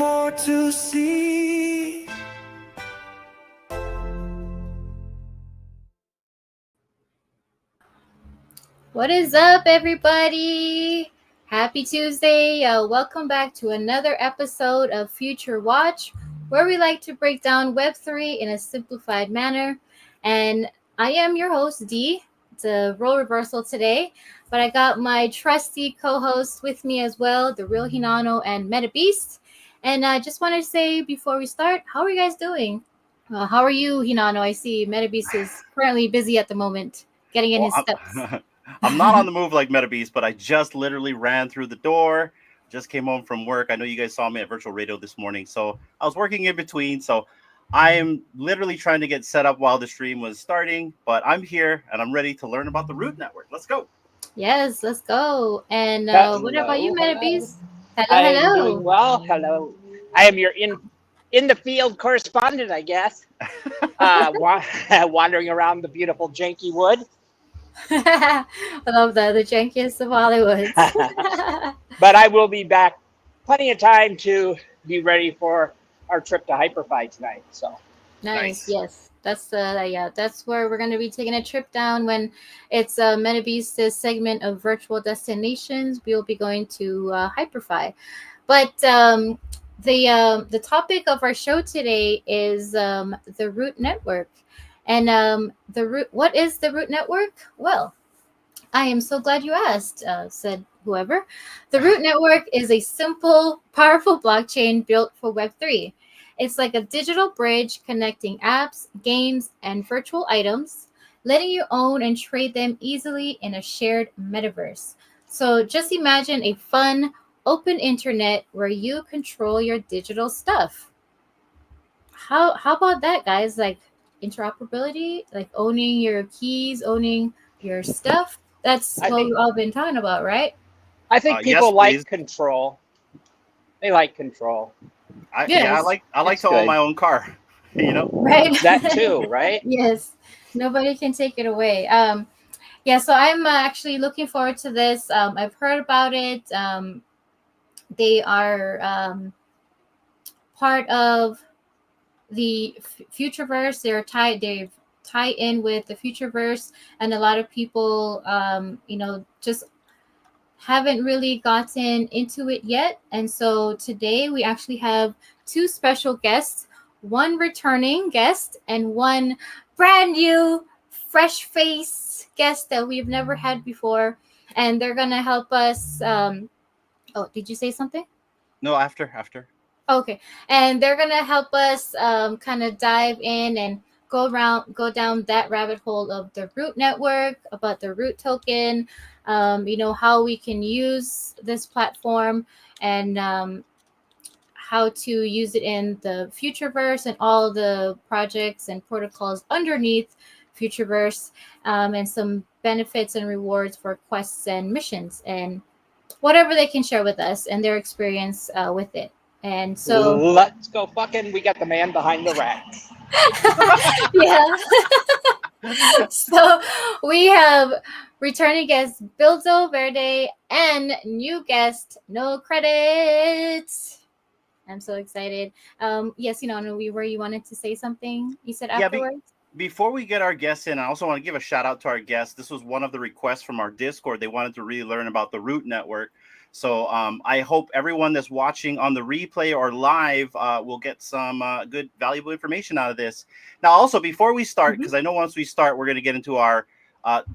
more to see. What is up, everybody? Happy Tuesday. Welcome back to another episode of Future Watch, where we like to break down Web3 in a simplified manner. And I am your host, Dee. It's a role reversal today, but I got my trusty co-hosts with me as well, the real Hinano and Metabeast. And I just want to say before we start, how are you guys doing? How are you, Hinano? I see Metabeast is currently busy at the moment, getting in his steps. I'm not on the move like Metabeast, but I just literally ran through the door. Just came home from work. I know you guys saw me at Virtual Radio this morning, so I was working in between. So I am literally trying to get set up while the stream was starting, but I'm here and I'm ready to learn about the Root Network. Let's go. Yes, let's go. And what about you, Metabeast? I am Hello. doing well. Hello. I am your in the field correspondent, I guess. Wandering around the beautiful janky wood. I love the jankiest of Hollywoods. But I will be back plenty of time to be ready for our trip to Hyperfy tonight. So nice. Yes, that's that's where we're going to be taking a trip down when it's Metabeast's segment of virtual destinations. We'll be going to Hyperfy, but the topic of our show today is the Root Network. And what is the Root Network? Well, I am so glad you asked, said whoever. The Root Network is a simple, powerful blockchain built for Web3. It's like a digital bridge connecting apps, games, and virtual items, letting you own and trade them easily in a shared metaverse. So just imagine a fun, open internet where you control your digital stuff. How about that, guys? Like, interoperability, like owning your keys, owning your stuff. That's what we've all been talking about, right? I think people like control. They like control. Yeah, I like to own my own car. You know, right? That too, right? Yes, nobody can take it away. Yeah, so I'm actually looking forward to this. I've heard about it. They are part of the Futureverse. They've tied in with the Futureverse, and a lot of people just haven't really gotten into it yet. And so today we actually have two special guests, one returning guest and one brand new fresh face guest that we've never had before, and they're gonna help us. Did you say something? No, after. Okay, and they're gonna help us kind of dive in and go down that rabbit hole of the Root Network, about the Root token, how we can use this platform, and how to use it in the Futureverse and all the projects and protocols underneath Futureverse, and some benefits and rewards for quests and missions and whatever they can share with us and their experience with it. And so let's go fucking, we got the man behind the rack. Yeah. So we have returning guest Bildo Verde and new guest No Credits. I'm so excited. Yes, where you wanted to say something, you said afterwards? Before we get our guests in, I also want to give a shout out to our guests. This was one of the requests from our Discord. They wanted to really learn about the Root Network. So I hope everyone that's watching on the replay or live will get some good, valuable information out of this. Now, also, before we start, because I know once we start, we're going to get into our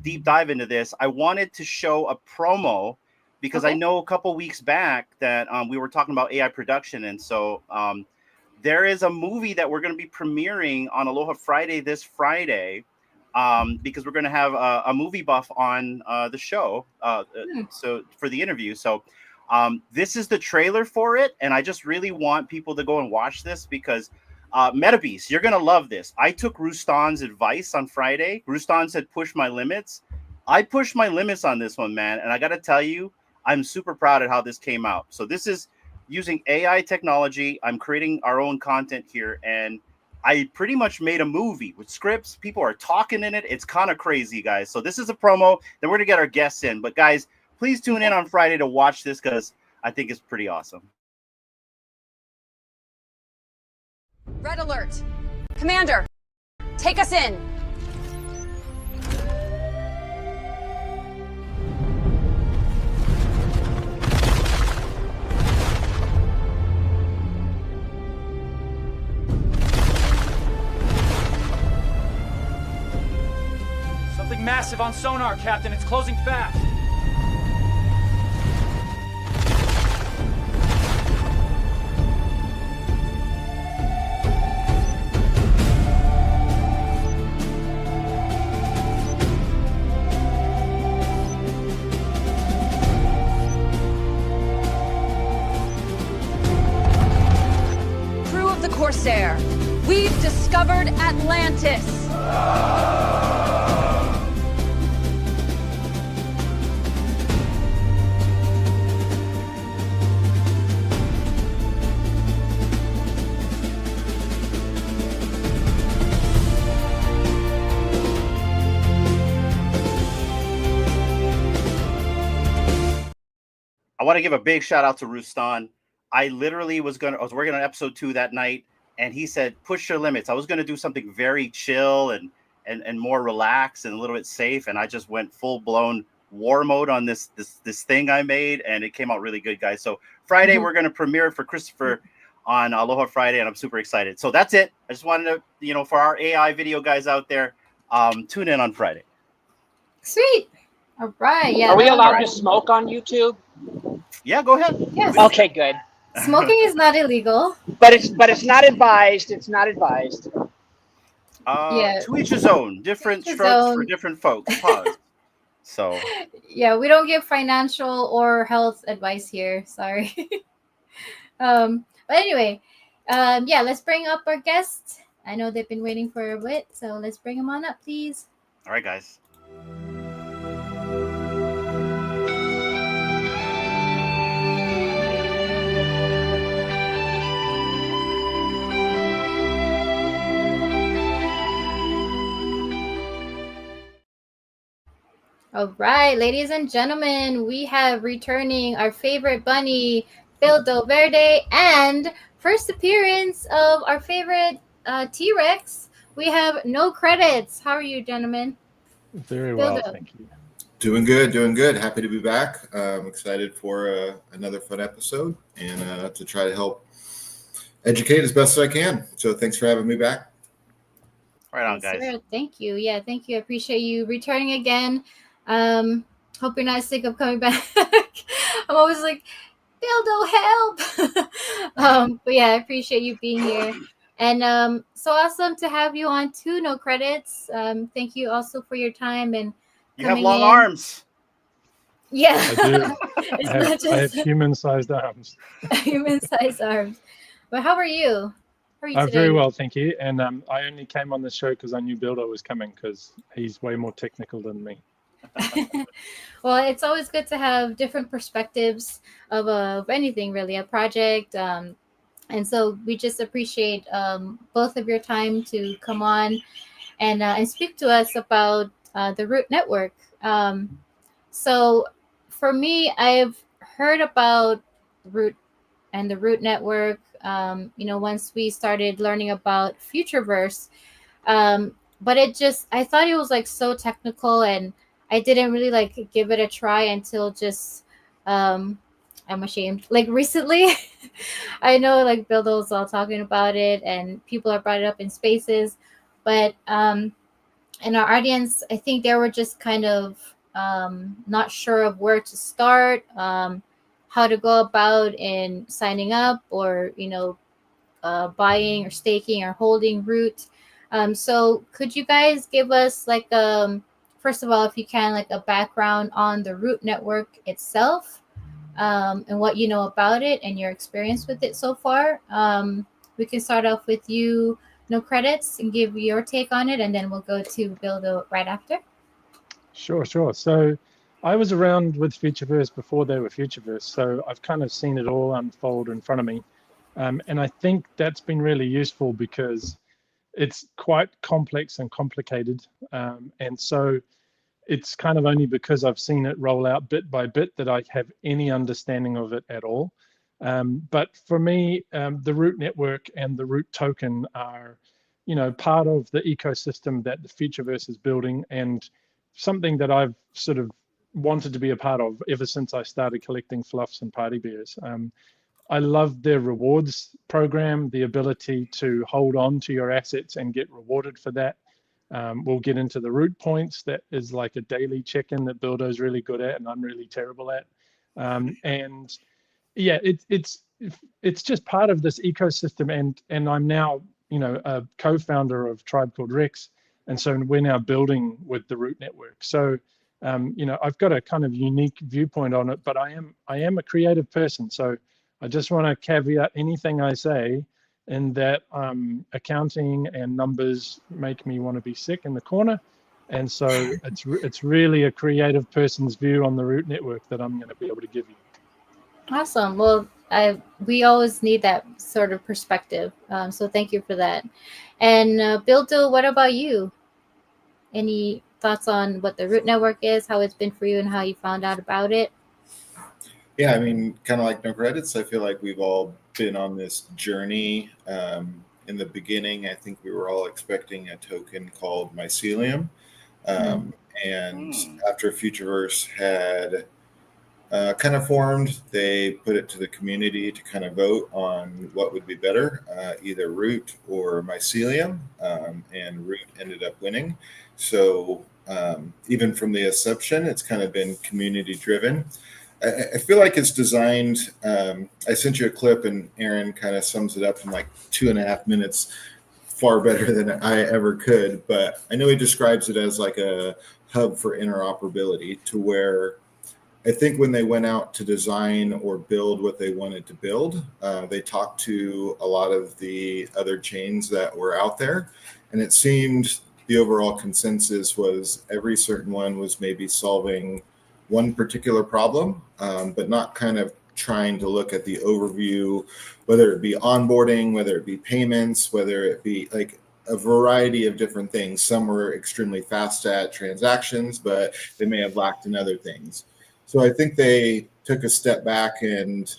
deep dive into this, I wanted to show a promo because I know a couple weeks back that we were talking about AI production. And so there is a movie that we're going to be premiering on Aloha Friday this Friday. Because we're going to have a movie buff on the show, so for the interview. So this is the trailer for it, and I just really want people to go and watch this because Metabeast, you're going to love this. I took Rustan's advice on Friday. Rustan said push my limits. I pushed my limits on this one, man, and I got to tell you, I'm super proud of how this came out. So this is using AI technology. I'm creating our own content here, and I pretty much made a movie with scripts. People are talking in it. It's kind of crazy, guys. So this is a promo. Then we're going to get our guests in. But, guys, please tune in on Friday to watch this because I think it's pretty awesome. Red alert. Commander, take us in. Something massive on sonar, Captain. It's closing fast. Crew of the Corsair, we've discovered Atlantis. I want to give a big shout out to Rustan. I literally was working on episode 2 that night, and he said, push your limits. I was going to do something very chill and more relaxed and a little bit safe. And I just went full blown war mode on this thing I made, and it came out really good, guys. So Friday, we're going to premiere it for Christopher on Aloha Friday, and I'm super excited. So that's it. I just wanted to, for our AI video guys out there, tune in on Friday. Sweet. All right. Yeah. Are we allowed to smoke on YouTube? Yeah, go ahead. Yes. Okay, good. Smoking is not illegal. But it's not advised. It's not advised. Yeah. To each his own. Different strokes for different folks. Pause. So. Yeah, we don't give financial or health advice here. Sorry. But anyway, yeah, let's bring up our guests. I know they've been waiting for a bit, so let's bring them on up, please. All right, guys. All right, ladies and gentlemen, we have returning our favorite bunny, Bildo Verde, and first appearance of our favorite T-Rex. We have no credits. How are you, gentlemen? Very well, Bildo. thank you. Doing good. Happy to be back. I'm excited for another fun episode and to try to help educate as best as I can. So thanks for having me back. Right on, guys. Sir, thank you. Yeah, thank you. I appreciate you returning again. Hope you're not sick of coming back. I'm always like, Bildo, help. But yeah, I appreciate you being here. And so awesome to have you on too, no credits. Thank you also for your time and you have long arms. Yeah. I do. I have human-sized arms. Human-sized arms. But how are you? How are you today? Very well, thank you. And I only came on the show because I knew Bildo was coming because he's way more technical than me. Well, it's always good to have different perspectives of anything, really, a project. And so we just appreciate both of your time to come on and speak to us about the Root Network. So for me, I've heard about Root and the Root Network, once we started learning about Futureverse. But I thought it was like so technical, and I didn't really like give it a try until just, I'm ashamed, like recently. I know like Bildo's all talking about it and people have brought it up in spaces, but in our audience, I think they were just kind of not sure of where to start, how to go about in signing up or, buying or staking or holding Root. So could you guys give us like, first of all, if you can, like a background on the Root Network itself, and what you know about it and your experience with it so far. We can start off with you, no credits, and give your take on it, and then we'll go to Bildo right after. Sure. So I was around with Futureverse before they were Futureverse, so I've kind of seen it all unfold in front of me. And I think that's been really useful because it's quite complex and complicated. And so it's kind of only because I've seen it roll out bit by bit that I have any understanding of it at all. But for me, the root network and the root token are, part of the ecosystem that the Futureverse is building, and something that I've sort of wanted to be a part of ever since I started collecting fluffs and party bears. I love their rewards program, the ability to hold on to your assets and get rewarded for that. We'll get into the root points. That is like a daily check-in that Bildo's really good at and I'm really terrible at. And yeah, it's just part of this ecosystem, and I'm now, a co-founder of Tribe called Rex, and so we're now building with the root network. So I've got a kind of unique viewpoint on it, but I am a creative person, so I just want to caveat anything I say in that accounting and numbers make me want to be sick in the corner, and so it's really a creative person's view on the root network that I'm going to be able to give you. Awesome. Well, we always need that sort of perspective. So thank you for that. And Bildo, what about you? Any thoughts on what the root network is, how it's been for you, and how you found out about it? Yeah, I mean, kind of like no credits. I feel like we've all been on this journey. In the beginning, I think we were all expecting a token called mycelium. And after Futureverse had kind of formed, they put it to the community to kind of vote on what would be better, either root or mycelium, and root ended up winning. So even from the inception, it's kind of been community driven. I feel like it's designed, I sent you a clip and Aaron kind of sums it up in like 2.5 minutes, far better than I ever could, but I know he describes it as like a hub for interoperability, to where I think when they went out to design or build what they wanted to build, they talked to a lot of the other chains that were out there, and it seemed the overall consensus was every certain one was maybe solving one particular problem, but not kind of trying to look at the overview, whether it be onboarding, whether it be payments, whether it be like a variety of different things. Some were extremely fast at transactions, but they may have lacked in other things. So I think they took a step back and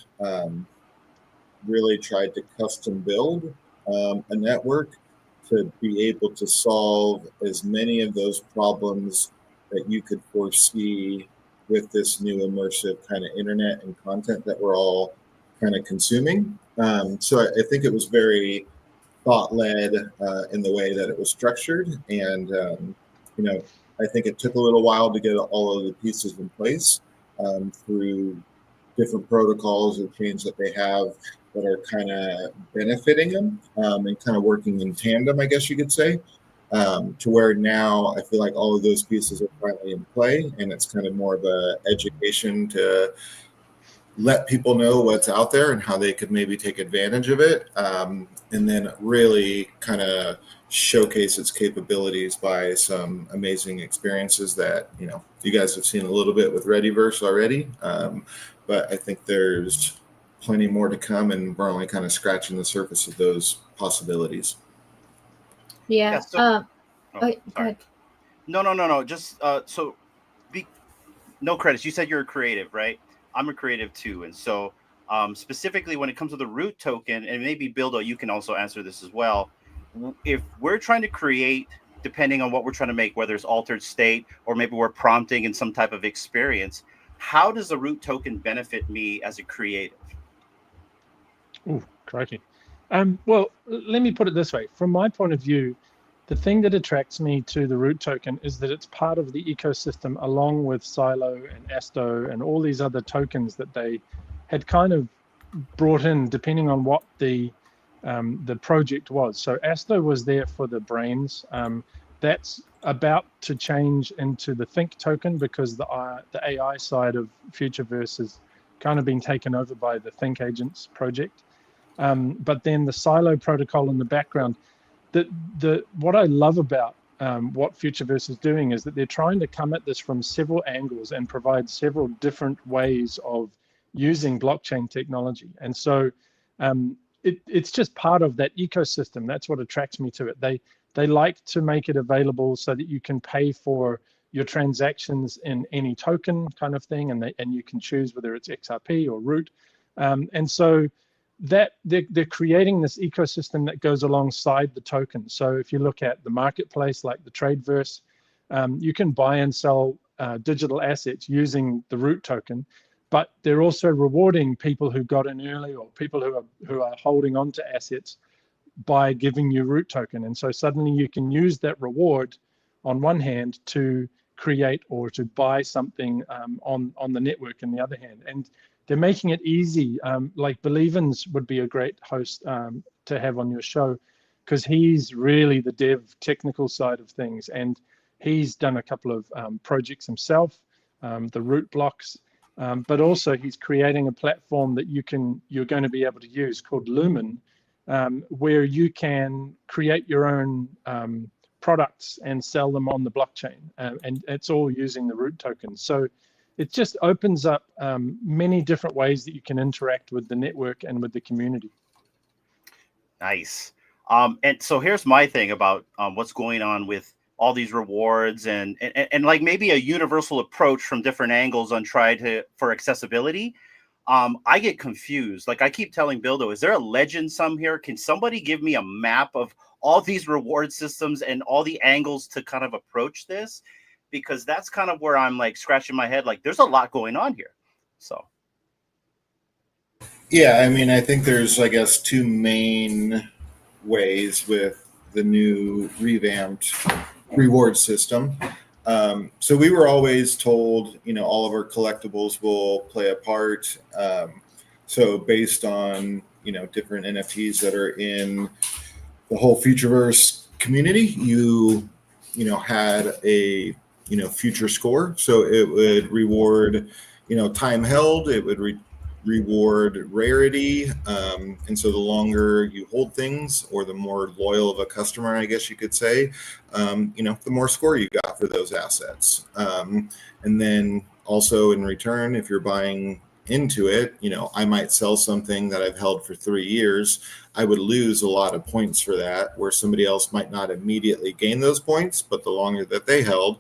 really tried to custom build a network to be able to solve as many of those problems that you could foresee with this new immersive kind of internet and content that we're all kind of consuming. So I think it was very thought-led in the way that it was structured. And, I think it took a little while to get all of the pieces in place through different protocols or chains that they have that are kind of benefiting them and kind of working in tandem, I guess you could say. To where now I feel like all of those pieces are finally in play, and it's kind of more of a education to let people know what's out there and how they could maybe take advantage of it, and then really kind of showcase its capabilities by some amazing experiences that you guys have seen a little bit with Readyverse already, but I think there's plenty more to come, and we're only kind of scratching the surface of those possibilities. Yeah. Sorry. Go ahead. No. Just no credits. You said you're a creative, right? I'm a creative too, and so specifically when it comes to the root token, and maybe Bildo, you can also answer this as well. If we're trying to create, depending on what we're trying to make, whether it's altered state or maybe we're prompting in some type of experience, how does the root token benefit me as a creative? Oh, crikey. Well, let me put it this way. From my point of view, the thing that attracts me to the root token is that it's part of the ecosystem, along with Silo and Asto and all these other tokens that they had kind of brought in, depending on what the project was. So Asto was there for the brains. That's about to change into the Think token, because the AI side of Futureverse has kind of been taken over by the Think Agents project. But then the Silo protocol in the background, what I love about what Futureverse is doing is that they're trying to come at this from several angles and provide several different ways of using blockchain technology. And so it's just part of that ecosystem. That's what attracts me to it. They like to make it available so that you can pay for your transactions in any token kind of thing, and you can choose whether it's XRP or root. And so that they're creating this ecosystem that goes alongside the token. So if you look at the marketplace like the Tradeverse, you can buy and sell digital assets using the root token, but they're also rewarding people who got in early or people who are holding on to assets by giving you root token. And so suddenly you can use that reward on one hand to create or to buy something on the network in the other hand. And they're making it easy. Like Believins would be a great host to have on your show, because he's really the dev technical side of things, and he's done a couple of projects himself, the root blocks, but also he's creating a platform that you're going to be able to use called Lumen, where you can create your own products and sell them on the blockchain, and it's all using the root token. So it just opens up many different ways that you can interact with the network and with the community. Nice. And so here's my thing about what's going on with all these rewards and like maybe a universal approach from different angles on for accessibility. I get confused. Like I keep telling Bildo, is there a legend sum here? Can somebody give me a map of all these reward systems and all the angles to kind of approach this? Because that's kind of where I'm like scratching my head. Like there's a lot going on here. So. Yeah, I mean, I think there's, I guess, two main ways with the new revamped reward system. So we were always told, all of our collectibles will play a part. So based on, different NFTs that are in the whole Futureverse community, you had a, future score. So it would reward, time held, it would reward rarity. And so the longer you hold things, or the more loyal of a customer, I guess you could say, the more score you got for those assets. And then also in return, if you're buying into it, I might sell something that I've held for 3 years. I would lose a lot of points for that, where somebody else might not immediately gain those points, but the longer that they held,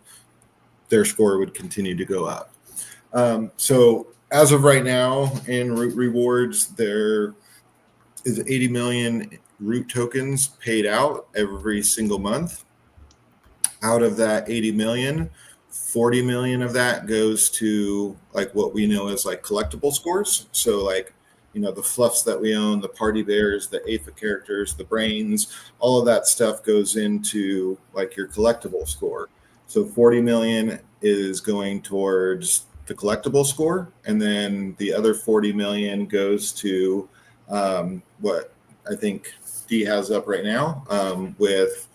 their score would continue to go up. So as of right now, in root rewards, there is 80 million root tokens paid out every single month. Out of that 80 million, 40 million of that goes to like what we know as like collectible scores. So like, the fluffs that we own, the party bears, the APHA characters, the brains, all of that stuff goes into like your collectible score. So 40 million is going towards the collectible score, and then the other 40 million goes to what I think D has up right now with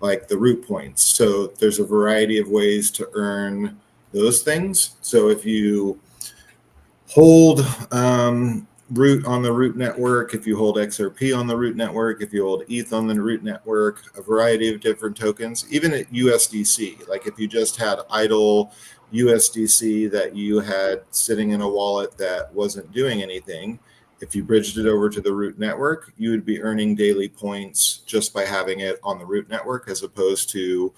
like the root points. So there's a variety of ways to earn those things. So if you hold root on the root network, if you hold XRP on the root network, if you hold ETH on the root network, a variety of different tokens, even at USDC, like if you just had idle USDC that you had sitting in a wallet that wasn't doing anything, if you bridged it over to the root network, you would be earning daily points just by having it on the root network, as opposed to,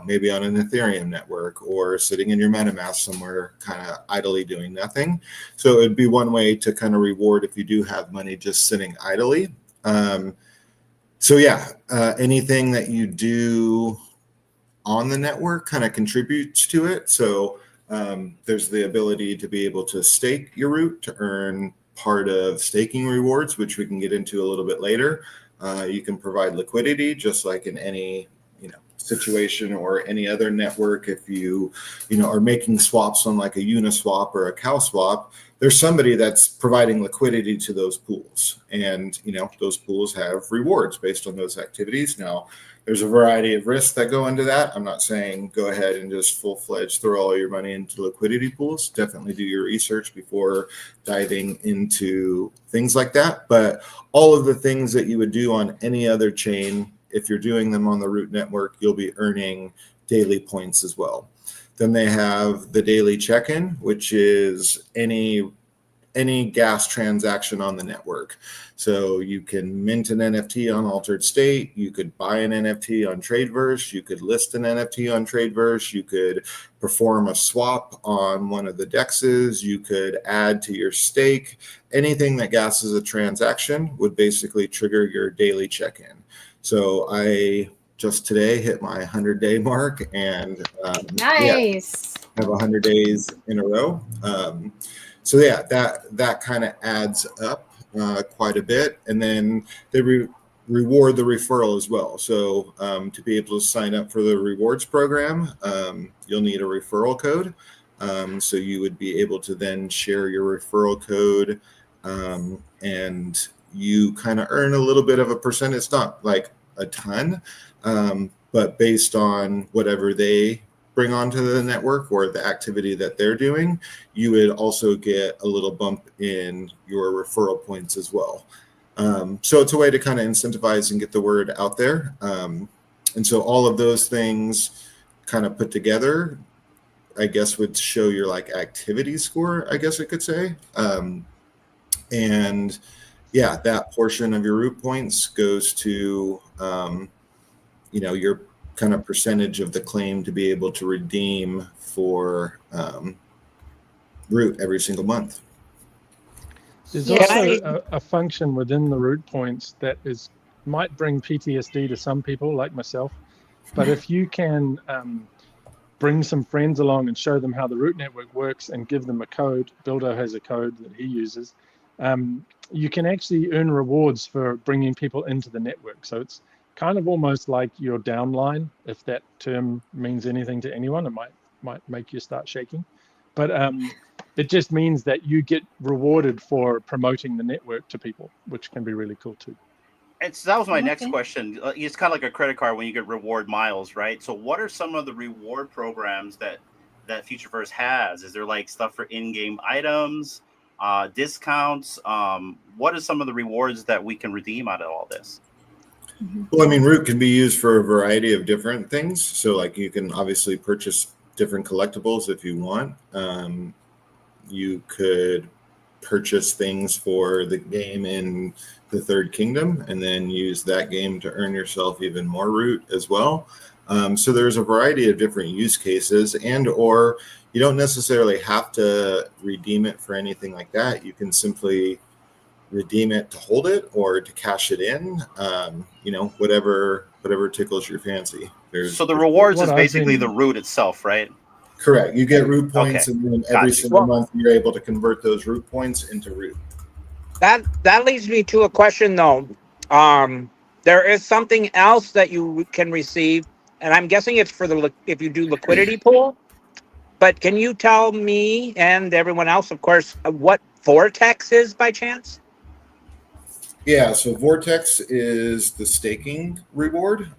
maybe on an Ethereum network or sitting in your Metamask somewhere kind of idly doing nothing. So it would be one way to kind of reward if you do have money just sitting idly. Anything that you do on the network kind of contributes to it. So there's the ability to be able to stake your root to earn part of staking rewards, which we can get into a little bit later. You can provide liquidity just like in any situation or any other network. If you are making swaps on like a Uniswap or a CowSwap, there's somebody that's providing liquidity to those pools, and those pools have rewards based on those activities. Now there's a variety of risks that go into that. I'm not saying go ahead and just full-fledged throw all your money into liquidity pools. Definitely do your research before diving into things like that. But all of the things that you would do on any other chain, if you're doing them on the root network, you'll be earning daily points as well. Then they have the daily check-in, which is any any gas transaction on the network. So you can mint an NFT on Altered State, you could buy an NFT on Tradeverse, you could list an NFT on Tradeverse, you could perform a swap on one of the dexes, you could add to your stake. Anything that gas is a transaction would basically trigger your daily check-in. So I just today hit my 100-day mark, and Nice. have 100 days in a row. So yeah, that kind of adds up quite a bit, and then they reward the referral as well. So to be able to sign up for the rewards program, you'll need a referral code. So you would be able to then share your referral code, and you kind of earn a little bit of a percent. It's not like a ton, but based on whatever they bring onto the network or the activity that they're doing, you would also get a little bump in your referral points as well. So it's a way to kind of incentivize and get the word out there. And so all of those things kind of put together, I guess, would show your like activity score, I guess I could say. And yeah, that portion of your root points goes to, your kind of percentage of the claim to be able to redeem for root every single month. There's Yes. also a function within the root points that might bring PTSD to some people like myself. But if you can bring some friends along and show them how the root network works and give them a code, Bildo has a code that he uses, you can actually earn rewards for bringing people into the network. So it's kind of almost like your downline, if that term means anything to anyone. It might make you start shaking, but it just means that you get rewarded for promoting the network to people, which can be really cool too. That was my next question. It's kind of like a credit card when you get reward miles, right? So what are some of the reward programs that Futureverse has? Is there like stuff for in-game items, discounts? What are some of the rewards that we can redeem out of all this? Well, I mean, root can be used for a variety of different things. So like you can obviously purchase different collectibles if you want. You could purchase things for the game in the Third Kingdom and then use that game to earn yourself even more root as well. So there's a variety of different use cases, and or you don't necessarily have to redeem it for anything like that. You can simply redeem it to hold it or to cash it in, whatever tickles your fancy. So the rewards is basically the root itself, right? Correct. You get root points, Okay. and then every single month you're able to convert those root points into root. That leads me to a question though. There is something else that you can receive, and I'm guessing it's for if you do liquidity pool. But can you tell me and everyone else, of course, what Vortex is by chance? Yeah, so Vortex is the staking reward.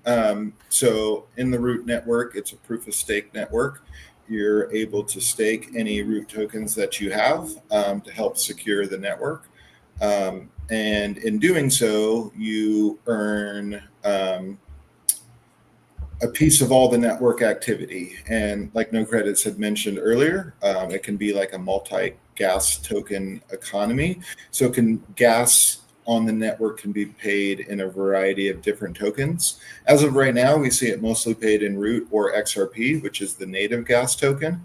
So in the root network, it's a proof of stake network. You're able to stake any root tokens that you have to help secure the network. And in doing so, you earn a piece of all the network activity. And like No Credits had mentioned earlier, it can be like a multi-gas token economy. So gas on the network can be paid in a variety of different tokens. As of right now, we see it mostly paid in root or XRP, which is the native gas token.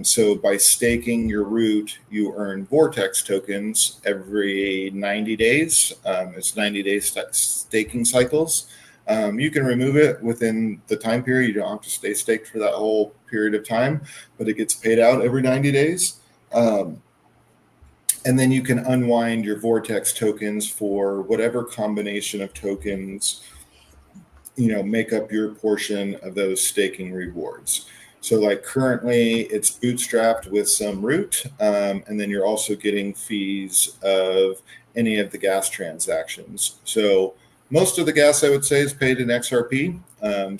So by staking your root, you earn Vortex tokens every 90 days. It's 90-day staking cycles. You can remove it within the time period. You don't have to stay staked for that whole period of time, but it gets paid out every 90 days. And then you can unwind your Vortex tokens for whatever combination of tokens, make up your portion of those staking rewards. So like currently it's bootstrapped with some root, and then you're also getting fees of any of the gas transactions. So most of the gas, I would say, is paid in XRP.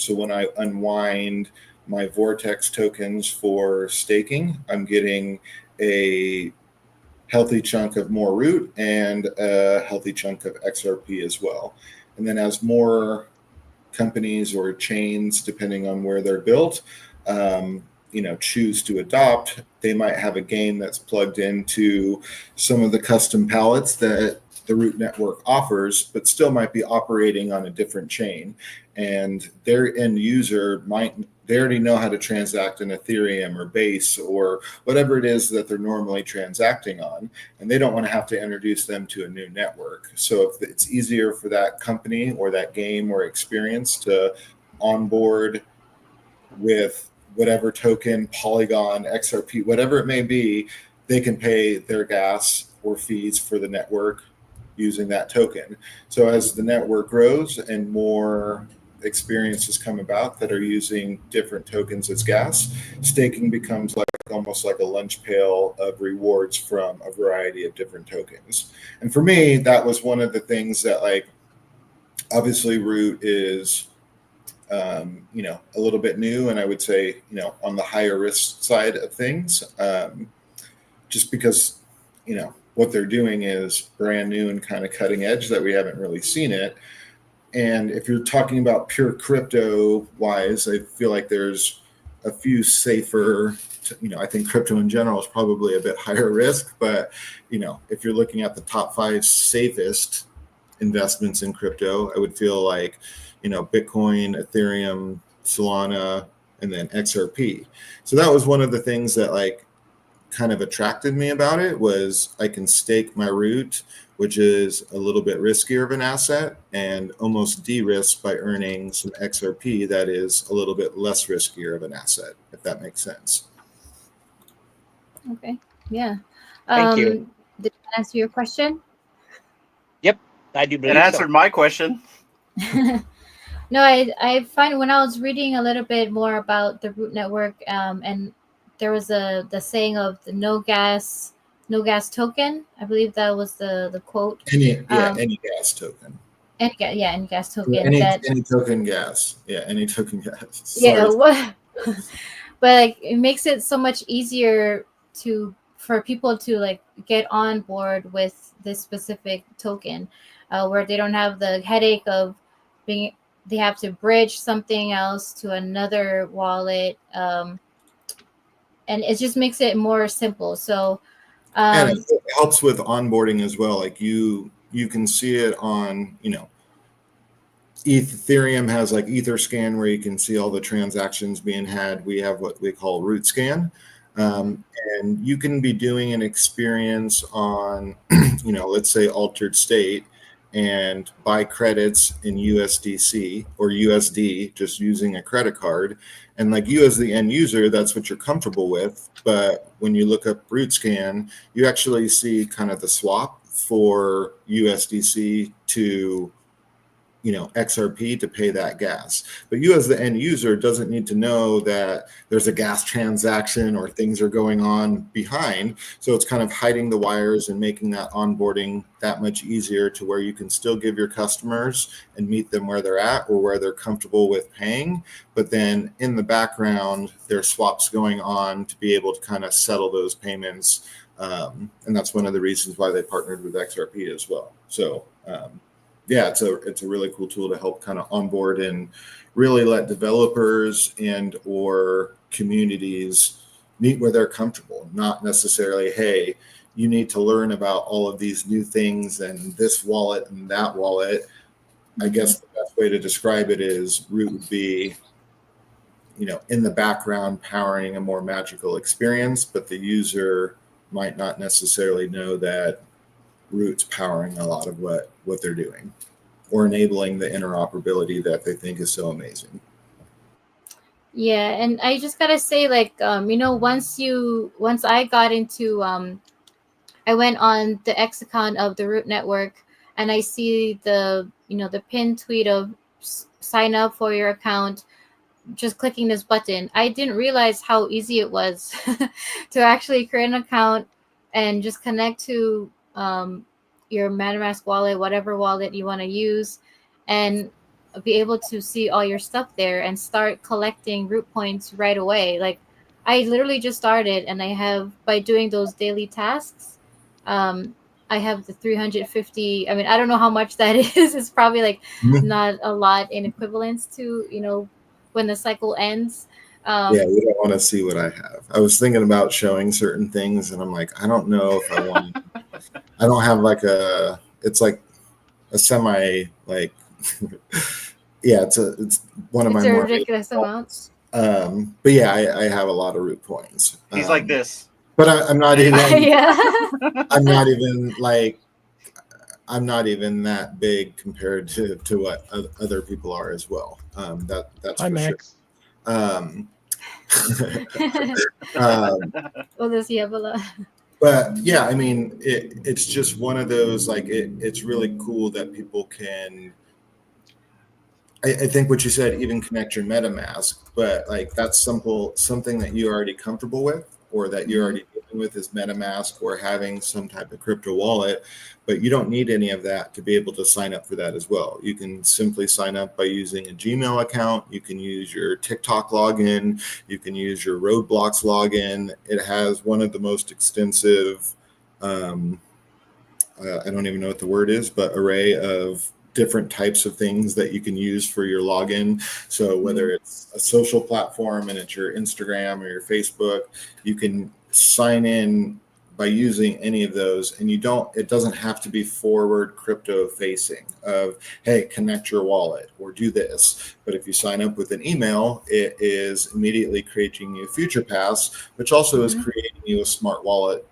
So when I unwind my Vortex tokens for staking, I'm getting a healthy chunk of more root and a healthy chunk of XRP as well. And then as more companies or chains, depending on where they're built, choose to adopt, they might have a game that's plugged into some of the custom palettes that the root network offers, but still might be operating on a different chain. And their end user they already know how to transact in Ethereum or Base or whatever it is that they're normally transacting on, and they don't want to have to introduce them to a new network. So if it's easier for that company or that game or experience to onboard with whatever token, Polygon, XRP, whatever it may be, they can pay their gas or fees for the network using that token. So as the network grows and more experiences come about that are using different tokens as gas, staking becomes almost like a lunch pail of rewards from a variety of different tokens. And for me, that was one of the things that obviously Root is a little bit new, and I would say on the higher risk side of things, just because what they're doing is brand new and kind of cutting edge that we haven't really seen it. And if you're talking about pure crypto wise, I feel like there's a few safer, I think crypto in general is probably a bit higher risk, but if you're looking at the top 5 safest investments in crypto, I would feel like Bitcoin, Ethereum, Solana, and then XRP. So that was one of the things that kind of attracted me about it, was I can stake my root, which is a little bit riskier of an asset, and almost de-risk by earning some XRP that is a little bit less riskier of an asset, if that makes sense. Okay. Yeah. Thank you. Did that answer your question? Yep, I do believe It answered my question. No, I find when I was reading a little bit more about the root network, and there was the saying of the no gas token. I believe that was the quote. Any gas token. Any gas token. Any token gas. Yeah, any token gas. Sorry. Yeah, but it makes it so much easier for people to get on board with this specific token, where they don't have the headache of they have to bridge something else to another wallet, and it just makes it more simple. So and it helps with onboarding as well. You can see it on Ethereum has Etherscan, where you can see all the transactions being had. We have what we call root scan, and you can be doing an experience on let's say altered state, and buy credits in USDC or USD just using a credit card. And you as the end user, that's what you're comfortable with. But when you look up root scan, you actually see kind of the swap for USDC to XRP to pay that gas. But you as the end user doesn't need to know that there's a gas transaction or things are going on behind. So it's kind of hiding the wires and making that onboarding that much easier, to where you can still give your customers and meet them where they're at or where they're comfortable with paying. But then in the background, there's swaps going on to be able to kind of settle those payments. And that's one of the reasons why they partnered with XRP as well. So, yeah, it's a really cool tool to help kind of onboard and really let developers and or communities meet where they're comfortable, not necessarily, hey, you need to learn about all of these new things and this wallet and that wallet. I guess the best way to describe it is Root would be, in the background powering a more magical experience, but the user might not necessarily know that Root's powering a lot of what they're doing, or enabling the interoperability that they think is so amazing. Yeah, and I just gotta say, once I got into, I went on the X account of the Root network, and I see the pinned tweet of sign up for your account, just clicking this button. I didn't realize how easy it was to actually create an account and just connect to your MetaMask wallet, whatever wallet you want to use, and be able to see all your stuff there and start collecting root points right away. I literally just started, and I have, by doing those daily tasks, I have the 350. I mean, I don't know how much that is. It's probably not a lot in equivalence to when the cycle ends, Yeah, you don't want to see what I have. I was thinking about showing certain things, and I'm like, I don't know if I want. I don't have like a. It's like a semi like. Yeah, it's one of It's my a more. ridiculous amount. But yeah, I have a lot of root points. He's like this. But I'm not even. Yeah. I'm not even like. I'm not even that big compared to what other people are as well. That's Hi, for Max. sure. Oh, does he have a lot? But yeah, I mean, it's just one of those like it's really cool that people can. I think what you said, even connect your MetaMask, but like that's something that you're already comfortable with, or that you're already dealing with is MetaMask or having some type of crypto wallet, but you don't need any of that to be able to sign up for that as well. You can simply sign up by using a Gmail account. You can use your TikTok login. You can use your Roadblocks login. It has one of the most extensive, I don't even know what the word is, but array of different types of things that you can use for your login. So whether it's a social platform and it's your Instagram or your Facebook, you can sign in by using any of those, and it doesn't have to be forward crypto facing of, hey, connect your wallet or do this. But if you sign up with an email, it is immediately creating you FuturePass, which also is creating you a smart wallet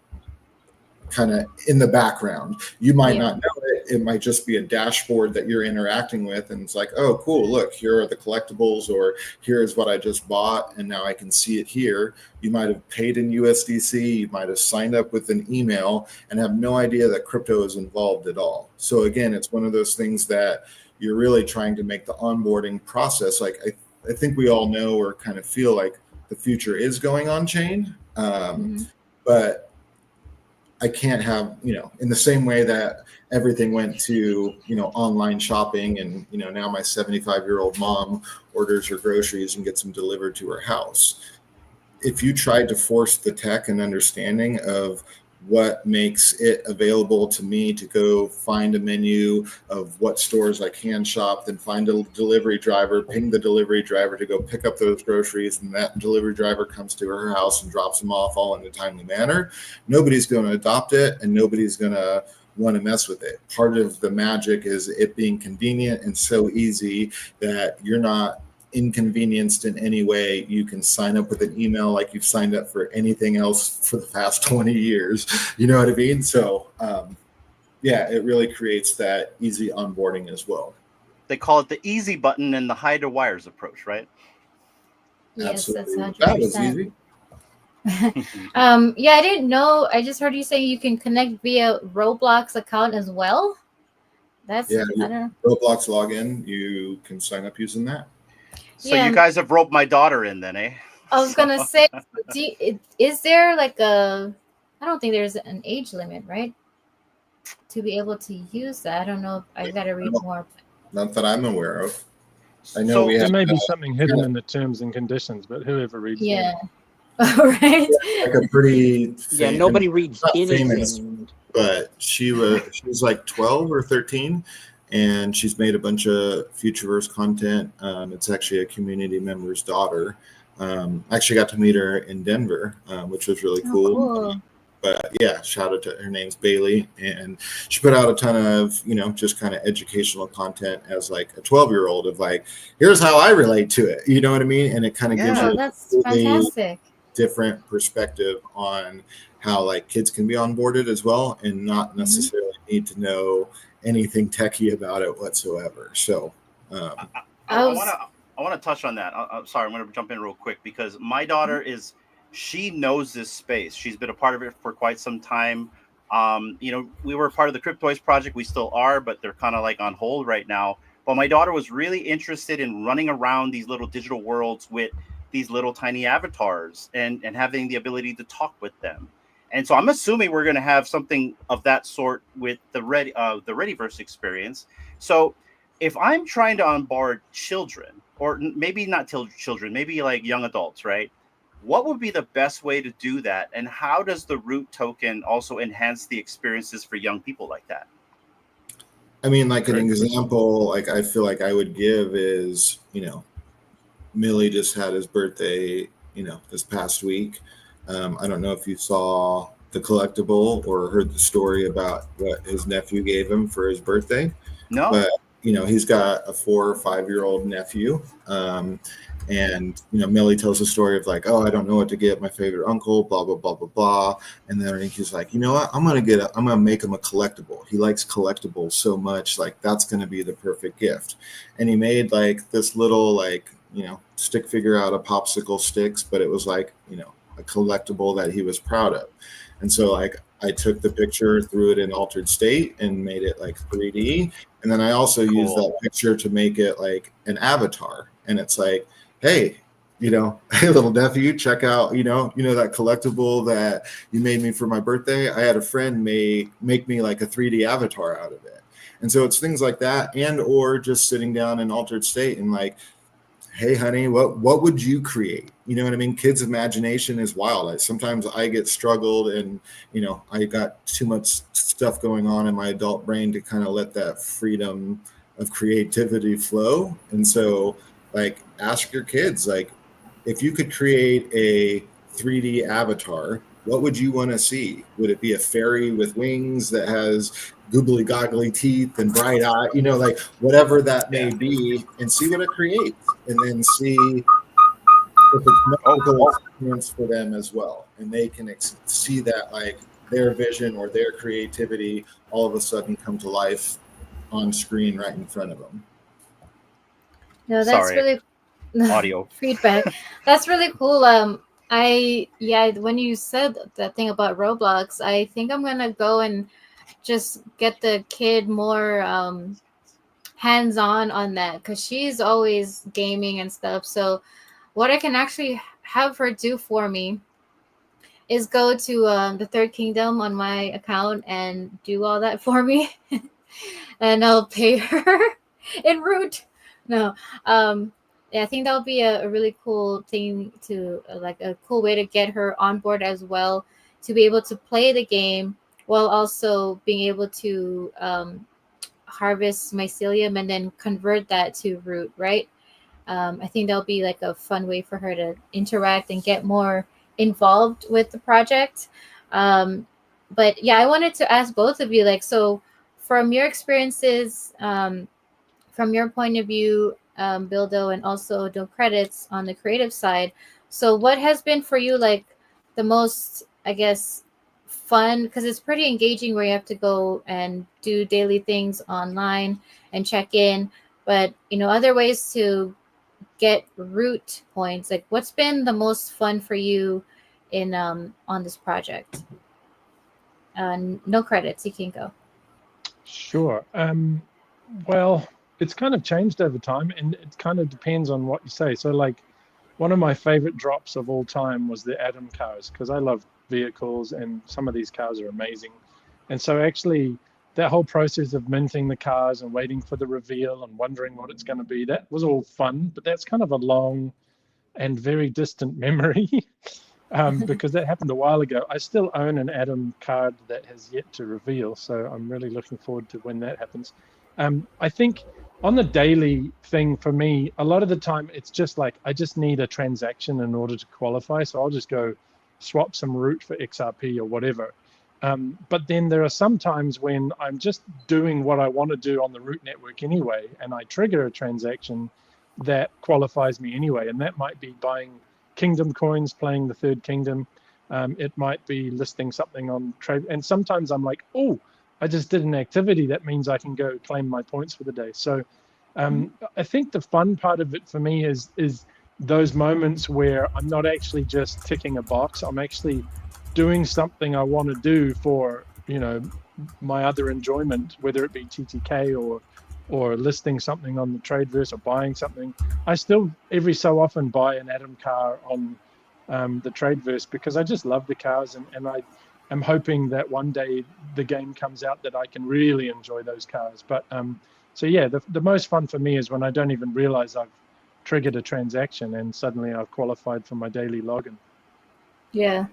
kind of in the background. You might not know it. It might just be a dashboard that you're interacting with. And it's like, oh, cool. Look, here are the collectibles, or here's what I just bought. And now I can see it here. You might have paid in USDC. You might have signed up with an email and have no idea that crypto is involved at all. So again, it's one of those things that you're really trying to make the onboarding process. Like I think we all know or kind of feel like the future is going on chain. But I can't have, in the same way that everything went to, online shopping, and, now my 75-year-old mom orders her groceries and gets them delivered to her house. If you tried to force the tech and understanding of what makes it available to me to go find a menu of what stores I can shop, then find a delivery driver, ping the delivery driver to go pick up those groceries, and that delivery driver comes to her house and drops them off all in a timely manner, nobody's going to adopt it, and nobody's going to want to mess with it. Part of the magic is it being convenient and so easy that you're not inconvenienced in any way. You can sign up with an email like you've signed up for anything else for the past 20 years. You know what I mean? So yeah, it really creates that easy onboarding as well. They call it the easy button and the hide the wires approach, right? Yes, Absolutely. that's 100%. That was easy. Yeah, I didn't know. I just heard you say you can connect via Roblox account as well. That's, Yeah, I don't know. Roblox login, you can sign up using that. So you guys have roped my daughter in then, eh? I was gonna say, is there like I don't think there's an age limit, right? To be able to use that. I don't know. I gotta read more. Not that I'm aware of. I know So we have. There may be something hidden in the terms and conditions, but whoever reads Yeah. them. Right. Like a pretty Yeah, nobody reads not anything. famous, but she was like 12 or 13, and she's made a bunch of Futureverse content. It's actually a community member's daughter. I actually got to meet her in Denver, which was really cool. Cool. But yeah, shout out to her name's Bailey, and she put out a ton of just kind of educational content as like a 12-year-old of like, here's how I relate to it. You know what I mean? And it kind of gives you That's fantastic. different perspective on how like kids can be onboarded as well, and not necessarily need to know anything techie about it whatsoever. So I want to touch on that. I'm sorry, I'm going to jump in real quick because my daughter she knows this space. She's been a part of it for quite some time. We were part of the Cryptoids project. We still are, but they're kind of like on hold right now. But my daughter was really interested in running around these little digital worlds with these little tiny avatars and having the ability to talk with them. And so I'm assuming we're going to have something of that sort with the Readyverse experience. So if I'm trying to onboard children, or maybe not children, maybe like young adults, right? What would be the best way to do that? And how does the root token also enhance the experiences for young people like that? I mean, like an example, like I feel like I would give is, Millie just had his birthday, this past week. I don't know if you saw the collectible or heard the story about what his nephew gave him for his birthday. No. But he's got a 4 or 5-year-old nephew. And Millie tells a story of like, oh, I don't know what to get my favorite uncle, blah blah blah blah blah. And then he's like, you know what? I'm gonna make him a collectible. He likes collectibles so much, like that's gonna be the perfect gift. And he made like this little like stick figure out of popsicle sticks, but it was like a collectible that he was proud of. And so like I took the picture, threw it in altered state, and made it like 3D. And then I also used that picture to make it like an avatar. And it's like, hey, hey, little nephew, check out, that collectible that you made me for my birthday. I had a friend make me like a 3D avatar out of it. And so it's things like that, and or just sitting down in altered state and like, hey, honey, what would you create? You know what I mean? Kids' imagination is wild. Sometimes I get struggled and, I got too much stuff going on in my adult brain to kind of let that freedom of creativity flow. And so, like, ask your kids, like, if you could create a 3D avatar, what would you want to see? Would it be a fairy with wings that has googly goggly teeth and bright eye, like whatever that may be, and see what it creates, and then see if it's magical experience for them as well, and they can see that like their vision or their creativity all of a sudden come to life on screen right in front of them. No, that's Sorry. really Audio feedback. That's really cool. When you said that thing about Roblox, I think I'm gonna go and just get the kid more hands-on on that, because she's always gaming and stuff. So what I can actually have her do for me is go to the Third Kingdom on my account and do all that for me. And I'll pay her in root. No. I think that would be a really cool thing to like a cool way to get her on board as well, to be able to play the game while also being able to harvest mycelium and then convert that to root, right? I think that'll be like a fun way for her to interact and get more involved with the project. But yeah, I wanted to ask both of you, like, so from your experiences, from your point of view, Bildo, and also no credits on the creative side. So what has been for you like the most, I guess, fun, because it's pretty engaging where you have to go and do daily things online and check in, but other ways to get root points, like what's been the most fun for you in on this project? No credits, you can go. Sure. Well, it's kind of changed over time, and it kind of depends on what you say. So like one of my favorite drops of all time was the Atom cars, because I love vehicles and some of these cars are amazing. And so actually that whole process of minting the cars and waiting for the reveal and wondering what it's going to be, that was all fun, but that's kind of a long and very distant memory. Because that happened a while ago. I still own an Atom card that has yet to reveal, so I'm really looking forward to when that happens. I think on the daily thing for me, a lot of the time it's just like I just need a transaction in order to qualify, so I'll just go swap some root for XRP or whatever. But then there are some times when I'm just doing what I want to do on the root network anyway, and I trigger a transaction that qualifies me anyway, and that might be buying Kingdom coins, playing the Third Kingdom. It might be listing something on trade, and sometimes I'm like, oh, I just did an activity that means I can go claim my points for the day. So I think the fun part of it for me is those moments where I'm not actually just ticking a box. I'm actually doing something I want to do for my other enjoyment, whether it be TTK or listing something on the Tradeverse or buying something. I still every so often buy an Atom car on the Tradeverse because I just love the cars, and I'm hoping that one day the game comes out that I can really enjoy those cars. But so yeah, the most fun for me is when I don't even realize I've triggered a transaction and suddenly I've qualified for my daily login. Yeah,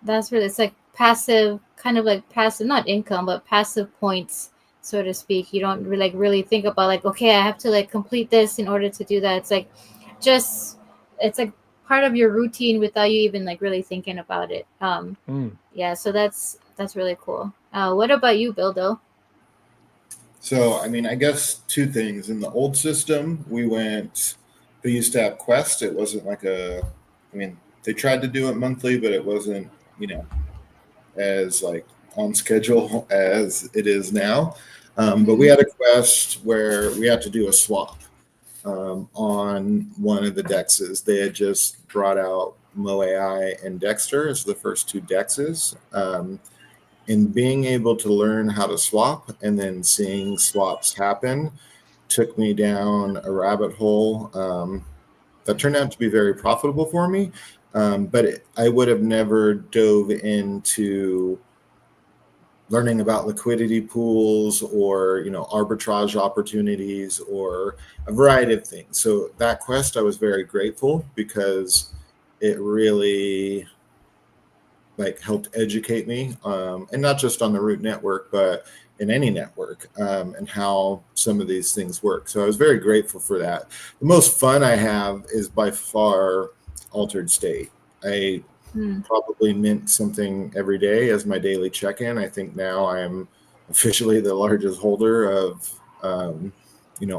that's really, it's like passive, kind of like passive, not income, but passive points, so to speak. You don't really think about like, okay, I have to like complete this in order to do that. It's like just it's like part of your routine without you even like really thinking about it. Yeah, so that's really cool. What about you, Bildo? So, I mean, I guess two things. In the old system, they used to have Quest. It wasn't like I mean, they tried to do it monthly, but it wasn't, as like on schedule as it is now. But we had a Quest where we had to do a swap on one of the dexes. They had just brought out MoAI and Dexter as the first two dexes. And being able to learn how to swap and then seeing swaps happen took me down a rabbit hole that turned out to be very profitable for me. But I would have never dove into learning about liquidity pools or arbitrage opportunities or a variety of things. So that Quest, I was very grateful because it really helped educate me, and not just on the Root network, but in any network, and how some of these things work. So I was very grateful for that. The most fun I have is by far Altered State. I probably mint something every day as my daily check-in. I think now I'm officially the largest holder of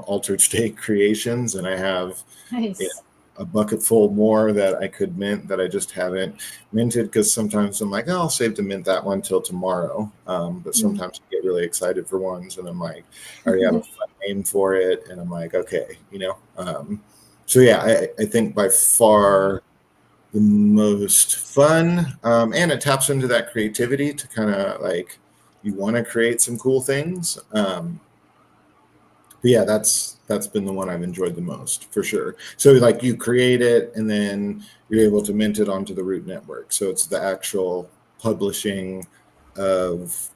Altered State creations, and I have a bucket full more that I could mint that I just haven't minted, because sometimes I'm like, I'll save to mint that one till tomorrow. But sometimes I get really excited for ones and I'm like, I already have a fun name for it. And I'm like, okay, so yeah, I think by far the most fun, and it taps into that creativity to kind of you want to create some cool things. But yeah, that's been the one I've enjoyed the most, for sure. So you create it and then you're able to mint it onto the Root network. So it's the actual publishing of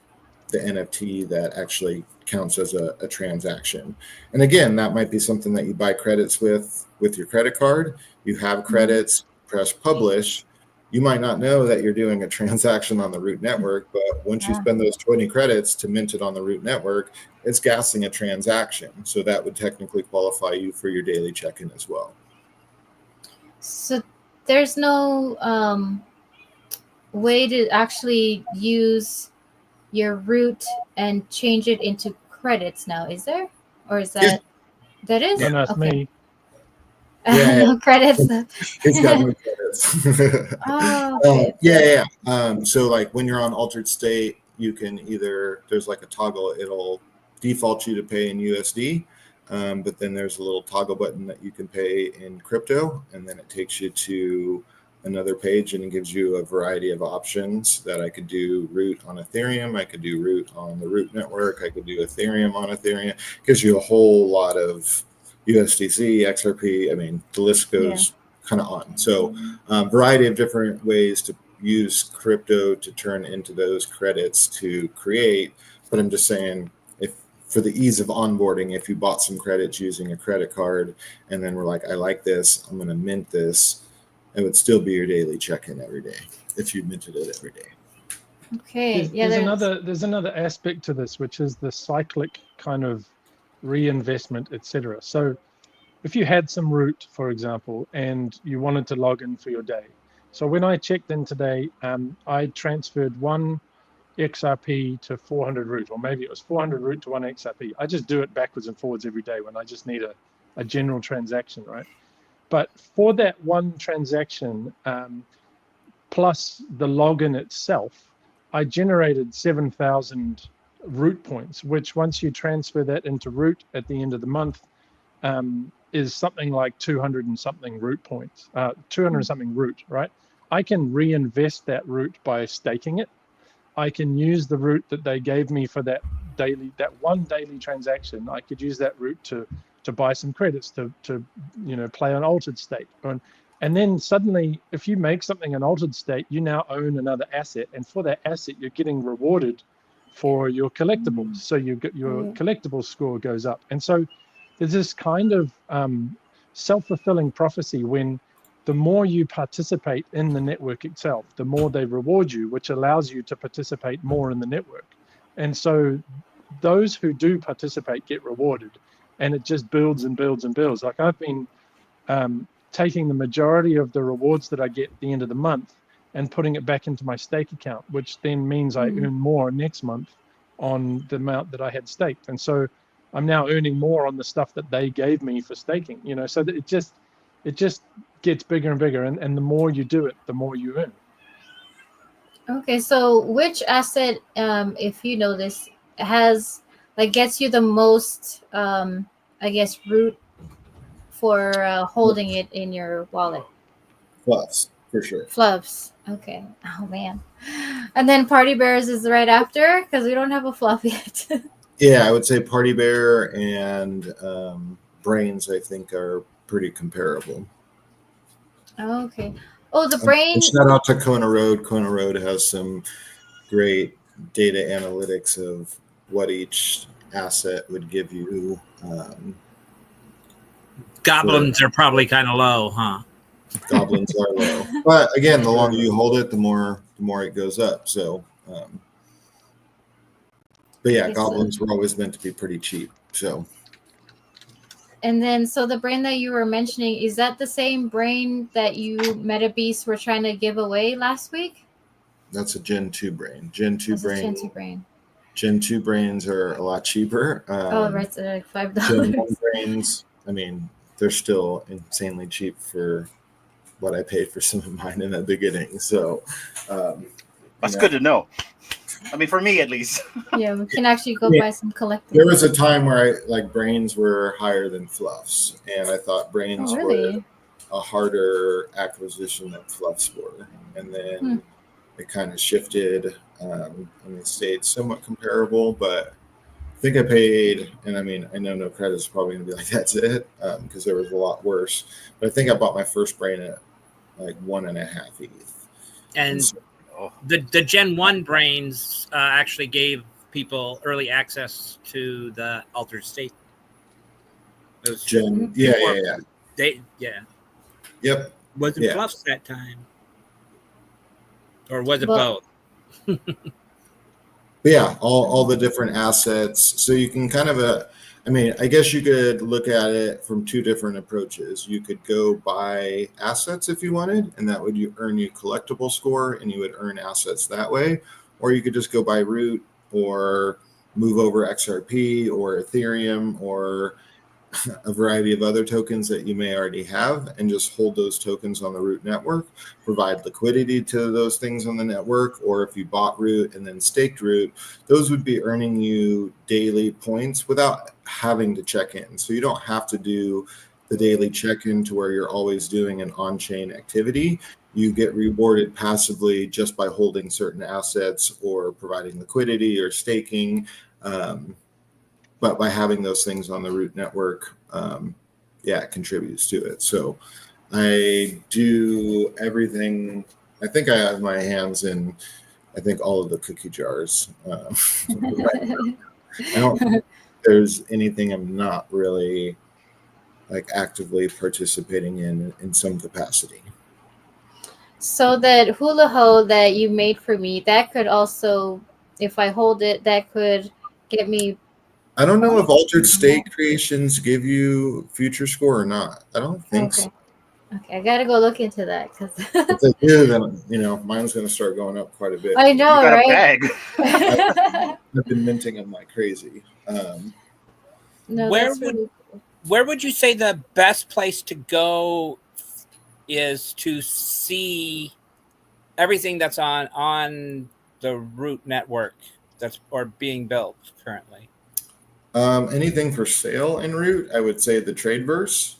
the NFT that actually counts as a transaction. And again, that might be something that you buy credits with your credit card. You have credits, press publish. You might not know that you're doing a transaction on the Root network, but once you spend those 20 credits to mint it on the Root network, it's gassing a transaction. So that would technically qualify you for your daily check-in as well. So there's no way to actually use your Root and change it into credits now, is there? Or is that that is? No, it's me. Yeah. No credits. It's got no credits. Okay. So when you're on Altered State, you can there's a toggle, it'll default you to pay in USD, but then there's a little toggle button that you can pay in crypto, and then it takes you to another page and it gives you a variety of options that I could do Root on Ethereum, I could do Root on the Root network, I could do Ethereum on Ethereum. It gives you a whole lot of USDC, XRP. I mean, the list goes kind of on. So variety of different ways to use crypto to turn into those credits to create. But I'm just saying, if for the ease of onboarding, if you bought some credits using a credit card and then we're like, I like this, I'm going to mint this, it would still be your daily check-in every day if you minted it every day. Okay. There's another aspect to this, which is the cyclic kind of reinvestment, etc. So if you had some Root, for example, and you wanted to log in for your day. So when I checked in today, I transferred 1 XRP to 400 Root, or maybe it was 400 Root to 1 XRP. I just do it backwards and forwards every day when I just need a general transaction, right? But for that one transaction, plus the login itself, I generated 7,000 Root points, which once you transfer that into Root at the end of the month, is something like 200 and something Root points, 200 and something Root, right? I can reinvest that Root by staking it. I can use the Root that they gave me for that one daily transaction. I could use that Root to buy some credits to play on Altered State. And then suddenly, if you make something an Altered State, you now own another asset, and for that asset, you're getting rewarded for your collectibles. So your collectible score goes up. And so there's this kind of self-fulfilling prophecy when the more you participate in the network itself, the more they reward you, which allows you to participate more in the network. And so those who do participate get rewarded, and it just builds and builds and builds. Like I've been taking the majority of the rewards that I get at the end of the month and putting it back into my stake account, which then means I earn more next month on the amount that I had staked. And so I'm now earning more on the stuff that they gave me for staking, you know, so that it just gets bigger and bigger. And the more you do it, the more you earn. Okay, so which asset, if you know this, has like gets you the most, I guess, root for holding it in your wallet? Plus, for sure. Fluffs. Okay. Oh man. And then Party Bears is right after because we don't have a fluff yet. Yeah, I would say Party Bear and Brains, I think, are pretty comparable. Okay. Oh, the brain. Shout out to Kona Road. Kona Road has some great data analytics of what each asset would give you. Goblins are probably kind of low, huh? Goblins are low, but again, the longer you hold it, the more it goes up. So, but yeah, goblins were always meant to be pretty cheap. So, and then so the brain that you were mentioning, is that the same brain that you Metabeast were trying to give away last week? That's a Gen 2 brain. Gen 2 That's brain. Gen 2 brain. Gen 2 brains are a lot cheaper. Oh, right, so they're like $5. Gen 1 brains, I mean, they're still insanely cheap for what I paid for some of mine in the beginning. So that's good to know. I mean, for me at least. Yeah, we can actually go buy some collectibles. There was a time where brains were higher than fluffs, and I thought brains were a harder acquisition than fluffs were. And then it kind of shifted, and it stayed somewhat comparable, but I think I paid, and I mean, I know no credit is probably going to be like, that's it, because there was a lot worse. But I think I bought my first brain at like 1.5 ETH. And so, the Gen 1 brains actually gave people early access to the altered state. Gen, Yep. Was it fluffs that time? Or was it both? But yeah, all the different assets. So you can kind of, I mean, I guess you could look at it from two different approaches. You could go buy assets if you wanted, and that would earn you collectible score, and you would earn assets that way. Or you could just go buy Root or move over XRP or Ethereum or a variety of other tokens that you may already have and just hold those tokens on the Root network, provide liquidity to those things on the network. Or if you bought Root and then staked Root, those would be earning you daily points without having to check in. So you don't have to do the daily check-in to where you're always doing an on-chain activity. You get rewarded passively just by holding certain assets or providing liquidity or staking. But by having those things on the Root network, it contributes to it. So I do everything. I think I have my hands in, I think, all of the cookie jars. I don't think there's anything I'm not really actively participating in some capacity. So that hula ho that you made for me, that could also, if I hold it, that could get me. I don't know if altered state creations give you future score or not. I don't think so. Okay, I gotta go look into that because if they do, then mine's going to start going up quite a bit. I know, you got right? a bag. I've been minting them like crazy. No, where would you say the best place to go is to see everything that's on the Root network or being built currently? Anything for sale in Root, I would say the Tradeverse.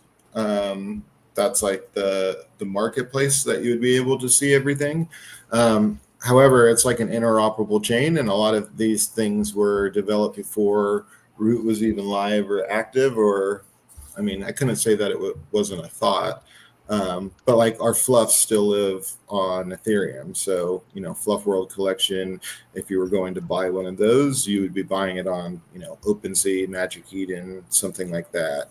That's like the marketplace that you would be able to see everything. However, it's like an interoperable chain, and a lot of these things were developed before Root was even live or active. Or, I mean, I couldn't say that it wasn't a thought. But our fluffs still live on Ethereum. So, Fluff World Collection, if you were going to buy one of those, you would be buying it on, OpenSea, Magic Eden, something like that.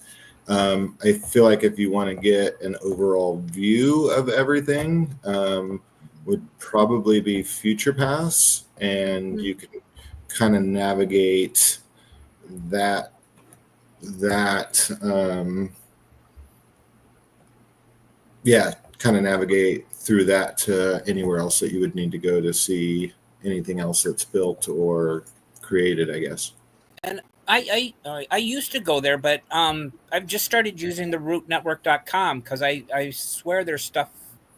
I feel like if you want to get an overall view of everything, would probably be Future Pass, and you can kind of navigate that yeah, kind of navigate through that to anywhere else that you would need to go to see anything else that's built or created, I guess. And I used to go there, but I've just started using the rootnetwork.com because I swear there's stuff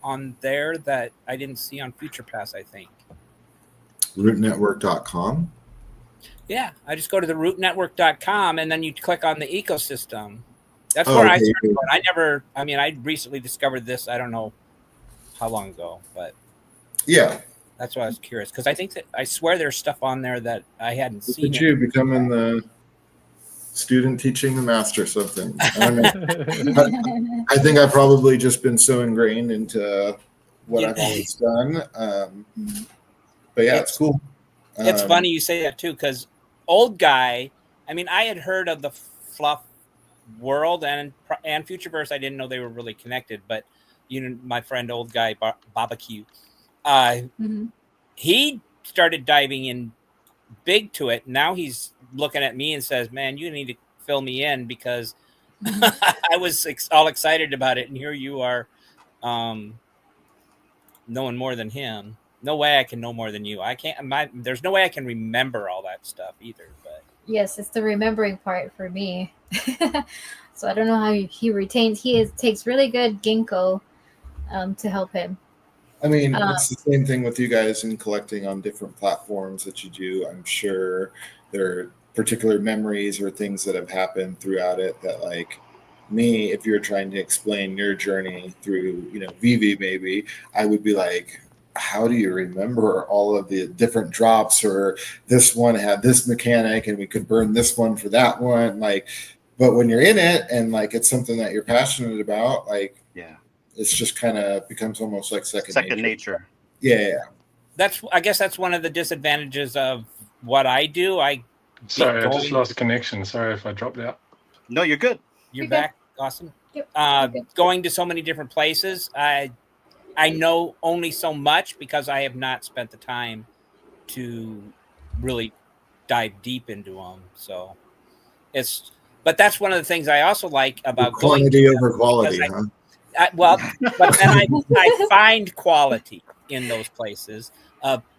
on there that I didn't see on FuturePass, I think. Rootnetwork.com? Yeah, I just go to the rootnetwork.com and then you click on the ecosystem. That's where I started going. I recently discovered this. I don't know how long ago, but yeah, that's why I was curious because I swear there's stuff on there that I hadn't seen. Look at you becoming the student teaching the master something. I don't know. I think I've probably just been so ingrained into what I've always done. But yeah, it's cool. It's funny you say that too, because old guy, I had heard of the fluff world and Futureverse. I didn't know they were really connected, but my friend old guy barbecue, he started diving in big to it. Now he's looking at me and says, "Man, you need to fill me in because I was all excited about it, and here you are, knowing more than him." No way I can know more than you. I can't. There's no way I can remember all that stuff either. But yes, it's the remembering part for me. So I don't know how he retains. Takes really good ginkgo to help him. It's the same thing with you guys in collecting on different platforms that you do. I'm sure there are particular memories or things that have happened throughout it that, like me, if you're trying to explain your journey through, Vivi, maybe I would be like, how do you remember all of the different drops, or this one had this mechanic and we could burn this one for that one? But when you're in it and it's something that you're passionate about, it's just kind of becomes almost like second nature. Yeah. I guess that's one of the disadvantages of what I do. Sorry, I just lost connection. Sorry if I dropped out. No, you're good. You're back. Good. Awesome. Yep. Going to so many different places. I know only so much because I have not spent the time to really dive deep into them. So but that's one of the things I also like about quantity over quality, huh? But then I find quality in those places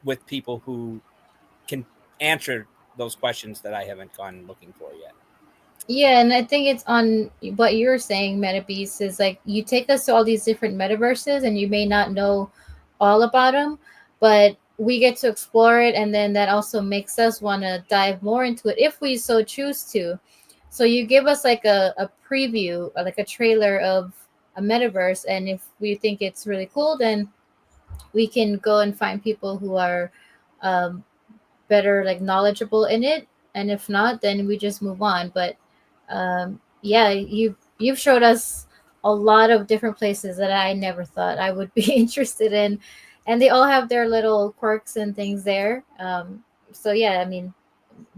with people who can answer those questions that I haven't gone looking for yet. Yeah, and I think it's on what you're saying, Metabeast, is you take us to all these different metaverses and you may not know all about them, but we get to explore it, and then that also makes us want to dive more into it if we so choose to. So you give us a preview, or a trailer of a metaverse, and if we think it's really cool, then we can go and find people who are better knowledgeable in it, and if not, then we just move on. But you've showed us a lot of different places that I never thought I would be interested in, and they all have their little quirks and things there. So yeah,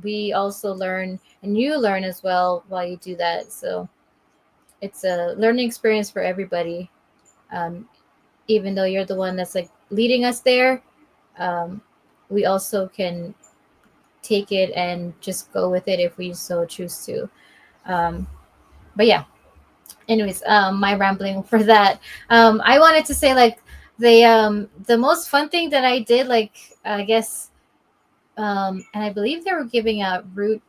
we also learn, and you learn as well while you do that. So it's a learning experience for everybody. Even though you're the one that's leading us there, we also can take it and just go with it if we so choose to. But yeah, anyways, my rambling for that. I wanted to say the most fun thing that I did, I guess, and I believe they were giving out root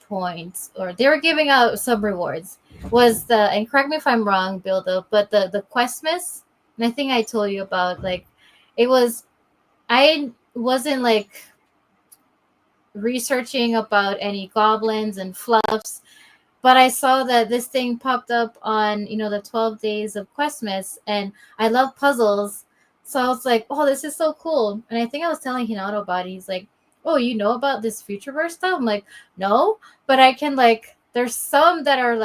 points, or they were giving out some rewards, was and correct me if I'm wrong, Bildo, but the Questmas, and I think I told you about, I wasn't researching about any goblins and fluffs, but I saw that this thing popped up on the 12 days of Questmas, and I love puzzles, so I was like, oh, this is so cool. And I think I was telling Hinato about it. He's like, oh, you know about this Futureverse stuff? I'm like, no, but I can there's some that are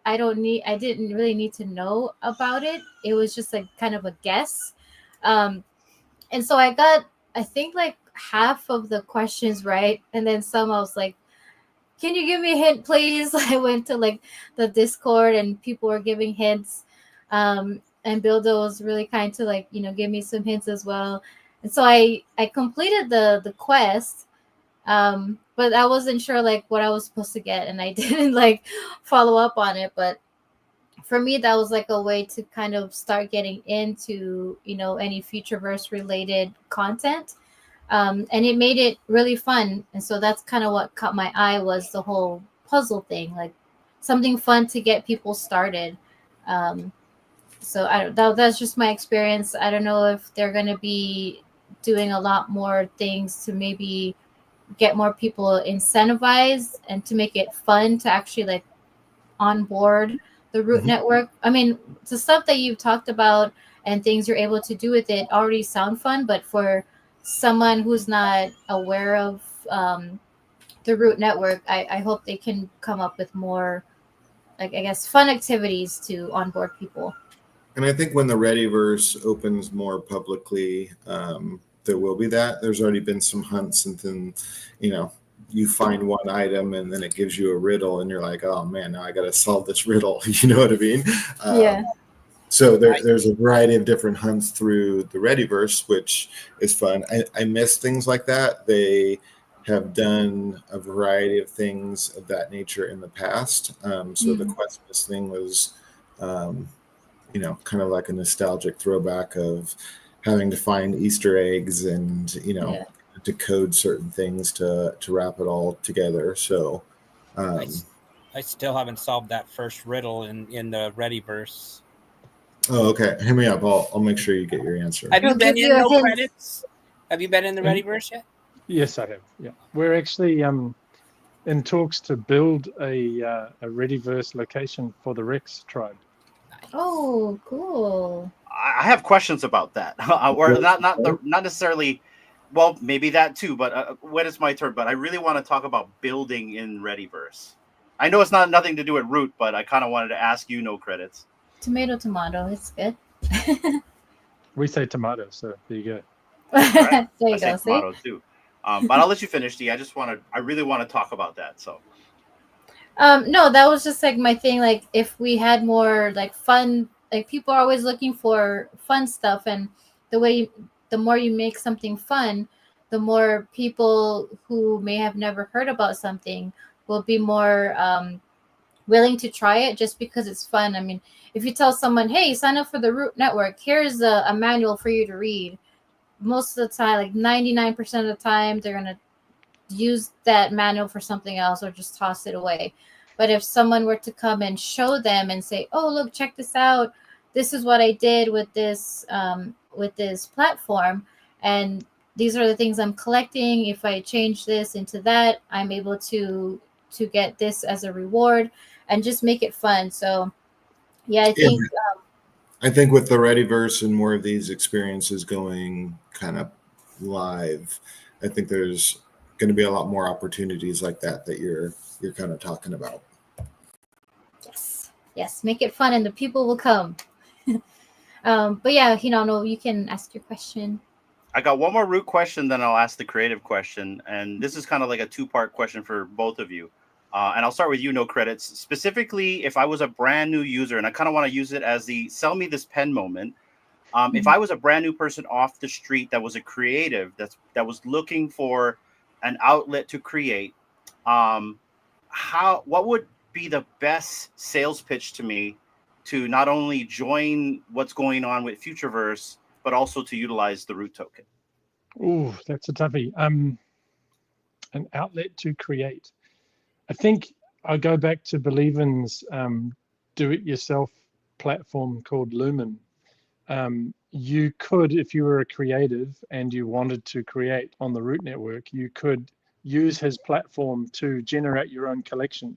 I didn't really need to know about it. It was just kind of a guess. And so I got, I think half of the questions right, and then some I was like, can you give me a hint, please? I went to the Discord, and people were giving hints. And Bildo was really kind to give me some hints as well. And so I completed the quest, but I wasn't sure what I was supposed to get, and I didn't follow up on it. But for me, that was like a way to kind of start getting into, you know, any Futureverse related content. And it made it really fun. And so that's kind of what caught my eye, was the whole puzzle thing, like something fun to get people started. So that's just my experience. I don't know if they're going to be doing a lot more things to maybe get more people incentivized and to make it fun to actually like onboard the root network. I mean, the stuff that you've talked about and things you're able to do with it already sound fun, but for someone who's not aware of the root network, I hope they can come up with more, like, I guess, fun activities to onboard people. And I think when the Readyverse opens more publicly, there will be that. There's already been some hunts, and then, you know, you find one item and then it gives you a riddle and you're like, oh man, now I got to solve this riddle. You know what I mean? Yeah. So there's a variety of different hunts through the Readyverse, which is fun. I miss things like that. They have done a variety of things of that nature in the past. So the Questmas thing was, you know, kind of like a nostalgic throwback of having to find Easter eggs and, you know, decode certain things to wrap it all together. So I still haven't solved that first riddle in the Readyverse. Oh, okay. Hit me up. I'll make sure you get your answer. Have you I'll been give in you a No hint. Credits? Have you been in the Readyverse yet? Yes, I have. Yeah, we're actually in talks to build a Readyverse location for the Rex tribe. Oh, cool. I have questions about that, or not necessarily. Well, maybe that too, but when it's my turn. But I really want to talk about building in Readyverse. I know it's nothing to do with root, but I kind of wanted to ask you, No Credits. Tomato, it's good. We say tomato, so there you go. Right. There you I say go. tomato too. But I'll let you finish, D. I really want to talk about that. So. No, that was just like my thing. Like, if we had more like fun, like, people are always looking for fun stuff, and the more you make something fun, the more people who may have never heard about something will be more willing to try it just because it's fun. I mean, if you tell someone, hey, sign up for the Root Network, here's a manual for you to read, most of the time, like 99% of the time, they're going to use that manual for something else or just toss it away. But if someone were to come and show them and say, oh, look, check this out, this is what I did with this platform, and these are the things I'm collecting. If I change this into that, I'm able to get this as a reward, and just make it fun. So yeah, I think with the Readyverse and more of these experiences going kind of live, I think there's going to be a lot more opportunities like that you're kind of talking about. Yes, make it fun and the people will come. But yeah, no, you can ask your question. I got one more root question, then I'll ask the creative question. And this is kind of like a two-part question for both of you. And I'll start with you, No Credits. Specifically, if I was a brand new user, and I kind of want to use it as the sell me this pen moment. If I was a brand new person off the street that was a creative, that was looking for an outlet to create, what would be the best sales pitch to me to not only join what's going on with Futureverse, but also to utilize the root token? Ooh, that's a toughie. An outlet to create. I think I go back to Believin's do-it-yourself platform called Lumen. You could, if you were a creative and you wanted to create on the root network, you could use his platform to generate your own collection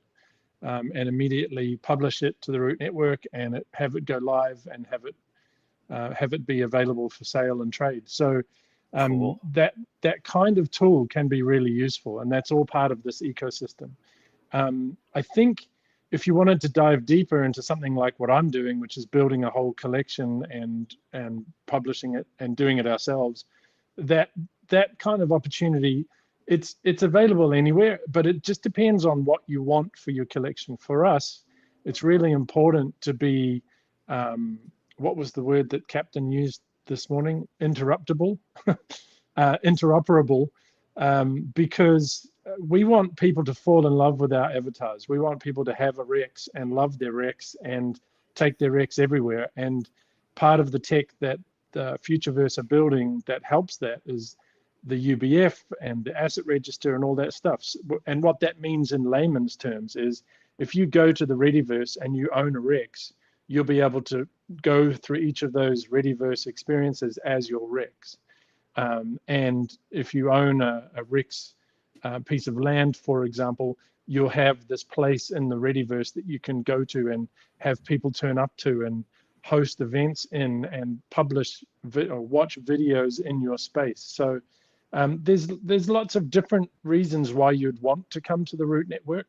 and immediately publish it to the root network and have it go live and have it be available for sale and trade. So Cool. that kind of tool can be really useful, and that's all part of this ecosystem. I think if you wanted to dive deeper into something like what I'm doing, which is building a whole collection and publishing it and doing it ourselves, that kind of opportunity, it's available anywhere, but it just depends on what you want for your collection. For us, it's really important to be, what was the word that Captain used this morning? Interoperable, because we want people to fall in love with our avatars. We want people to have a Rex and love their Rex and take their Rex everywhere. And part of the tech that Futureverse are building that helps that is the UBF and the asset register and all that stuff. And what that means in layman's terms is if you go to the Readyverse and you own a Rex, you'll be able to go through each of those Readyverse experiences as your Rex. And if you own a Rex piece of land, for example, you'll have this place in the Readyverse that you can go to and have people turn up to and host events in and publish or watch videos in your space. So there's lots of different reasons why you'd want to come to the Root Network,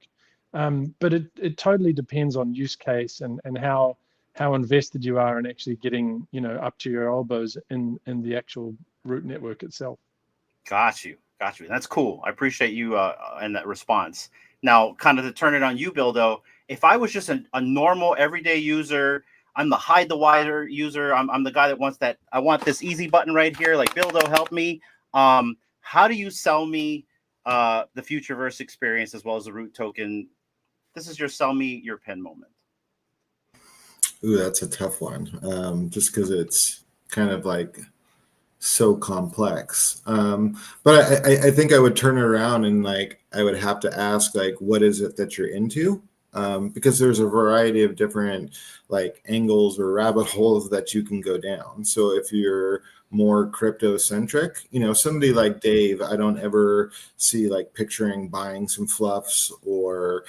but it totally depends on use case and how invested you are in actually getting up to your elbows in the actual Root Network itself. Got you. That's cool. I appreciate you and that response. Now, kind of to turn it on you, Bildo, if I was just a normal everyday user, I'm the hide the wire user. I'm the guy that wants that. I want this easy button right here. Like, Bildo, help me. How do you sell me the Futureverse experience as well as the Root token? This is your sell me your pen moment. Ooh, that's a tough one. Just because it's kind of like so complex. But I think I would turn it around and like I would have to ask like, what is it that you're into? Because there's a variety of different like angles or rabbit holes that you can go down. So if you're more crypto centric, somebody like Dave, I don't ever see like picturing buying some fluffs or,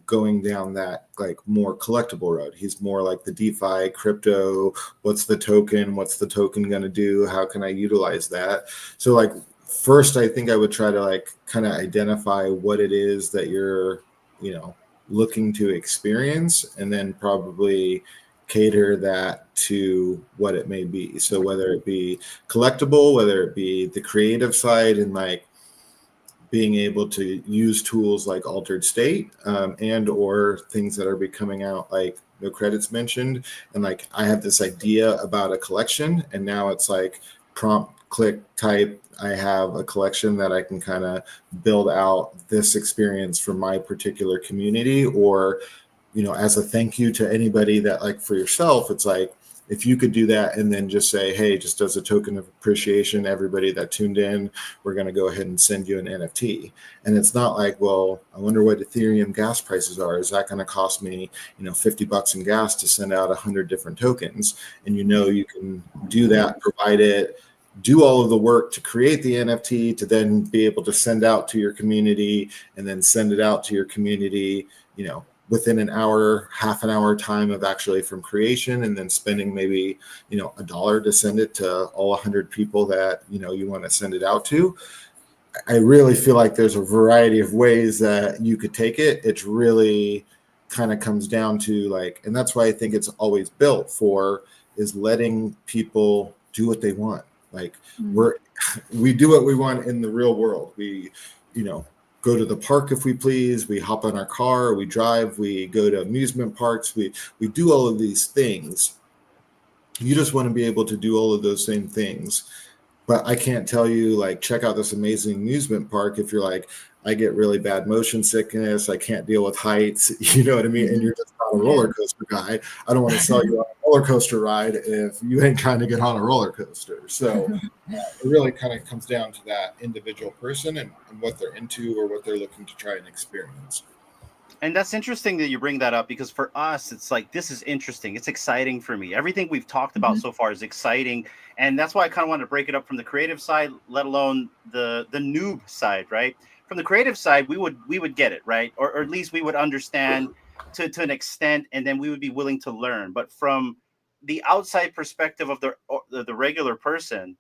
going down that like more collectible road. He's more like the DeFi crypto. What's the token going to do? How can I utilize that? So like, first, I think I would try to like kind of identify what it is that you're, looking to experience, and then probably cater that to what it may be. So whether it be collectible, whether it be the creative side and like being able to use tools like Altered State and or things that are becoming out like No Credits mentioned. And like I have this idea about a collection and now it's like prompt click type. I have a collection that I can kind of build out this experience for my particular community, or, as a thank you to anybody that like for yourself, it's like, if you could do that and then just say, hey, just as a token of appreciation, everybody that tuned in, we're going to go ahead and send you an NFT. And it's not like, well, I wonder what Ethereum gas prices are. Is that going to cost me, $50 in gas to send out 100 different tokens? And you can do that, provide it, do all of the work to create the NFT to then be able to send out to your community and then send it out to your community, within an hour, half an hour time of actually from creation, and then spending maybe, $1 to send it to all 100 people that, you want to send it out to. I really feel like there's a variety of ways that you could take it. It's really kind of comes down to like, and that's why I think it's always built for, is letting people do what they want. Like we do what we want in the real world. We, go to the park if we please. We hop on our car. We drive. We go to amusement parks. We do all of these things. You just want to be able to do all of those same things. But I can't tell you like check out this amazing amusement park if you're like, I get really bad motion sickness. I can't deal with heights. You know what I mean? And you're just not a roller coaster guy. I don't want to sell you a roller coaster ride if you ain't trying to get on a roller coaster. So it really kind of comes down to that individual person and what they're into or what they're looking to try and experience. And that's interesting that you bring that up, because for us, it's like, this is interesting. It's exciting for me. Everything we've talked about so far is exciting. And that's why I kind of wanted to break it up from the creative side, let alone the noob side, right? From the creative side, we would get it, right? Or at least we would understand to an extent, and then we would be willing to learn. But from the outside perspective of the regular person,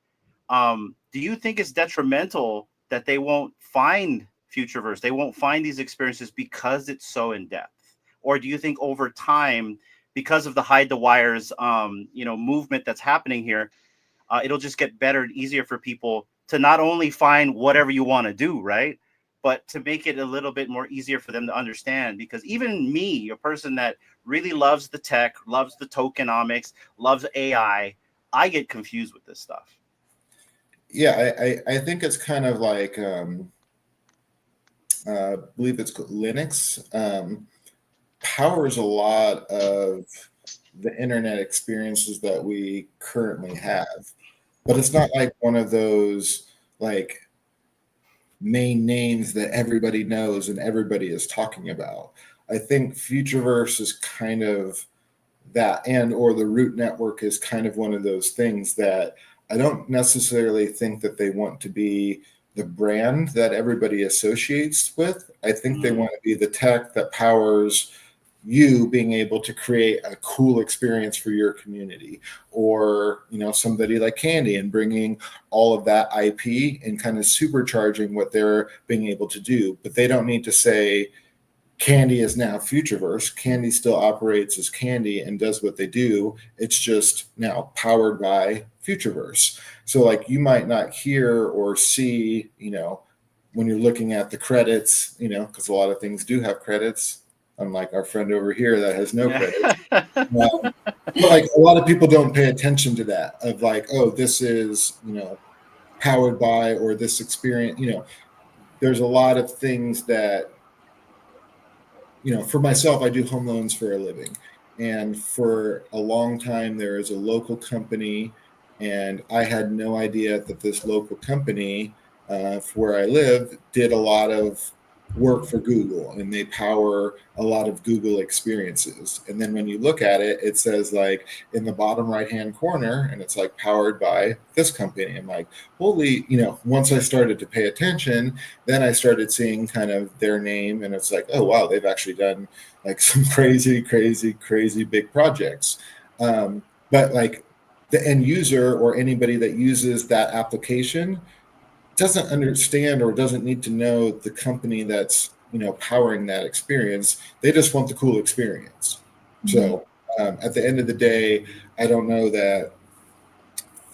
do you think it's detrimental that they won't find Futureverse, they won't find these experiences because it's so in depth? Or do you think over time, because of the hide the wires movement that's happening here, it'll just get better and easier for people to not only find whatever you want to do, right, but to make it a little bit more easier for them to understand? Because even me, a person that really loves the tech, loves the tokenomics, loves AI, I get confused with this stuff. Yeah, I think it's kind of like I believe it's called Linux, powers a lot of the internet experiences that we currently have. But it's not like one of those like main names that everybody knows and everybody is talking about. I think Futureverse is kind of that, and or the root network is kind of one of those things that I don't necessarily think that they want to be the brand that everybody associates with. I think they want to be the tech that powers you being able to create a cool experience for your community, or somebody like Candy and bringing all of that IP and kind of supercharging what they're being able to do. But they don't need to say Candy is now Futureverse. Candy still operates as Candy and does what they do. It's just now powered by Futureverse. So like you might not hear or see, when you're looking at the credits, because a lot of things do have credits, unlike our friend over here that has no credits. But like a lot of people don't pay attention to that of like, oh, this is, powered by, or this experience, there's a lot of things that, for myself, I do home loans for a living. And for a long time, there is a local company, and I had no idea that this local company, for where I live, did a lot of work for Google, and they power a lot of Google experiences. And then when you look at it, it says like in the bottom right hand corner, and it's like powered by this company. I'm like, holy, once I started to pay attention, then I started seeing kind of their name, and it's like, oh wow, they've actually done like some crazy big projects. But like the end user or anybody that uses that application doesn't understand or doesn't need to know the company that's powering that experience. They just want the cool experience. So at the end of the day, I don't know that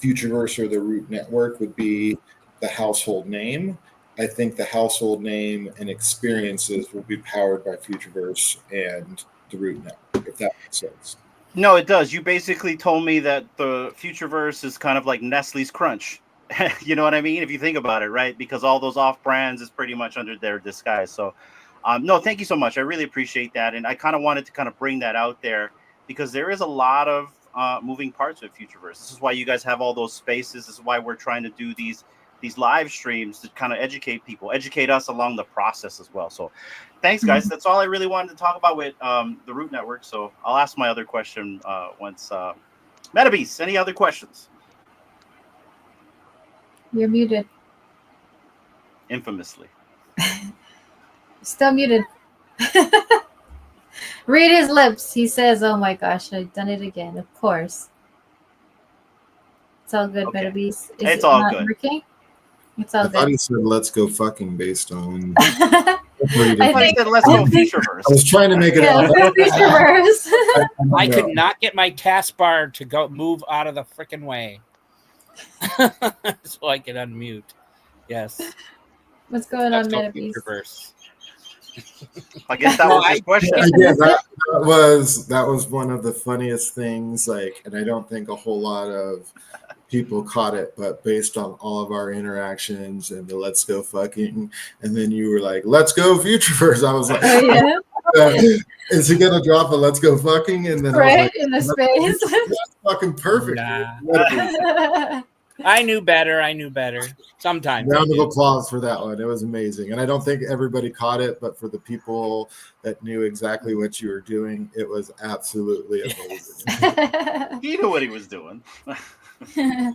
Futureverse or the root network would be the household name. I think the household name and experiences will be powered by Futureverse and the root network, if that makes sense. No, it does. You basically told me that the Futureverse is kind of like Nestle's Crunch. You know what I mean? If you think about it, right? Because all those off brands is pretty much under their disguise. So, no, thank you so much. I really appreciate that. And I kind of wanted to kind of bring that out there because there is a lot of moving parts with Futureverse. This is why you guys have all those spaces. This is why we're trying to do these live streams to kind of educate people, educate us along the process as well. So thanks, guys. That's all I really wanted to talk about with the root network. So I'll ask my other question once. Metabeast, any other questions? You're muted. Infamously. Still muted. Read his lips. He says, oh my gosh, I've done it again. Of course. It's all good, Okay. Metabeast. It's all good. Working? It's all I thought good. he said, let's go fucking based on. I He said, let's go Futureverse. I was trying to make it out. Futureverse. I could not get my taskbar to go move out of the freaking way. So I can unmute. Yes. What's going on, Let's go Metabeast? Futureverse. I guess that was his question. Yeah, that was one of the funniest things. Like, and I don't think a whole lot of people caught it, but based on all of our interactions and the let's go fucking, and then you were like, let's go Futureverse. I was like, is he gonna drop a let's go fucking? And then right I was like, in the space. That's fucking perfect. Nah. I knew better. Sometimes. Round of applause for that one. It was amazing. And I don't think everybody caught it, but for the people that knew exactly what you were doing, it was absolutely amazing. He knew what he was doing. Yeah,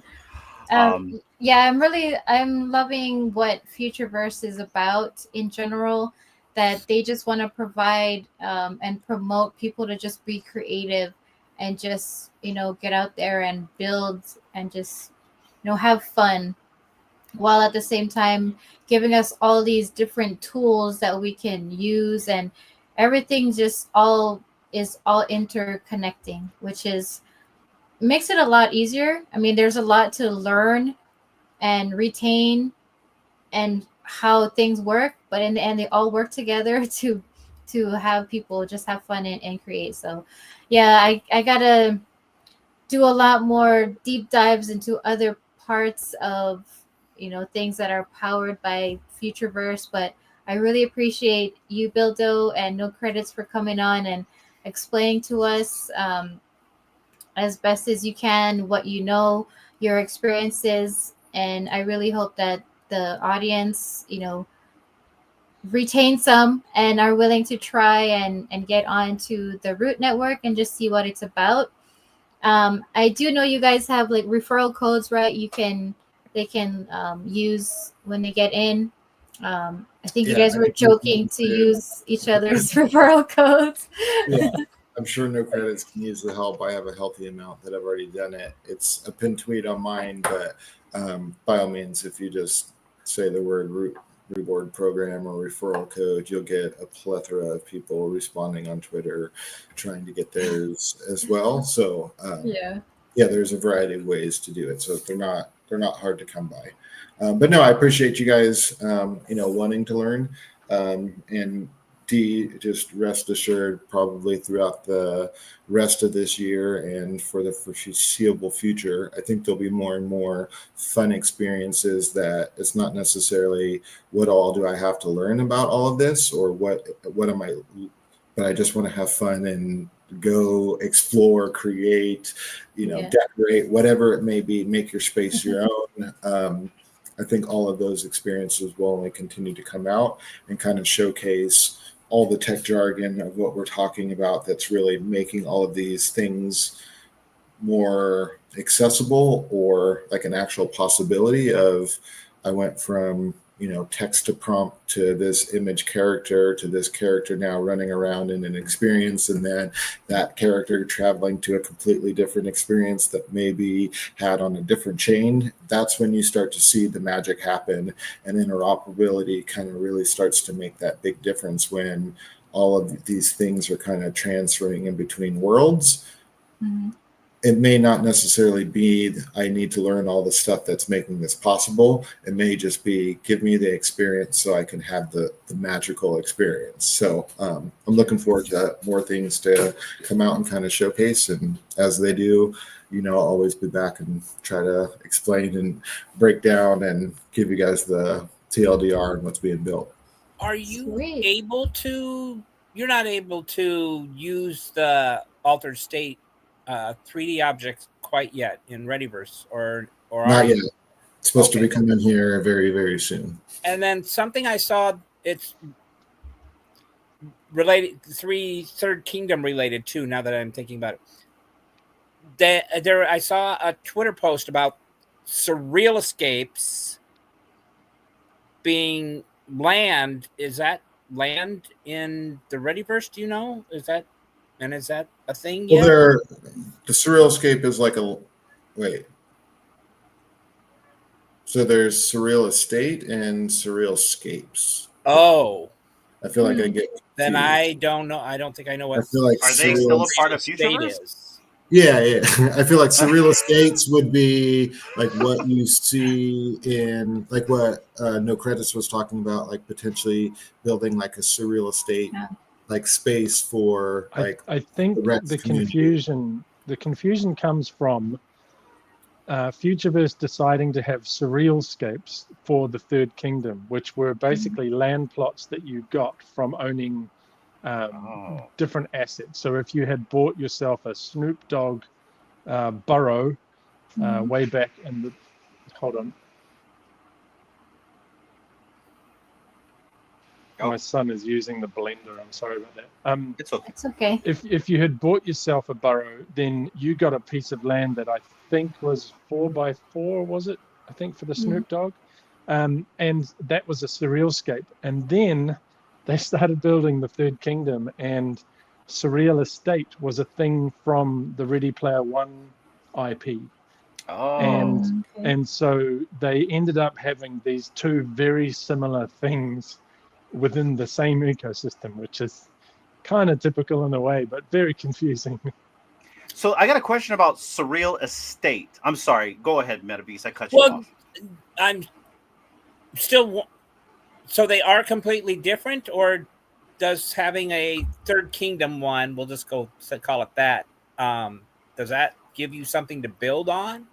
I'm loving what Futureverse is about in general, that they just want to provide and promote people to just be creative and just, get out there and build and just, have fun, while at the same time giving us all these different tools that we can use, and everything just all interconnecting, which makes it a lot easier. I mean, there's a lot to learn and retain and how things work, but in the end they all work together to have people just have fun and create. So yeah, I gotta do a lot more deep dives into other parts of things that are powered by Futureverse, but I really appreciate you, Bildo, and No Credits for coming on and explaining to us as best as you can what you know, your experiences, and I really hope that the audience, retain some and are willing to try and get onto the Root Network and just see what it's about. I do know you guys have like referral codes, right? They can use when they get in. I think you Yeah, guys were joking to use each other's referral codes. yeah. I'm sure No Credits can use the help. I have a healthy amount that I've already done it. It's a pinned tweet on mine, but by all means, if you just say the word reward program or referral code, you'll get a plethora of people responding on Twitter trying to get theirs as well. So Yeah. there's a variety of ways to do it. So they're not hard to come by. But no, I appreciate you guys, wanting to learn. And D, just rest assured, probably throughout the rest of this year and for the foreseeable future, I think there'll be more and more fun experiences that it's not necessarily what all do I have to learn about all of this or what am I, but I just want to have fun and go explore, create, decorate, whatever it may be, make your space your own. I think all of those experiences will only continue to come out and kind of showcase all the tech jargon of what we're talking about that's really making all of these things more accessible or like an actual possibility of I went from text to prompt to this image character to this character now running around in an experience, and then that character traveling to a completely different experience that maybe had on a different chain. That's when you start to see the magic happen, and interoperability kind of really starts to make that big difference when all of these things are kind of transferring in between worlds. Mm-hmm. It may not necessarily be I need to learn all the stuff that's making this possible. It may just be give me the experience so I can have the magical experience. So I'm looking forward to more things to come out and kind of showcase. And as they do, I'll always be back and try to explain and break down and give you guys the TLDR and what's being built. Are you Sweet. able to? You're not able to use the altered state 3D objects quite yet in Readyverse, or not yet. It's supposed to be coming here very, very soon. And then something I saw, it's related, Third Kingdom related too. Now that I'm thinking about it, I saw a Twitter post about surreal escapes being land. Is that land in the Readyverse? Do you know? Is that a thing yet? Well, the Surreal Escape is like so there's Surreal Estate and Surreal Escapes. Oh. I feel like I get confused. Then I don't know. I don't think I know what. I feel like are they still a part of Futureverse? Is. Yeah. I feel like Surreal Estates would be like what you see in like what No Credits was talking about, like potentially building like a Surreal Estate. Yeah. Like space for like I think the confusion comes from Futureverse deciding to have surrealscapes for the Third Kingdom, which were basically land plots that you got from owning different assets. So if you had bought yourself a Snoop Dogg burrow way back in the hold on. My son is using the blender. I'm sorry about that. It's okay. It's okay. If you had bought yourself a burrow, then you got a piece of land that I think was 4x4, was it? I think for the Snoop Dogg. And that was a surrealscape. And then they started building the Third Kingdom, and Surreal Estate was a thing from the Ready Player One IP. Oh. And so they ended up having these two very similar things within the same ecosystem, which is kind of typical in a way, but very confusing. So I got a question about Surreal Estate. I'm sorry. Go ahead, Metabeast. I cut you off. I'm still. So they are completely different, or does having a Third Kingdom one, we'll just call it that, does that give you something to build on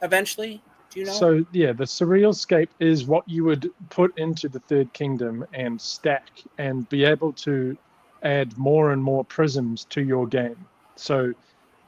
eventually? Do you know? So yeah, the surrealscape is what you would put into the Third Kingdom and stack and be able to add more and more prisms to your game. So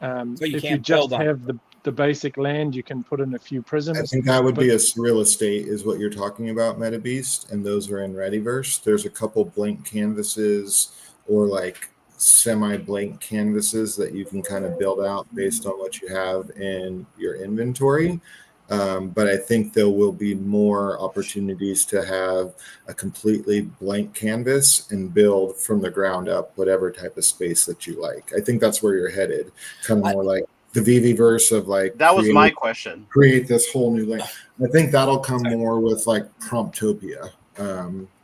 So you if you can't just build on have the basic land, you can put in a few prisms. I think that would be a surreal estate is what you're talking about, Metabeast, and those are in Readyverse. There's a couple blank canvases or like semi-blank canvases that you can kind of build out based on what you have in your inventory. But I think there will be more opportunities to have a completely blank canvas and build from the ground up whatever type of space that you like. I think that's where you're headed, kind of more like the VV-verse of like That was my question. create this whole new lane. I think that'll come more with like Promptopia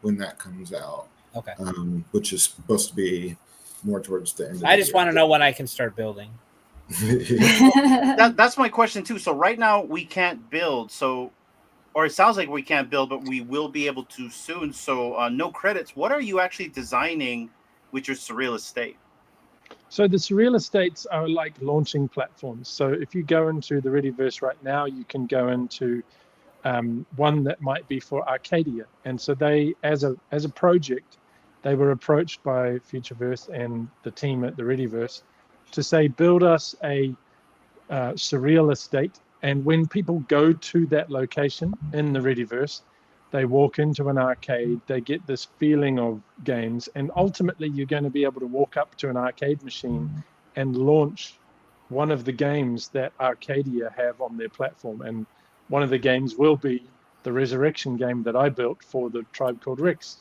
when that comes out, Okay. which is supposed to be more towards the end. Of I the just year. want to know when I can start building. That's my question too. So right now we can't build. So, or it sounds like we can't build, but we will be able to soon. So no credits. What are you actually designing with your surreal estate? So the surreal estates are like launching platforms. So if you go into the Readyverse right now, you can go into one that might be for Arcadia. And so they, as a project, they were approached by Futureverse and the team at the Readyverse to say, build us a surreal estate. And when people go to that location in the Readyverse, they walk into an arcade, they get this feeling of games, and ultimately you're going to be able to walk up to an arcade machine and launch one of the games that Arcadia have on their platform. And one of the games will be the Resurrection game that I built for the Tribe Called Rex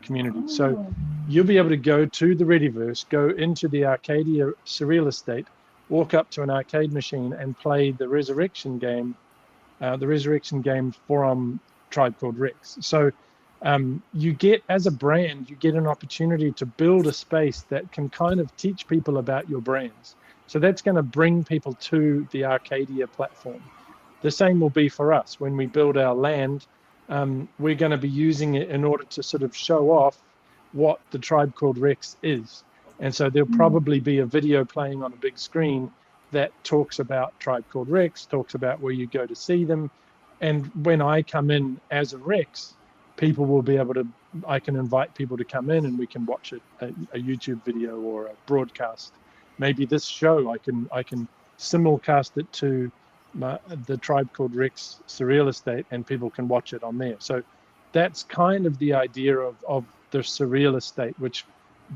community. So you'll be able to go to the Readyverse, go into the Arcadia surreal estate, walk up to an arcade machine and play the Resurrection game from Tribe Called Rex. So you get, as a brand, you get an opportunity to build a space that can kind of teach people about your brands. So that's going to bring people to the Arcadia platform. The same will be for us. When we build our land, we're going to be using it in order to sort of show off what the Tribe Called Rex is. And so there'll probably be a video playing on a big screen that talks about Tribe Called Rex, talks about where you go to see them. And when I come in as a Rex, people will be able to, I can invite people to come in and we can watch a YouTube video or a broadcast. Maybe this show, I can simulcast it to the Tribe Called Rex surreal estate and people can watch it on there. So that's kind of the idea of the surreal estate, which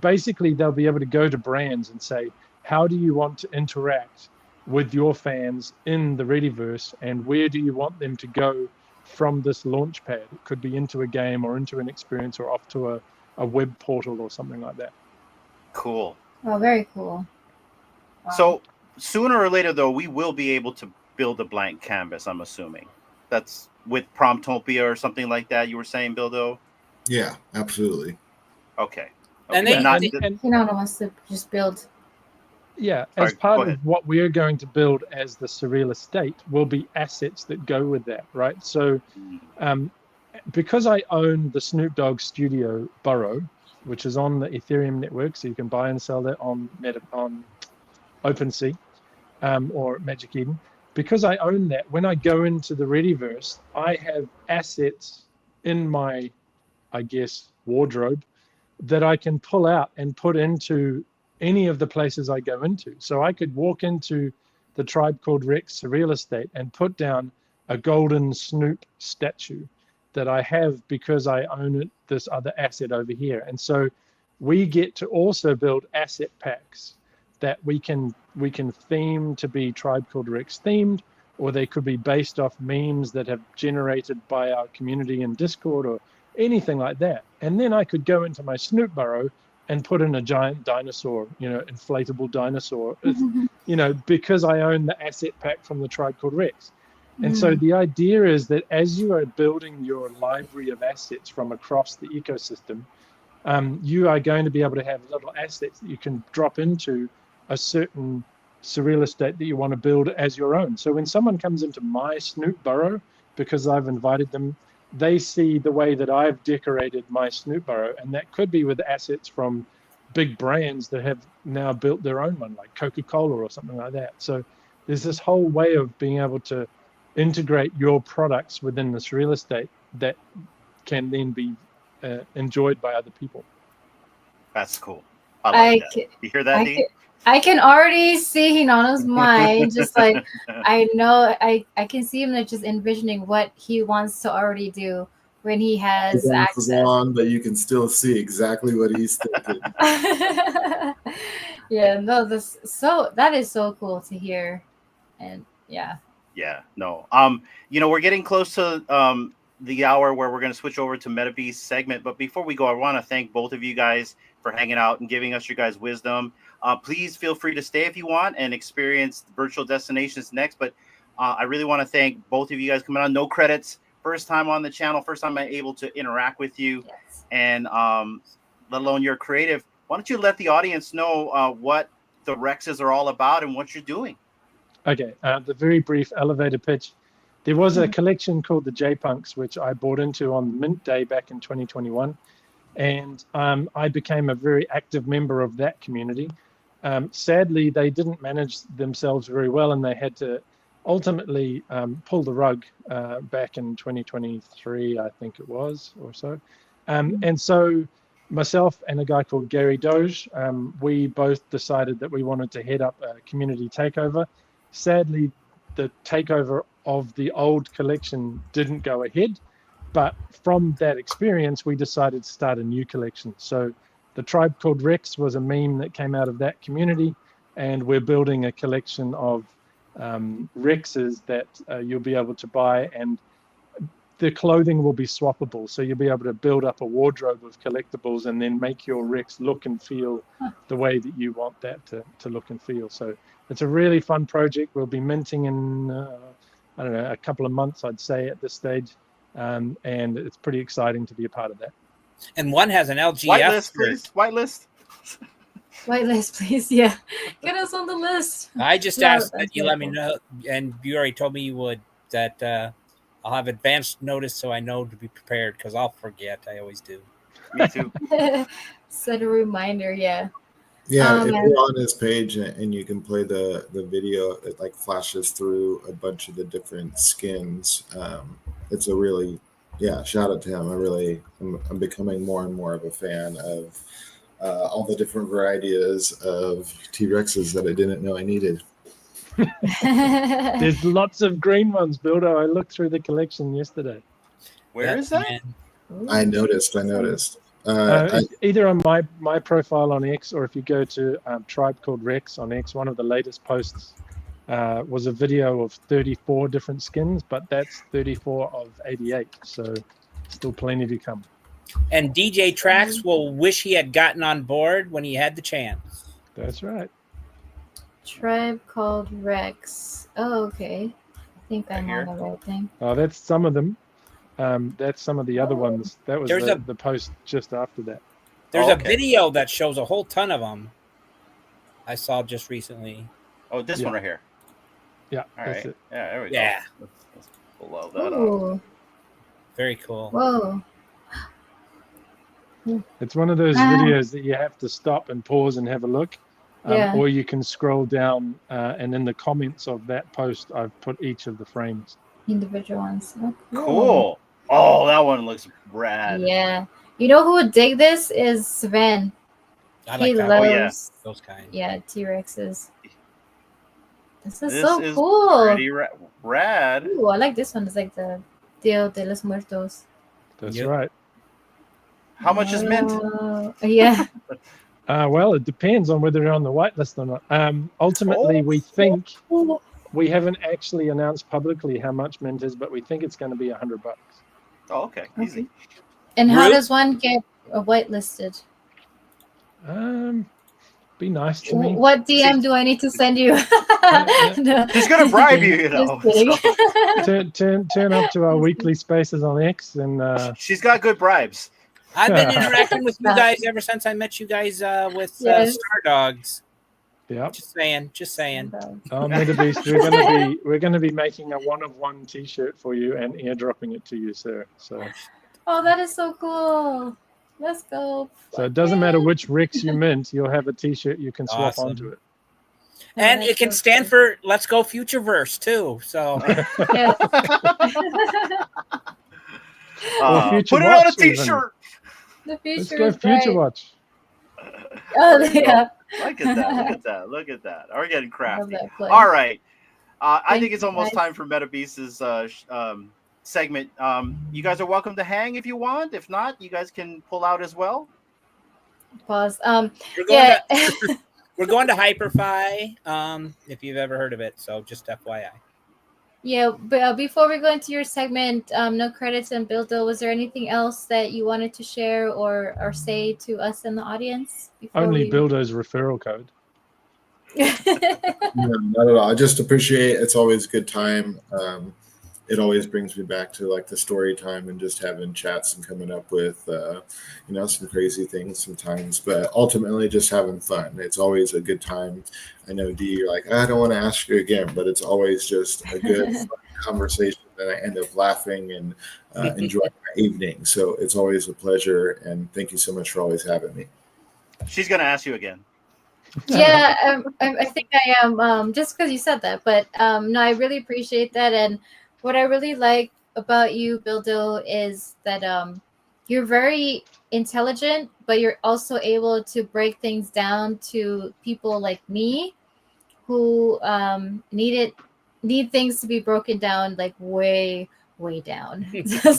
basically they'll be able to go to brands and say, how do you want to interact with your fans in the Readyverse, and where do you want them to go from this launch pad? It could be into a game or into an experience or off to a web portal or something like that. Cool. Oh, very cool. Wow. So sooner or later, though, we will be able to build a blank canvas, I'm assuming. That's with Promptopia or something like that, you were saying, Bildo? Yeah, absolutely. Okay. And Okay. Hinata wants to just build. Yeah, Sorry, as part go of ahead. what we're going to build as the surreal estate will be assets that go with that, right? So because I own the Snoop Dogg Studio Burrow, which is on the Ethereum network, so you can buy and sell that on OpenSea or Magic Eden. Because I own that, when I go into the Readyverse, I have assets in my, I guess, wardrobe that I can pull out and put into any of the places I go into. So I could walk into the Tribe Called Rex surreal estate and put down a golden Snoop statue that I have because I own this other asset over here. And so we get to also build asset packs that we can theme to be Tribe Called Rex themed, or they could be based off memes that have generated by our community in Discord or anything like that. And then I could go into my Snoop Burrow and put in a giant dinosaur, inflatable dinosaur, because I own the asset pack from the Tribe Called Rex. And so the idea is that as you are building your library of assets from across the ecosystem, you are going to be able to have little assets that you can drop into a certain surreal estate that you want to build as your own. So when someone comes into my Snoop Burrow, because I've invited them, they see the way that I've decorated my Snoop Burrow, and that could be with assets from big brands that have now built their own one, like Coca-Cola or something like that. So there's this whole way of being able to integrate your products within this real estate that can then be enjoyed by other people. That's cool. I like that. You hear that, D? I can already see Hinano's mind. Just like I know, I can see him like just envisioning what he wants to already do when he has access. On, but you can still see exactly what he's thinking. Yeah, no, that is so cool to hear, and yeah. Yeah, no. We're getting close to the hour where we're going to switch over to Metabeast segment. But before we go, I want to thank both of you guys for hanging out and giving us your guys' wisdom. Please feel free to stay if you want and experience virtual destinations next. But I really want to thank both of you guys coming on. No credits. First time on the channel. First time I'm able to interact with you. Yes. And let alone you're creative. Why don't you let the audience know what the Rexes are all about and what you're doing? Okay, the very brief elevator pitch. There was a collection called the J-Punks, which I bought into on Mint Day back in 2021. And I became a very active member of that community. Sadly, they didn't manage themselves very well, and they had to ultimately pull the rug back in 2023, I think it was, or so. And so myself and a guy called Gary Doge, we both decided that we wanted to head up a community takeover. Sadly, the takeover of the old collection didn't go ahead, but from that experience, we decided to start a new collection. So the Tribe Called Rex was a meme that came out of that community, and we're building a collection of Rexes that you'll be able to buy, and the clothing will be swappable. So you'll be able to build up a wardrobe of collectibles and then make your Rex look and feel the way that you want that to look and feel. So it's a really fun project. We'll be minting in, I don't know, a couple of months, I'd say, at this stage. And it's pretty exciting to be a part of that. And one has an LGF. Whitelist, please. Whitelist. Whitelist, please. Yeah. Get us on the list. I just asked that you let me know, and you already told me you would, that I'll have advanced notice so I know to be prepared, because I'll forget. I always do. Me too. Set a reminder, yeah. Yeah, if you're on his page and you can play the video, it like flashes through a bunch of the different skins. It's a really, shout out to him. I'm becoming more and more of a fan of all the different varieties of T-Rexes that I didn't know I needed. There's lots of green ones, Bildo. I looked through the collection yesterday. Where is that? I noticed. Either on my profile on X, or if you go to Tribe Called Rex on X, one of the latest posts was a video of 34 different skins, but that's 34 of 88, so still plenty to come. And DJ Trax will wish he had gotten on board when he had the chance. That's right. Tribe Called Rex. Oh, okay. I think I'm on the right thing. Oh, that's some of them. That's some of the other ones. That was the post just after that. There's a video that shows a whole ton of them. I saw just recently. Oh, this one right here. Yeah, all that's right. it. Yeah, there we go. Yeah. Let's pull all that up. Very cool. Whoa. It's one of those videos that you have to stop and pause and have a look. Or you can scroll down, and in the comments of that post, I've put each of the frames. Individual ones. Oh, cool. Oh, that one looks rad. Yeah. You know who would dig this is Sven. I like he that. Loves, those kind. Yeah, T-Rexes. This is so cool. Pretty rad. Ooh, I like this one. It's like the Dia de los Muertos. That's right. How much is mint? Yeah. Well, it depends on whether you're on the whitelist or not. Ultimately, we think we haven't actually announced publicly how much mint is, but we think it's going to be $100. Oh, okay, easy. And how does one get whitelisted? Be nice to me. What DM do I need to send you? No. She's gonna bribe you, you know. Turn up to our weekly spaces on X, and she's got good bribes. I've been interacting with you guys ever since I met you guys with Star Dogs. Yeah. Just saying. Oh, Metabeast, we're gonna be making a 1-of-1 T-shirt for you and airdropping it to you, sir. So. Oh, that is so cool. Let's go. So it doesn't matter which Rex you mint, you'll have a T-shirt you can swap onto it. And it can stand for Let's Go Futureverse too. So Or Future put it Watch on a T-shirt. The future Let's go Future Watch. Oh, There you go. yeah. Look at that. Look at that. Look at that. We're getting I love crafty. that play. All right. I Thank think it's you, almost guys. time for Metabeast's segment. You guys are welcome to hang if you want. If not, you guys can pull out as well. Pause. We're going Yeah. to we're going to Hyperfy. If you've ever heard of it, so just FYI. Yeah, but before we go into your segment, no credits and Bildo, was there anything else that you wanted to share or say to us in the audience? Only Bildo's referral code. No, not at all. I just appreciate it's always a good time. It always brings me back to like the story time and just having chats and coming up with some crazy things sometimes, but ultimately just having fun. It's always a good time. I know D, you're like, I don't want to ask you again, but it's always just a good fun conversation and I end up laughing and enjoying my evening. So it's always a pleasure, and thank you so much for always having me. She's gonna ask you again. Yeah, I think I am, just because you said that. But no, I really appreciate that. And what I really like about you, Bildo, is that you're very intelligent, but you're also able to break things down to people like me who need things to be broken down like way down.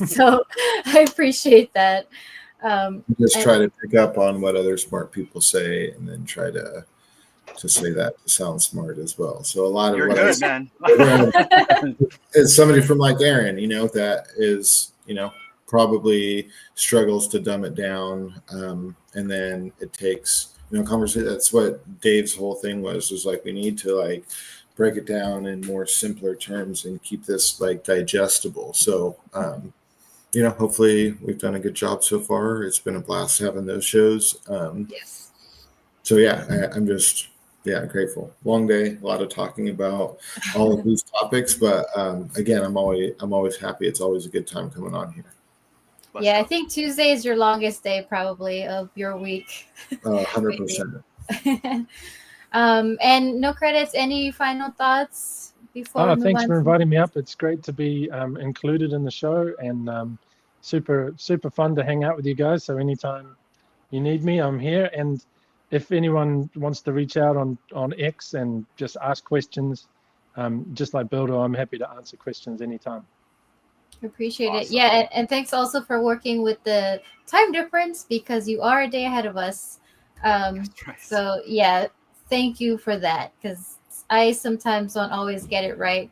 So I appreciate that. Just try to pick up on what other smart people say and then try to say that to sound smart as well. So a lot of You're what good, I man. is somebody from like Aaron, that is, probably struggles to dumb it down. And then it takes, conversation. That's what Dave's whole thing was like, we need to like break it down in more simpler terms and keep this like digestible. So, hopefully we've done a good job so far. It's been a blast having those shows. Yes. So yeah, I'm just grateful. Long day, a lot of talking about all of these topics, but again, I'm always happy. It's always a good time coming on here. Yeah, I think Tuesday is your longest day probably of your week. 100%. And no credits. Any final thoughts before we move Thanks on for to- inviting me up. It's great to be included in the show, and super fun to hang out with you guys. So anytime you need me, I'm here. And if anyone wants to reach out on X and just ask questions, just like Bildo, I'm happy to answer questions anytime. Appreciate it. Awesome. Yeah, and thanks also for working with the time difference because you are a day ahead of us. Right. So yeah, thank you for that because I sometimes don't always get it right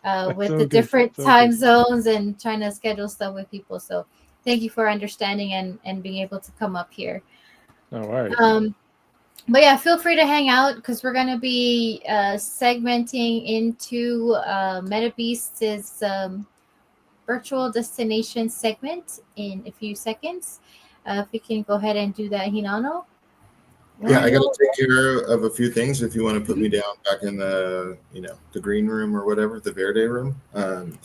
with all the good. different It's all time good. zones and trying to schedule stuff with people. So thank you for understanding and being able to come up here. No worries. But yeah, feel free to hang out because we're going to be segmenting into Metabeast's virtual destination segment in a few seconds. If we can go ahead and do that, Hinano. Yeah, I got to take care of a few things. If you want to put me down back in the, the green room or whatever, the Verde room. And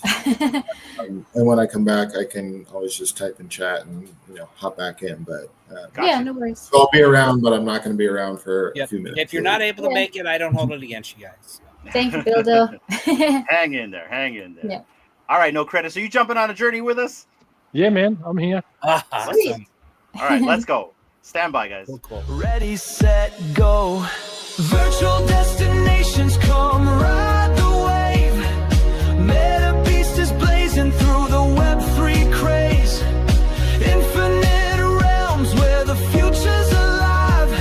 when I come back, I can always just type in chat and, hop back in. But Gotcha. Yeah, no worries. so I'll be around, but I'm not going to be around for Yep. a few minutes. If you're not able to make it, I don't hold it against you guys. Thank you, Bildo. Hang in there. Hang in there. Yeah. All right, no credits. Are you jumping on a journey with us? Yeah, man, I'm here. Awesome. All right, let's go. Stand by, guys. Cool. Ready, set, go. Virtual destinations come ride the wave. Metabeast is blazing through the Web3 craze. Infinite realms where the future's alive.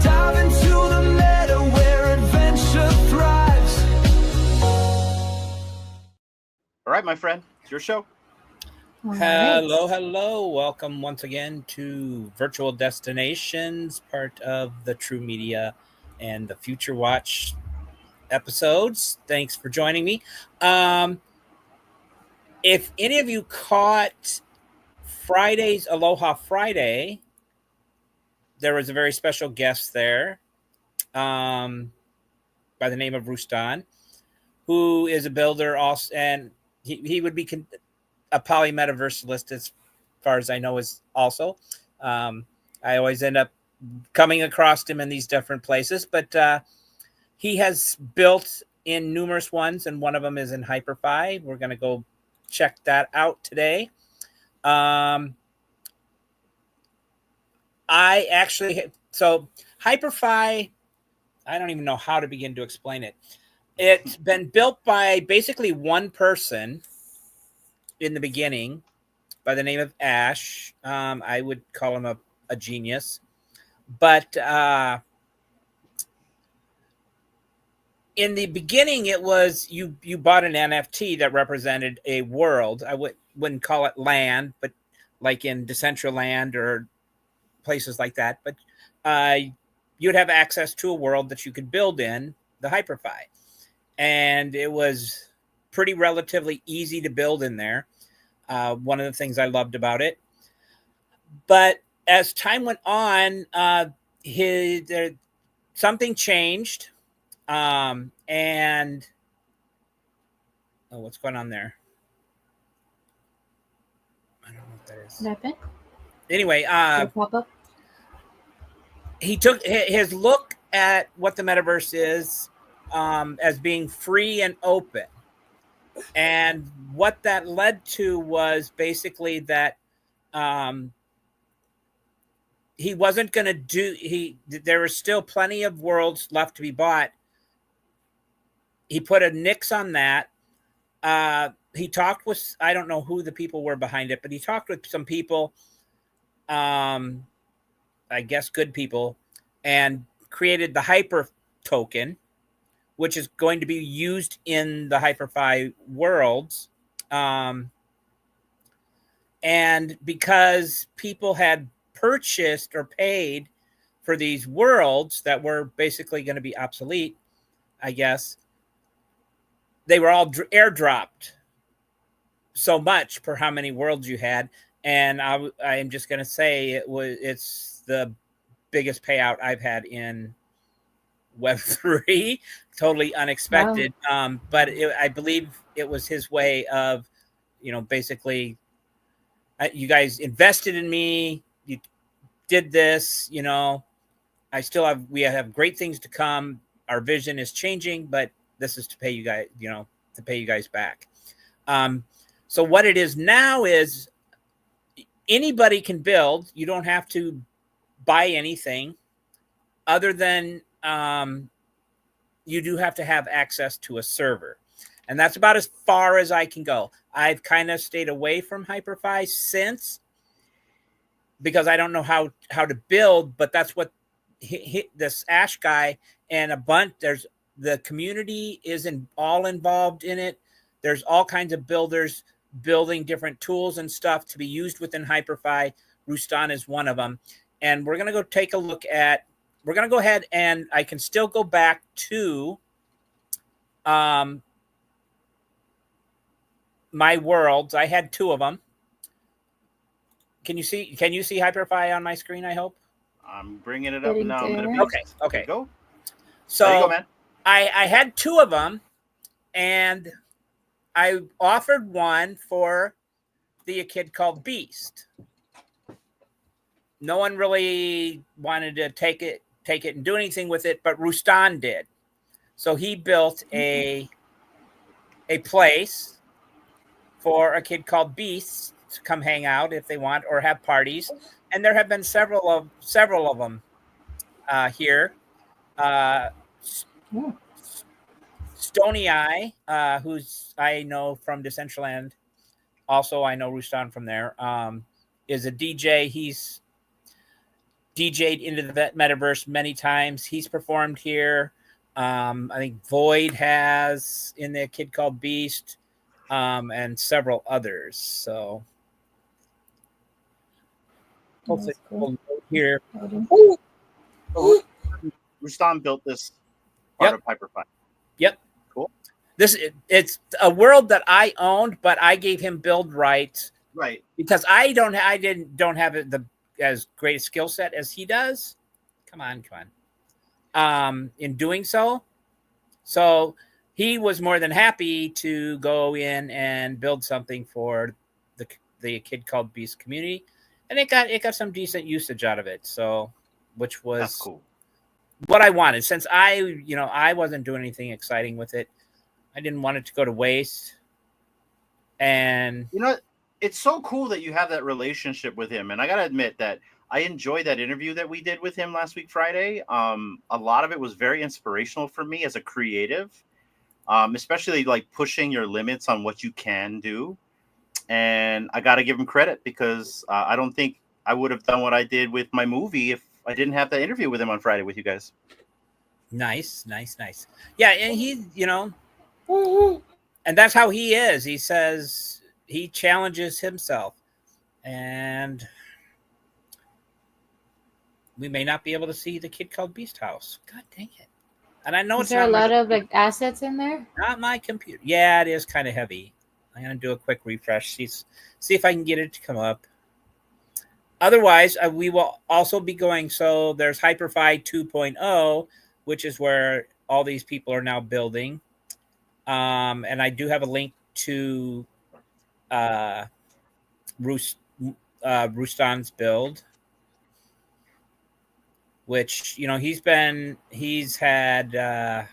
Dive into the meta where adventure thrives. All right, my friend. It's your show. All Hello, right. hello. Welcome once again to Virtual Destinations, part of the True Media and the Future Watch episodes. Thanks for joining me. If any of you caught Friday's Aloha Friday, there was a very special guest there by the name of Rustan, who is a builder also, and he would be a poly metaversalist as far as I know is also. I always end up coming across him in these different places, but he has built in numerous ones, and one of them is in Hyperfy. We're going to go check that out today. I actually So Hyperfy, I don't even know how to begin to explain it. It's been built by basically one person in the beginning by the name of Ash. I would call him a genius. But in the beginning, it was you bought an NFT that represented a world. I wouldn't call it land, but like in Decentraland or places like that. But you'd have access to a world that you could build in the Hyperfy. And it was pretty relatively easy to build in there. One of the things I loved about it. But as time went on, something changed. And what's going on there? I don't know what that is. Nothing. Anyway, Pop up. he took his look at what the metaverse is as being free and open. And what that led to was basically that he wasn't going to there was still plenty of worlds left to be bought. He put a nix on that. He talked with, I don't know who the people were behind it, but he talked with some people, I guess good people, and created the Hyper token, which is going to be used in the Hyperfy worlds. And because people had purchased or paid for these worlds that were basically going to be obsolete, I guess, they were all airdropped so much per how many worlds you had. And I am just going to say it's the biggest payout I've had in Web3. Totally unexpected. Wow. But I believe it was his way of, basically, you guys invested in me. You did this, we have great things to come. Our vision is changing, but this is to pay you guys, to pay you guys back. So what it is now is anybody can build. You don't have to buy anything other than you do have to have access to a server. And that's about as far as I can go. I've kind of stayed away from Hyperfy since, because I don't know how to build, but that's what this Ash guy and a bunch, the community is all involved in it. There's all kinds of builders building different tools and stuff to be used within Hyperfy. Rustan is one of them. And we're going to go take a look at, we're going to go ahead and I can still go back to my worlds. I had two of them. Can you see Hyperfy on my screen, I hope? I'm bringing it up now. Okay. Go. So there you go, man. I had two of them, and I offered one for a kid called Beast. No one really wanted to take it and do anything with it, but Rustan did. So he built a place for a kid called Beast to come hang out if they want or have parties. And there have been several of them here. Stony Eye, who's I know from Decentraland, also I know Rustan from there, is a DJ. He's DJ'd into the metaverse many times. He's performed here. I think Void has in the Kid Called Beast, and several others. So hopefully we'll here. Rustan built this part of Hyperfy. Yep. Cool. It's a world that I owned, but I gave him build rights. Right. Because I don't have as great a skill set as he does. Come on. In doing so. So he was more than happy to go in and build something for the Kid Called Beast community. And it got some decent usage out of it. So, which was That's cool. What I wanted, since I wasn't doing anything exciting with it. I didn't want it to go to waste. And it's so cool that you have that relationship with him. And I got to admit that I enjoyed that interview that we did with him last week, Friday. A lot of it was very inspirational for me as a creative, especially like pushing your limits on what you can do. And I got to give him credit because I don't think I would have done what I did with my movie if I didn't have that interview with him on Friday with you guys. Nice. Yeah, and he, and that's how he is. He says he challenges himself, and we may not be able to see the kid called Beast House. God dang it! And I know Is it's there a not lot my, of like assets in there? not my computer. Yeah, it is kind of heavy. I'm gonna do a quick refresh. See if I can get it to come up. Otherwise, we will also be going. So there's Hyperfy 2.0, which is where all these people are now building. And I do have a link to Rustan's build, which he's had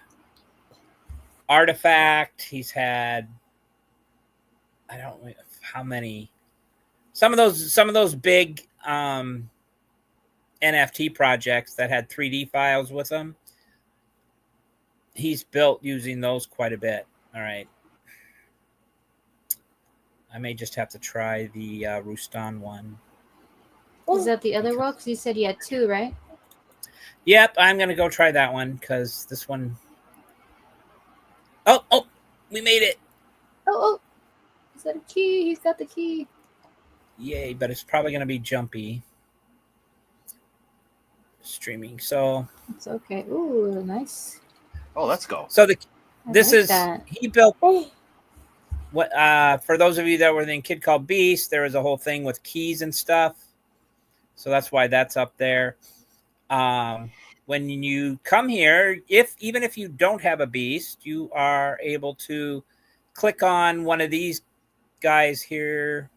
Artifact. He's had I don't know how many. Some of those big NFT projects that had 3D files with them. He's built using those quite a bit. All right. I may just have to try the Rustan one. Is that the other one? Because you said you had 2, right? Yep, I'm going to go try that one because this one... Oh, we made it. Oh. Is that a key? He's got the key. Yay, but it's probably going to be jumpy. Streaming, so... It's okay. Ooh, nice. Oh, let's go. So That. he built... What for those of you that were in Kid Called Beast, there was a whole thing with keys and stuff. So that's why that's up there. When you come here, even if you don't have a beast, you are able to click on one of these guys here.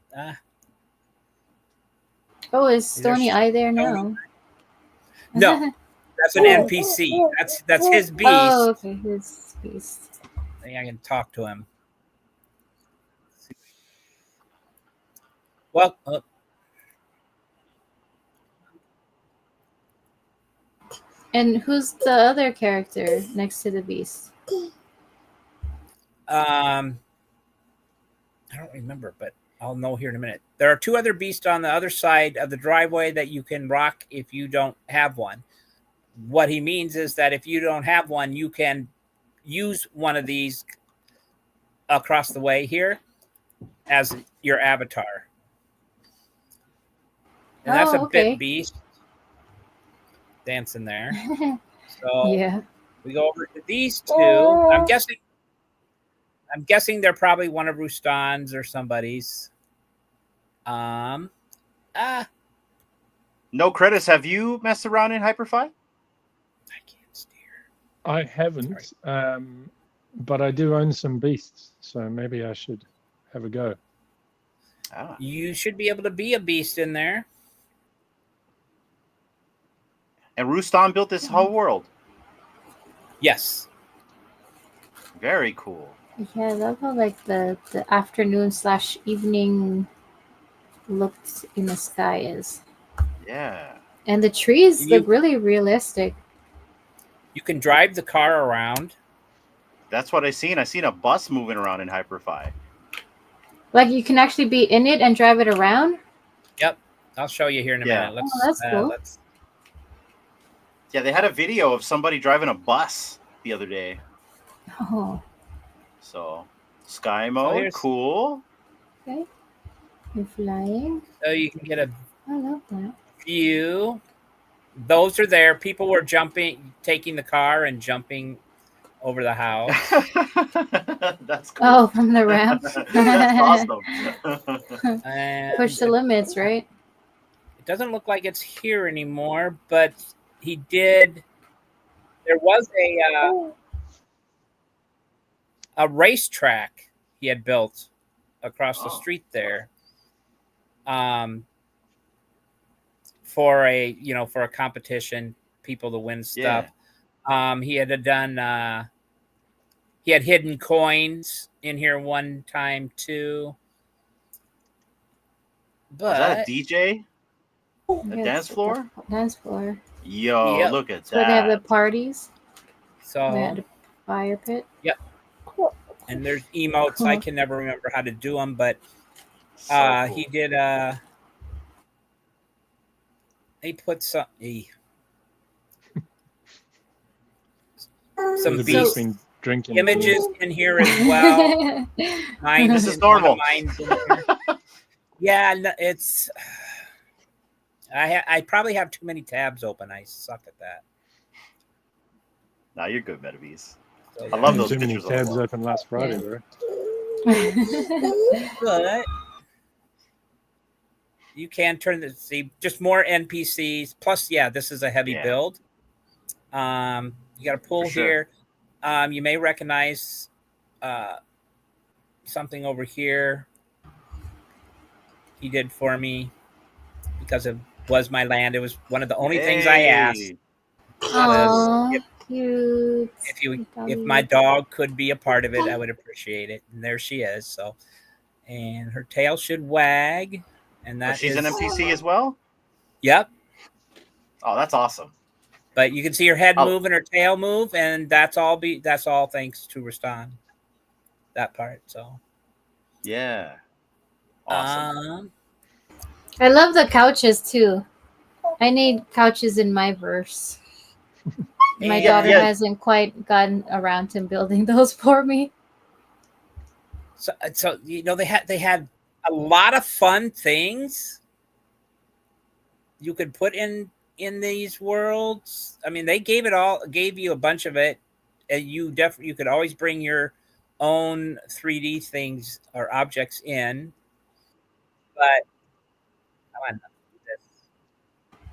Oh, is Stony Eye there now? No, that's an NPC. That's his beast. Oh, okay, his beast. I think I can talk to him. Well, and who's the other character next to the beast? I don't remember, but I'll know here in a minute. There are 2 other beasts on the other side of the driveway that you can rock if you don't have one. What he means is that if you don't have one, you can use one of these across the way here as your avatar. And that's a bit beast dancing there. So yeah, we go over to these 2. I'm guessing they're probably one of Rustan's or somebody's. No credits. Have you messed around in Hyperfy? I can't steer. I haven't, but I do own some beasts, so maybe I should have a go. You should be able to be a beast in there. And Rustan built this whole world. Yes. Very cool. Yeah, I love how like the afternoon/evening looked in the sky is. Yeah. And the trees look really realistic. You can drive the car around. That's what I seen. I seen a bus moving around in Hyperfy. Like you can actually be in it and drive it around? Yep. I'll show you here in a minute. That's cool. Yeah, they had a video of somebody driving a bus the other day. Oh. So, sky mode, cool. Okay. You're flying. So you can get I love that. view. Those are there. People were taking the car and jumping over the house. That's cool. Oh, from the ramp. That's awesome. Push the limits, right? It doesn't look like it's here anymore, but he did. There was a racetrack he had built across the street there, for a competition, people to win stuff. Yeah. He had done. He had hidden coins in here one time too. But is that a DJ? A dance floor? Dance floor. Yo, Yep. look at That's where they have the that. parties. So They had a fire pit. yep. And there's emotes. Cool. I can never remember how to do them, but So cool. he did. He put some some The So- beast beast been drinking. images in here as well. Mine This is one of normal. mine's in here. Yeah, no, it's. I probably have too many tabs open. I suck at that. Nah, you're good, Metabeast. So, I love Had those too many pictures on the tabs wall. open last Friday, Yeah. bro. But you can turn the see just more NPCs. Plus, yeah, this is a heavy Yeah. build. You got to pull For sure. here. You may recognize something over here. He did for me because it was my land. It was one of the only things I asked. Hey. Oh, If- cute. If my dog could be a part of it, I would appreciate it. And there she is. So, and her tail should wag. And Oh, that she's is, an NPC as well? Yep. Oh, that's awesome. But you can see her head Oh. move and her tail move, and that's all thanks to Rastan. That part. So Yeah. Awesome. I love the couches too. I need couches in my verse. My And- daughter Yeah. hasn't quite gotten around to building those for me. So you know they had a lot of fun things you could put in these worlds. I mean, they gave you a bunch of it, and you could always bring your own 3D things or objects in. But come on,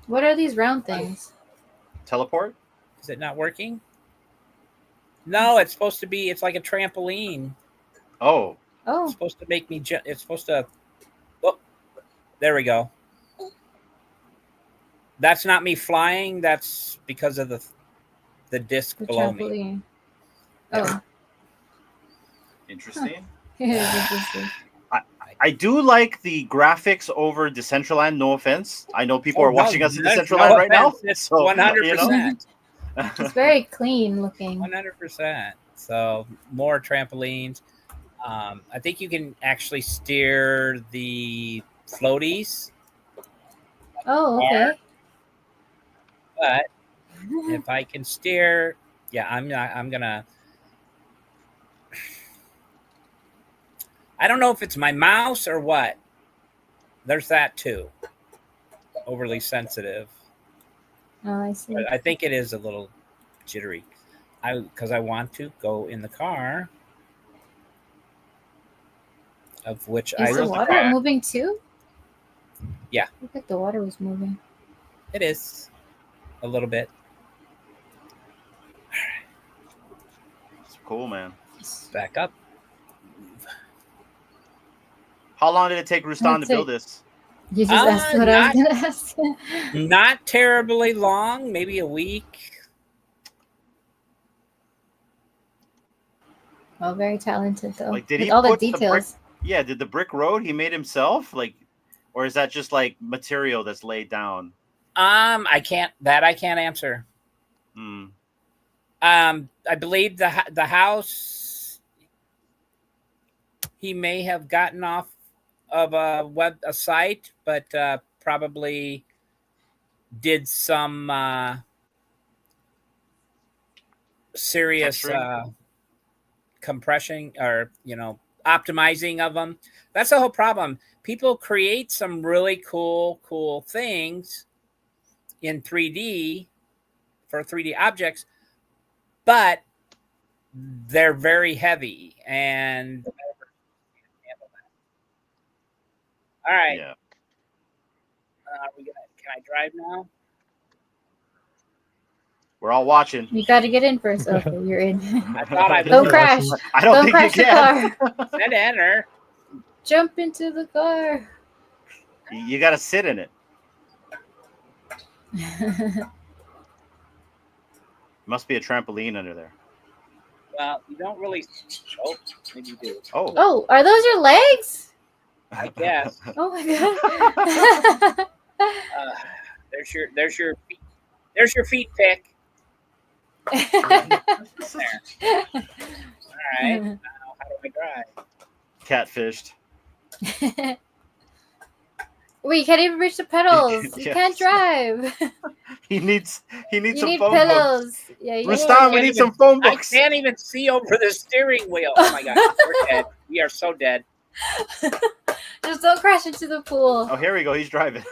What are these round things? Teleport? is it not working? No, it's supposed to be. It's like a trampoline. Oh. It's Oh, supposed to make me. It's supposed to. Oh, there we go. That's not me flying. That's because of the disc the below me. trampoline. Oh, Interesting. interesting. I do like the graphics over Decentraland. No offense. I know people Oh, are watching us in there's Decentraland no right now. offense. It's So, 100%. It's very clean looking. 100%. So more trampolines. I think you can actually steer the floaties, Oh, okay. but if I can steer, yeah, I'm gonna. I don't know if it's my mouse or what. There's that too. Overly sensitive. Oh, I see. But I think it is a little jittery. Because I want to go in the car, of which I Is the was water car. moving too? Yeah. I think the water was moving. It is a little bit. It's cool, man. Back up. How long did it take Rustan to That's build it. this? You just asked what I was gonna ask. Not terribly long, maybe a week. Oh, very talented though. Like, did With he all the put the brick- details. Yeah, did the brick road he made himself? Like, or is that just like material that's laid down? I can't answer. Hmm. I believe the house he may have gotten off of a site, but probably did some serious Texturing? compression or optimizing of them. That's the whole problem. People create some really cool things in 3D for 3D objects, but they're very heavy and all right. Yeah. Can I drive now? We're all watching. You got to get in first. Okay, you're in. I thought I Don't was crash. I don't Don't think crash you the can. car. said enter. Jump into the car. You got to sit in it. Must be a trampoline under there. Well, you don't really. Oh, maybe you do. Oh. Oh, are those your legs? I guess. Oh my god. There's your feet pick. There. All right. Now, how do I drive? Catfished. Wait, you can't even reach the pedals. You Yes. can't drive. He needs You some need phone pillows. books. Yeah, you Rustam, we can't need even- some phone I books. can't even see over the steering wheel. Oh my god, we're dead. We are so dead. just don't crash into the pool. Oh, here we go. He's driving.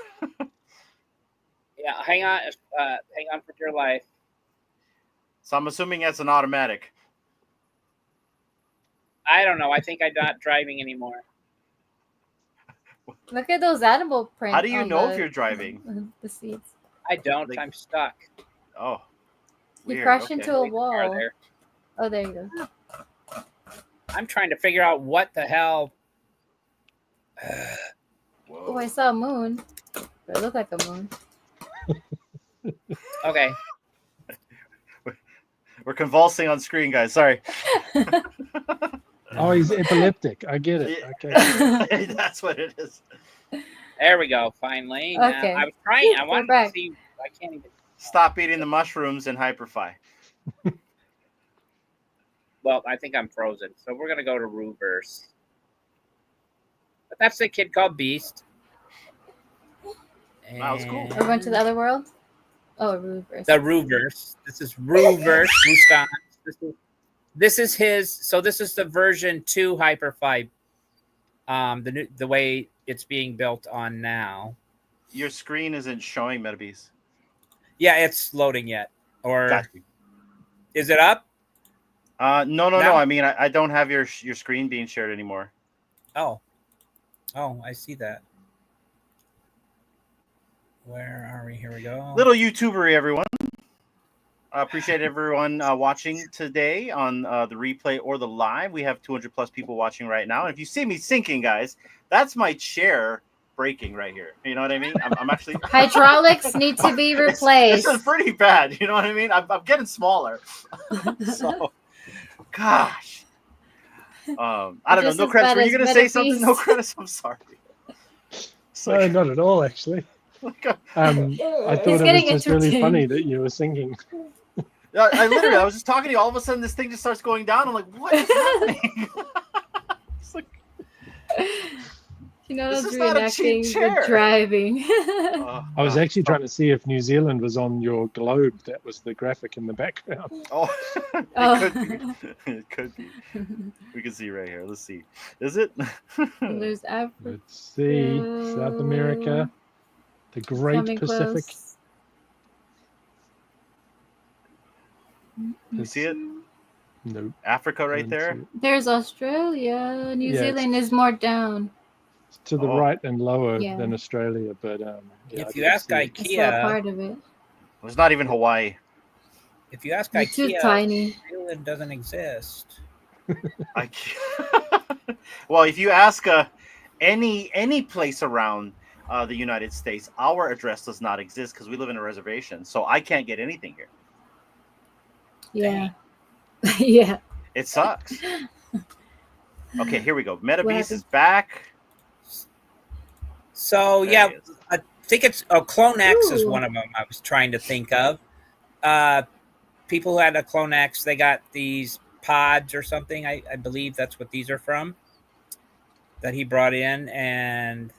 Yeah, hang on for dear life. So I'm assuming that's an automatic. I don't know. I think I'm not driving anymore. Look at those animal prints. How do you on know the, if you're driving? The seats. I don't. I'm stuck. Oh, You weird. crashed Okay. into a Leave the car wall. there. Oh, there you go. I'm trying to figure out what the hell. Whoa. Oh, I saw a moon. It looked like a moon. Okay. We're convulsing on screen, guys. Sorry. Oh, he's epileptic. I get it. Okay. That's what it is. There we go. Finally. Okay. I was trying. I We're wanted to back. see. I can't even. Stop eating the mushrooms in Hyperfy. Well, I think I'm frozen. So we're gonna go to Readyverse. But that's the kid called Beast. That was cool. We're going to the other world? Oh, Readyverse. The Readyverse. This is Readyverse. Rustam. This is his. So this is the version 2 Hyperfy. The way it's being built on now. Your screen isn't showing Metabeast. Yeah, it's loading yet. Or Got you. is it up? No. Now? I mean, I don't have your screen being shared anymore. Oh, I see that. Where are we? Here we go. Little YouTubery, everyone. I appreciate everyone watching today on the replay or the live. We have 200 plus people watching right now. And if you see me sinking, guys, that's my chair breaking right here. You know what I mean? I'm actually Hydraulics need to be replaced. This is pretty bad. You know what I mean? I'm getting smaller. So, gosh. I don't know. Just No as credits. bad Were you as going to say something? Metabeast. No credits. I'm sorry. It's No, like- not at all, actually. I thought it getting was just really entertained. funny that you were singing. I was just talking to you. All of a sudden, this thing just starts going down. I'm like, what is happening? It's like, You know, This that's is not a cheap reenacting chair. the driving. I was actually trying to see if New Zealand was on your globe. That was the graphic in the background. Oh, Oh. it could be. It could be. We can see right here. Let's see. Is it? There's Africa. Let's see. South America. The Great coming Pacific. close. You see it? Nope. Africa right Don't there. see it. There's Australia. New Yeah, Zealand is more down. It's to the Oh. right and lower Yeah. than Australia, but yeah, If I you didn't ask see it. It's not IKEA, part of it. It's not even Hawaii. if you ask You're too IKEA, tiny. New Zealand doesn't exist. I can't. Well, if you ask any place around the United States, our address does not exist because we live in a reservation, so I can't get anything here. Yeah. Yeah. It sucks. Okay, here we go. Metabeast happened? is back. So There yeah, he is. I think it's Clone X is Ooh. one of them. I was trying to think of. People who had a Clone X, they got these pods or something. I believe that's what these are from. That he brought in, and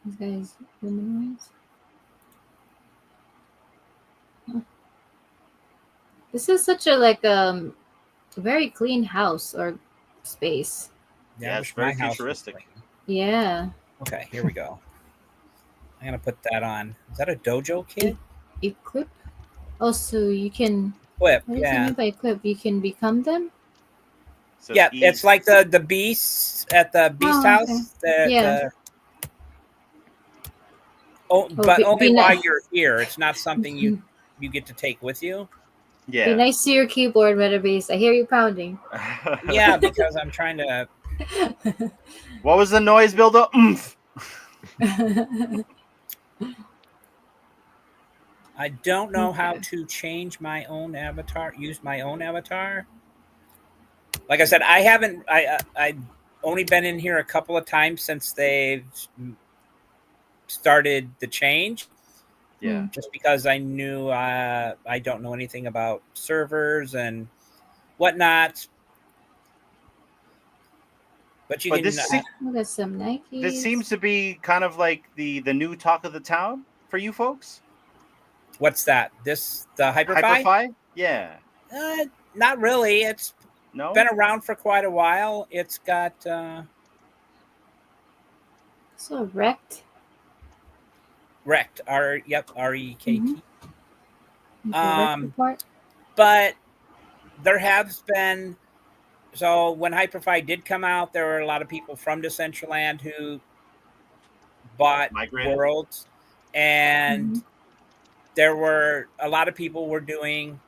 These guys humanoids. Huh. This is such a very clean house or space. Yeah, I it's wish very my house was futuristic. clean. Yeah. Okay, here we go. I'm gonna put that on. Is that a dojo kid? Equip. Oh, so you can. Whip, What does it yeah. mean by equip? You can become them. So Yeah, E. it's like the beasts at the beast Oh, okay. house. That, Yeah. but be only while nice. you're here. It's not something you get to take with you. Be Yeah. nice to your keyboard, Metabeast. I hear you pounding. Yeah, because I'm trying to. What was the noise, Bildo? Oomph. I don't know how to change my own avatar. Use my own avatar. Like I said, I haven't. I only been in here a couple of times since they've started the change. Yeah. Just because I knew I don't know anything about servers and whatnot. But you But can. Look at some Nikes. This seems to be kind of like the new talk of the town for you folks. What's that? The Hyperfy? Hyperfy? Yeah. Not really. It's No. been around for quite a while. It's got. So wrecked. Rekt. REKT. But there has been. So when Hyperfy did come out, there were a lot of people from Decentraland who bought worlds, and there were a lot of people were doing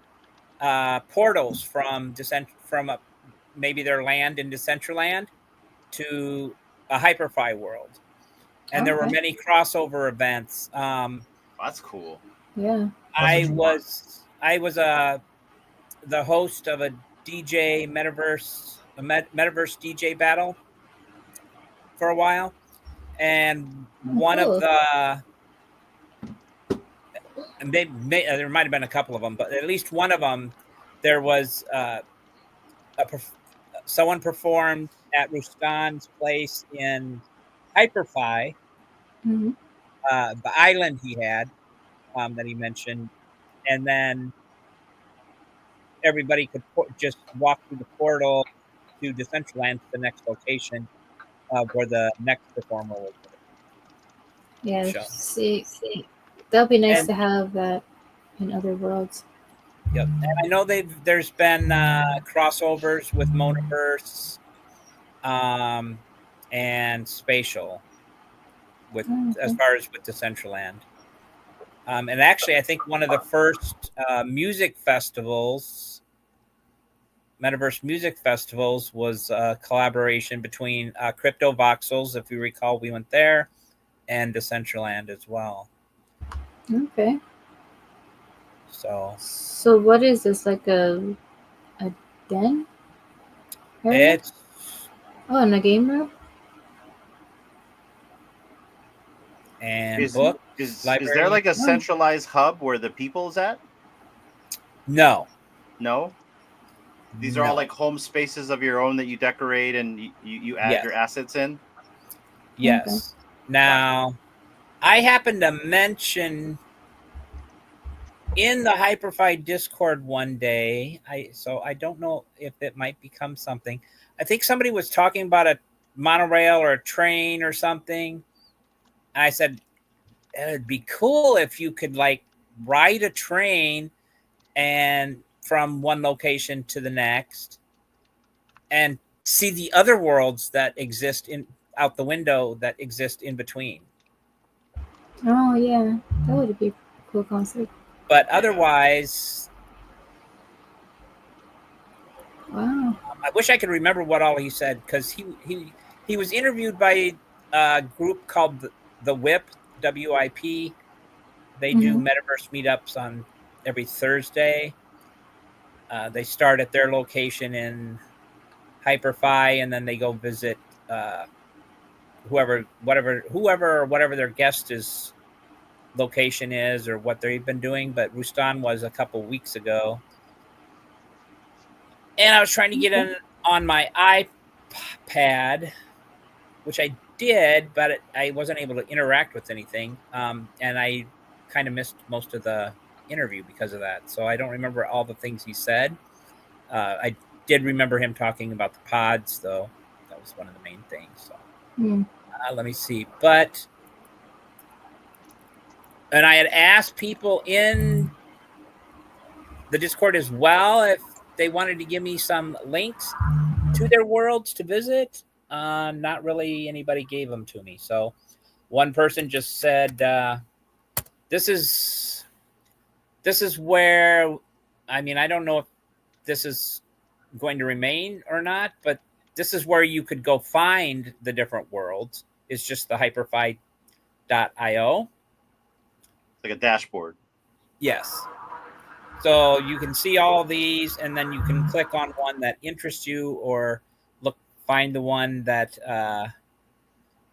portals from maybe their land in Decentraland to a Hyperfy world, and there were many crossover events. That's cool. Yeah, I was the host of a Metaverse DJ battle for a while, and one of the there might have been a couple of them, but at least one of them there was someone performed at Rustan's place in Hyperfy, the island he had that he mentioned, and then everybody could just walk through the portal to Decentraland to the next location where the next performer was. Yeah, see, that'll be nice And- to have that in other worlds. Yep, and I know there's been crossovers with Monaverse, and Spatial, with as far as with Decentraland. And actually, I think one of the first music festivals, Metaverse music festivals, was a collaboration between Crypto Voxels, if you recall, we went there, and Decentraland as well. Okay. So what is this, like a den? Area? it's in a game room? and Is book there like a centralized hub where the people's at? No. These are all like home spaces of your own that you decorate and you add your assets in? Yes. Okay. Now, I happened to mention in the Hyperfy Discord one day, so I don't know if it might become something. I think somebody was talking about a monorail or a train or something. I said, it'd be cool if you could like ride a train and from one location to the next and see the other worlds that exist out the window that exist in between. Oh yeah, that would be a cool concept. But otherwise, wow. I wish I could remember what all he said, because he was interviewed by a group called the WIP, WIP. They do Metaverse meetups on every Thursday. They start at their location in Hyperfy, and then they go visit whoever or whatever their guest is location is or what they've been doing. But Rustan was a couple weeks ago, and I was trying to get in on my iPad, which I did, but I wasn't able to interact with anything, and I kind of missed most of the interview because of that. So I don't remember all the things he said. I did remember him talking about the pods, though. That was one of the main things. So let me see. And I had asked people in the Discord as well if they wanted to give me some links to their worlds to visit. Not really anybody gave them to me. So one person just said, this is where, I mean, I don't know if this is going to remain or not, but this is where you could go find the different worlds. It's just the hyperfy.io. Like a dashboard. Yes. So you can see all these, and then you can click on one that interests you or find the one that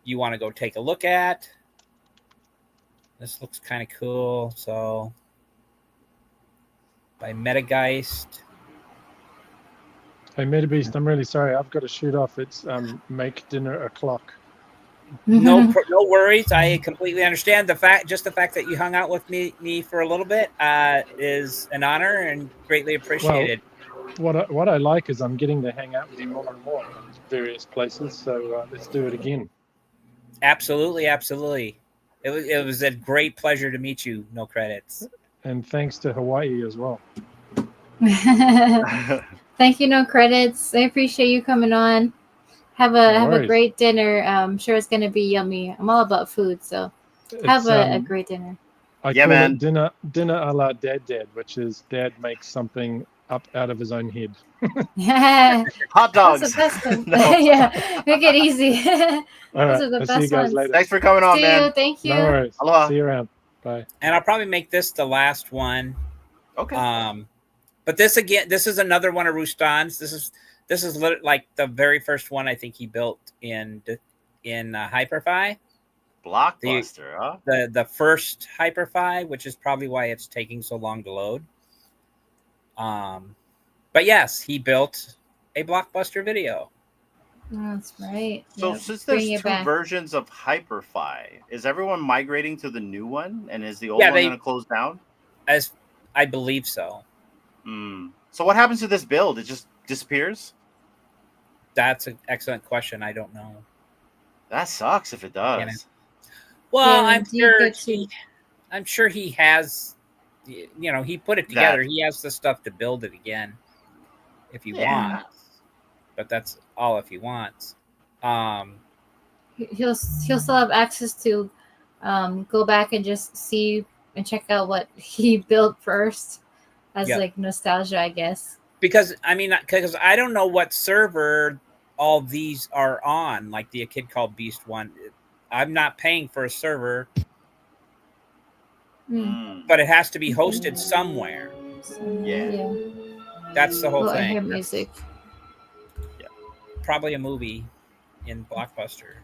you want to go take a look at. This looks kind of cool. So by Metageist. Hey, Metabeast, I'm really sorry. I've got to shoot off. It's make dinner o'clock. No worries. I completely understand. The fact that you hung out with me for a little bit is an honor and greatly appreciated. Well, what I like is I'm getting to hang out with you more and more in various places. So let's do it again. Absolutely. It was a great pleasure to meet you. No credits. And thanks to Hawaii as well. Thank you, No Credits. I appreciate you coming on. Have a great dinner. I'm sure it's gonna be yummy. I'm all about food, so have a great dinner. I call it dinner a la Dad, which is Dad makes something up out of his own head. Hot dogs. That's the best one. Yeah, make it easy. Those are the best see you guys ones. later. Thanks for coming on, See man. you. Thank you. No worries. Aloha. See you around. Bye. And I'll probably make this the last one. Okay. But this is another one of Rustan's. This is like the very first one I think he built in Hyperfy. Blockbuster, huh? The first Hyperfy, which is probably why it's taking so long to load. But yes, he built a Blockbuster video. That's right. So Yep. since there's Bring it two back. versions of Hyperfy, is everyone migrating to the new one? And is the old one going to close down? As I believe so. So what happens to this build? It just disappears? That's an excellent question. I don't know. That sucks if it does. Well, Yeah, I'm sure he has, he put it together. He has the stuff to build it again if he wants. But that's all if he wants. He'll still have access to go back and just see and check out what he built first as like nostalgia, I guess. Because I don't know what server all these are on, like the A Kid Called Beast one. I'm not paying for a server, but it has to be hosted somewhere. Yeah. That's the whole I thing. hear music. Probably a movie in Blockbuster.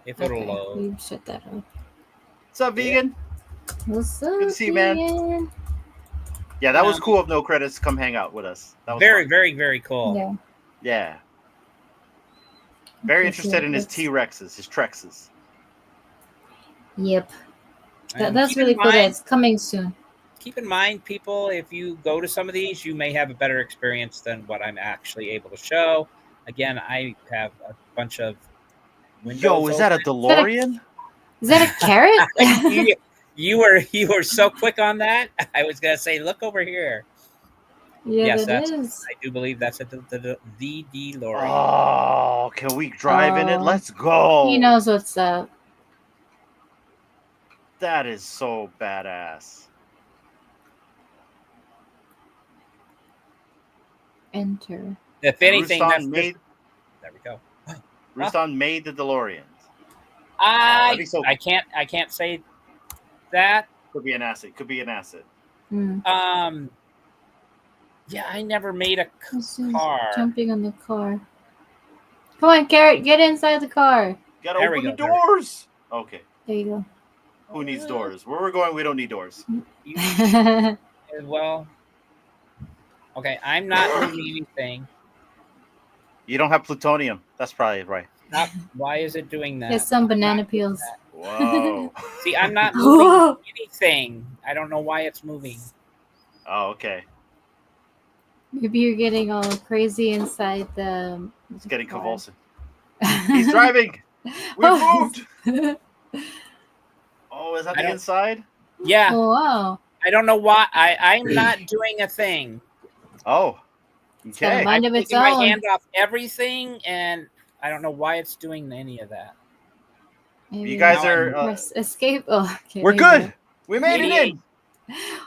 If it'll load. You shut that up. What's up, vegan? What's up, Good to see you, man. vegan? Yeah, that was cool of No Credits to come hang out with us. That was very, fun. very, very cool. Yeah. Yeah. Very interested in his T-Rexes, his Trexes. Yep. That's really cool that it's coming soon. Keep in mind, people, if you go to some of these, you may have a better experience than what I'm actually able to show. Again, I have a bunch of windows. Yo, is that a DeLorean? Is that a carrot? You were so quick on that. I was gonna say, look over here. Yeah, yes, that is. I do believe that's the DeLorean. Oh, can we drive in it? Let's go. He knows what's up. That is so badass. Enter. If anything, Rustan that's made. There we go. Rustan made the DeLoreans. I can't say that. Could be an asset. Could be an asset. Yeah, I never made a car. Jumping on the car. Come on, Carrot, get inside the car. Gotta open the doors. Okay. There you go. Who needs doors? Where we're going, we don't need doors. Well, okay, I'm not moving anything. You don't have plutonium. That's probably right. Why is it doing that? Get some banana peels. Whoa. See, I'm not moving anything. I don't know why it's moving. Oh, okay. Maybe you're getting all crazy inside the. It's getting convulsive. He's driving. We moved. Oh, is that the inside? Yeah. Oh, wow. I don't know why. I'm not doing a thing. Oh. Okay. Mind I'm of its taking my own. hand off everything, and I don't know why it's doing any of that. Maybe You guys now are. press escape. Oh, okay, We're there you good. We made it in.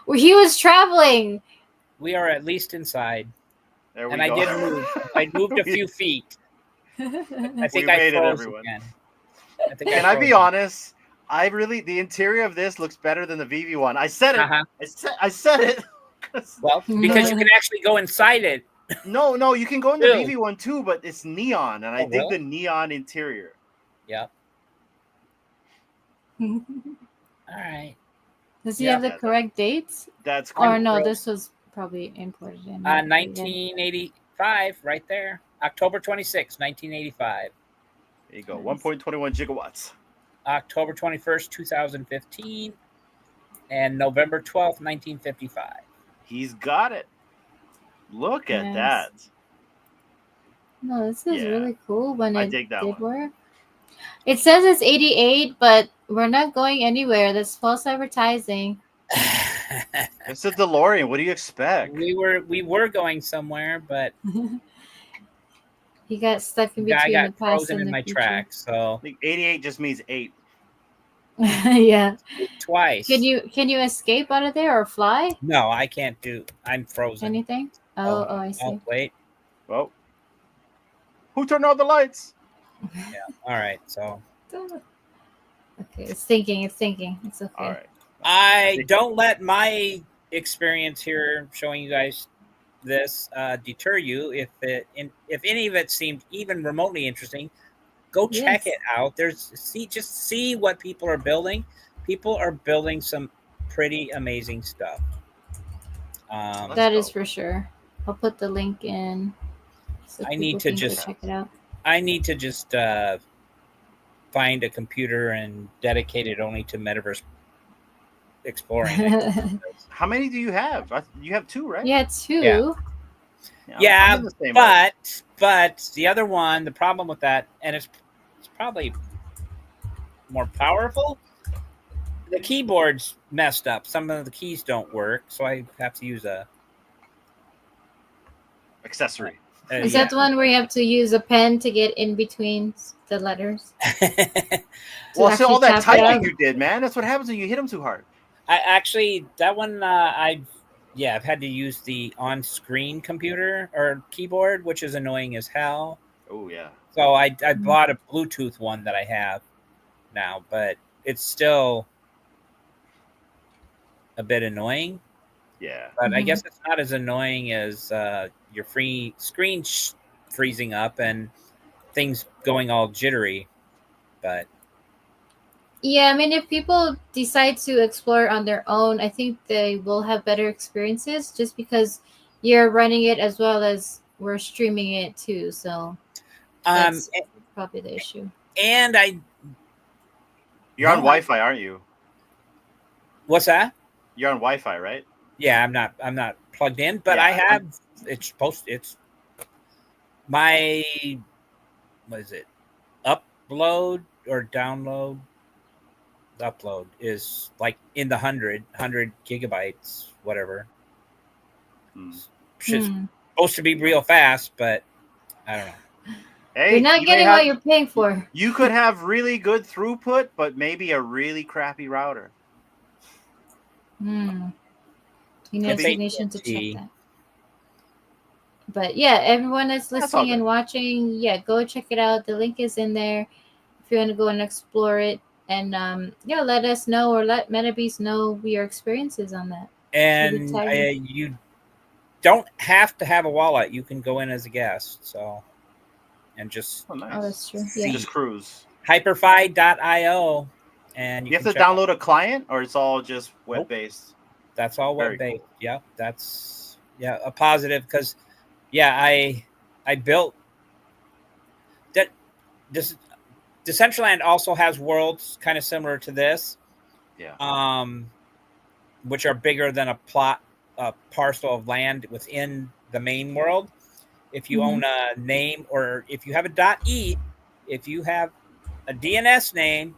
Well, he was traveling. We are at least inside. There we and go. I did move. I moved a few feet. I think We I made it, froze everyone. again. Can I be honest? The interior of this looks better than the VV one. I said it. I said it. Well, because you can actually go inside it No, you can go in the Ew. BV one too, but it's neon, and I dig really? the neon interior. Yeah. All right. Does he Yeah. have the correct dates? That's cool. Or no, this was probably imported in. right? 1985, right there. October 26, 1985. There you go. Nice. 1.21 gigawatts. October 21st, 2015. And November 12th, 1955. He's got it. Look at Nice. that. No, this is Yeah. really cool when I it dig that did one. work. It says it's 88, but we're not going anywhere. That's false advertising. It's a DeLorean. What do you expect? we were going somewhere, but He got stuck in I between the got past frozen and in the my future. tracks. So I think 88 just means 8. Yeah. twice. Can you escape out of there or fly? No, I can't do. I'm frozen. Anything? Oh, I see. Oh, wait. Well, who turned on the lights? Yeah. All right. So Okay, it's thinking. It's thinking. It's okay. All right. I don't let my experience here showing you guys this deter you. If any of it seemed even remotely interesting, go check Yes. it out. Just see what people are building. People are building some pretty amazing stuff. That is for sure. I'll put the link in. So I need people to can go just check it out. I need to just find a computer and dedicate it only to Metaverse exploring. How many do you have? You have 2, right? Yeah, 2. Yeah. I'm in the same but the other one, the problem with that, and it's probably more powerful. The keyboard's messed up. Some of the keys don't work, so I have to use a accessory. Is that the one where you have to use a pen to get in between the letters? Well, so all that tap it typing out? you did, man. That's what happens when you hit them too hard. I actually that one I've had to use the on-screen computer or keyboard, which is annoying as hell. Oh yeah. So I bought a Bluetooth one that I have now, but it's still a bit annoying. Yeah. But I guess it's not as annoying as your screen freezing up and things going all jittery. But Yeah, I mean, if people decide to explore on their own, I think they will have better experiences just because you're running it as well as we're streaming it too. So that's probably the issue. And you're on Wi-Fi, aren't you? What's that? You're on Wi-Fi, right? Yeah, I'm not plugged in, but I have it's my what is it? Upload or download? The upload is like in the 100 gigabytes, whatever. Supposed to be real fast, but I don't know. Hey, you're not getting what you're paying for. You could have really good throughput, but maybe a really crappy router. You need a Maybe- technician to check that. But yeah, everyone that's listening and watching, go check it out. The link is in there if you want to go and explore it. And let us know or let Metabeast know your experiences on that. And you don't have to have a wallet. You can go in as a guest. So, and just that's true. Just cruise. Hyperfy.io, and you have to download a client, or it's all just web based. That's all Very web based. cool. Yeah, that's a positive because I built that. Decentraland also has worlds kind of similar to this, which are bigger than a parcel of land within the main world. If you own a name, or if you have a .e, if you have a DNS name,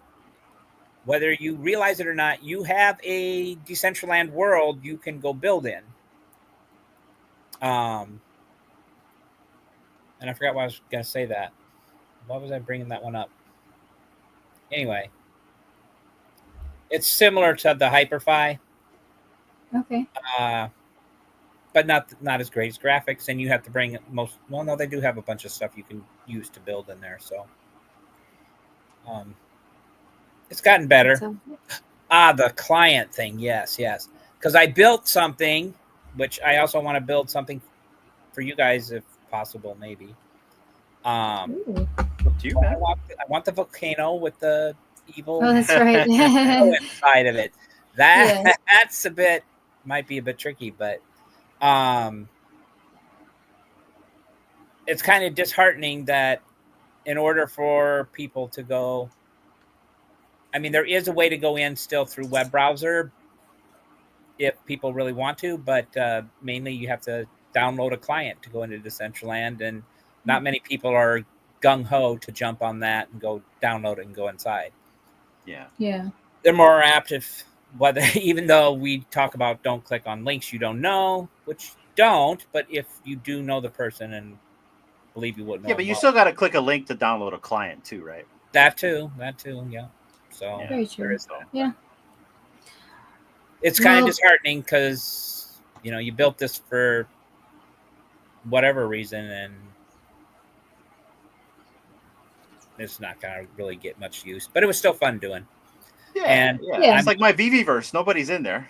whether you realize it or not, you have a Decentraland world you can go build in. And I forgot why I was going to say that. Why was I bringing that one up? Anyway, it's similar to the Hyperfy. Okay. But not as great as graphics, and you have to bring no, they do have a bunch of stuff you can use to build in there, so it's gotten better. The client thing, yes, because I built something, which I also want to build something for you guys if possible, maybe. Ooh. To you, man. I want the volcano with the evil Oh, that's right. inside of it. Yes. That's might be a bit tricky, but it's kind of disheartening that in order for people to go, I mean, there is a way to go in still through web browser if people really want to, but mainly you have to download a client to go into Decentraland, and not many people are gung-ho to jump on that and go download it and go inside. Yeah. Yeah. They're more apt if, whether, even though we talk about don't click on links you don't know, which don't, but if you do know the person and believe you wouldn't know Yeah, but them you well. still got to click a link to download a client too, right? That too, yeah. So Yeah. Very true. there is that. Yeah. It's kind of Well- disheartening because, you know, you built this for whatever reason and it's not going to really get much use, but it was still fun doing. Yeah, And Yeah. it's like my VVverse. Nobody's in there.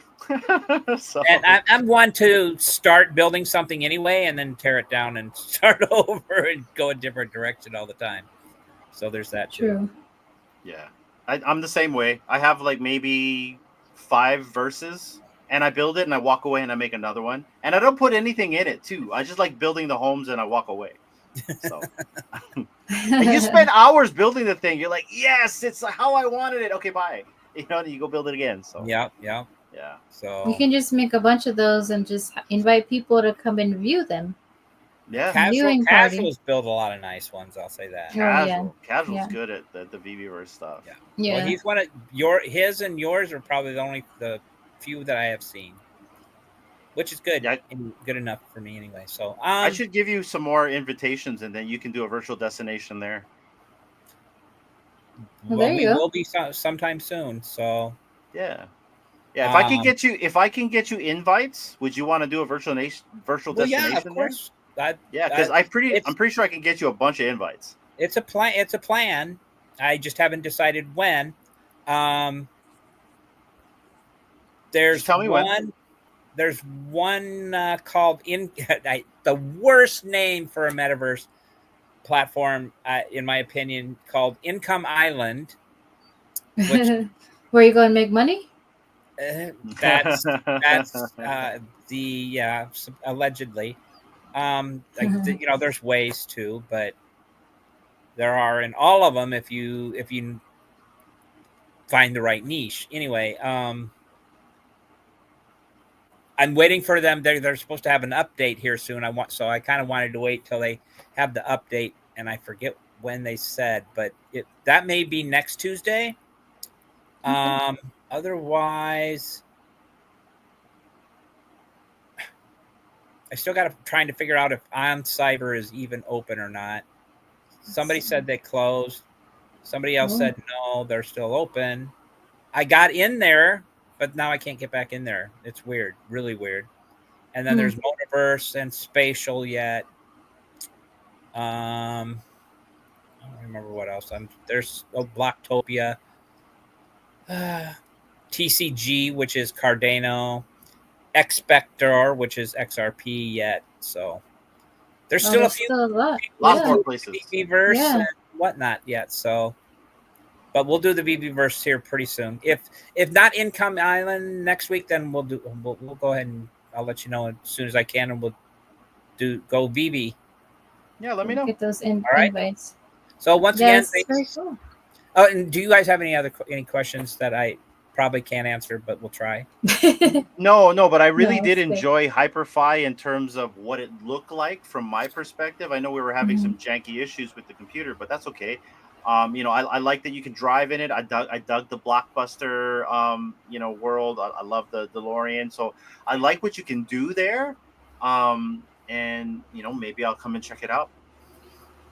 So and I'm one to start building something anyway and then tear it down and start over and go a different direction all the time. So there's that too. True. yeah, I'm the same way. I have like maybe 5 verses, and I build it and I walk away and I make another one, and I don't put anything in it too. I just like building the homes and I walk away. So and you spend hours building the thing. You're like, yes, it's how I wanted it. Okay, bye. You know, and you go build it again. So Yeah. You So can just make a bunch of those and just invite people to come and view them. yeah, Viewing party. casuals build a lot of nice ones. I'll say that. Yeah. casual's Yeah. good at the VVverse stuff. Yeah. Yeah. Well, he's one of his and yours are probably the few that I have seen, which is good. Yeah. And good enough for me anyway. So I should give you some more invitations, and then you can do a virtual destination there. Well, there you we go. will be sometime soon. So Yeah. If I can get you invites, would you want to do a virtual destination? yeah, of there? course. Yeah, because I'm pretty sure I can get you a bunch of invites. It's a plan. It's a plan. I just haven't decided when. There's Just tell me one. when. There's one called the worst name for a metaverse platform, in my opinion, called Income Island. Which, Where you go and make money? that's allegedly. You know, there's ways to, but there are in all of them if you find the right niche. Anyway, I'm waiting for them. They're supposed to have an update here soon. So I kind of wanted to wait till they have the update, and I forget when they said, but that may be next Tuesday. Okay. Otherwise, I still got trying to figure out if OnCyber is even open or not. Somebody said they closed. Somebody else said no, they're still open. I got in there, but now I can't get back in there. It's weird, really weird. And then there's Metaverse and Spatial yet. I don't remember what else. There's Blocktopia, TCG, which is Cardano, Expector, which is XRP yet. So there's still a few lots more places, Readyverse and whatnot yet. So, but we'll do the Readyverse here pretty soon. If not Income Island next week, then we'll go ahead and I'll let you know as soon as I can, and we'll go VB. Yeah, let me know. Get those right. invites. So once again, thanks. Very cool. Oh, and do you guys have any questions that I probably can't answer, but we'll try? No, but I really No, did it's good. enjoy Hyperfy in terms of what it looked like from my perspective. I know we were having some janky issues with the computer, but that's okay. You know, I like that you can drive in it. I dug the Blockbuster, you know, world. I love the DeLorean. So I like what you can do there. And you know, maybe I'll come and check it out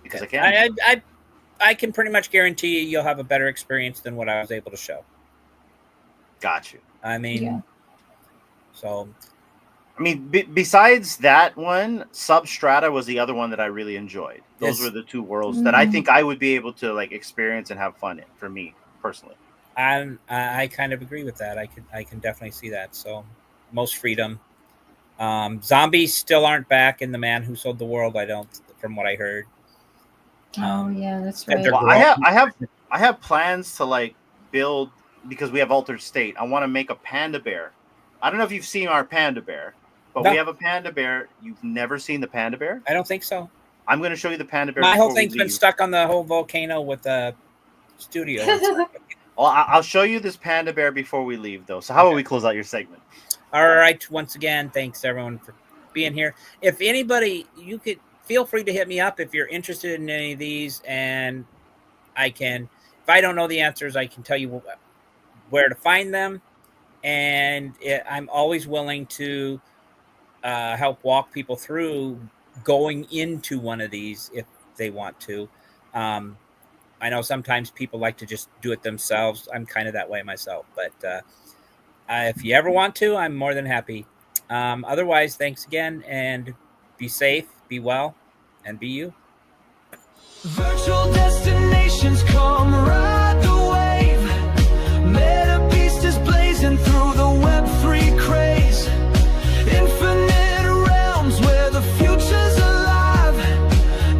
because I can. I can pretty much guarantee you'll have a better experience than what I was able to show. Got you. I mean, Yeah. So, I mean, besides that one, Substrata was the other one that I really enjoyed. Those were the two worlds that I think I would be able to like experience and have fun in. For me personally, I kind of agree with that. I can definitely see that. So, most freedom. Zombies still aren't back in The Man Who Sold the World. I don't, from what I heard. Oh yeah, that's and right. they're Well, growing. I have plans to like build, because we have Altered State. I want to make a panda bear. I don't know if you've seen our panda bear, but No. we have a panda bear. You've never seen the panda bear? I don't think so. I'm going to show you the panda bear. My whole before we thing's been leave. stuck on the whole volcano with the studio. and stuff. Well, I'll show you this panda bear before we leave, though. So how about we close out your segment? All right. Once again, thanks everyone for being here. If anybody, you could feel free to hit me up if you're interested in any of these, and I can. If I don't know the answers, I can tell you where to find them, and I'm always willing to help walk people through going into one of these if they want to. I know sometimes people like to just do it themselves. I'm kind of that way myself, but if you ever want to, I'm more than happy. Otherwise, thanks again, and be safe, be well, and be you. Virtual destinations come ride the wave. Metabeast is blazing through the Web3 craze. Infinite realms where the future's alive.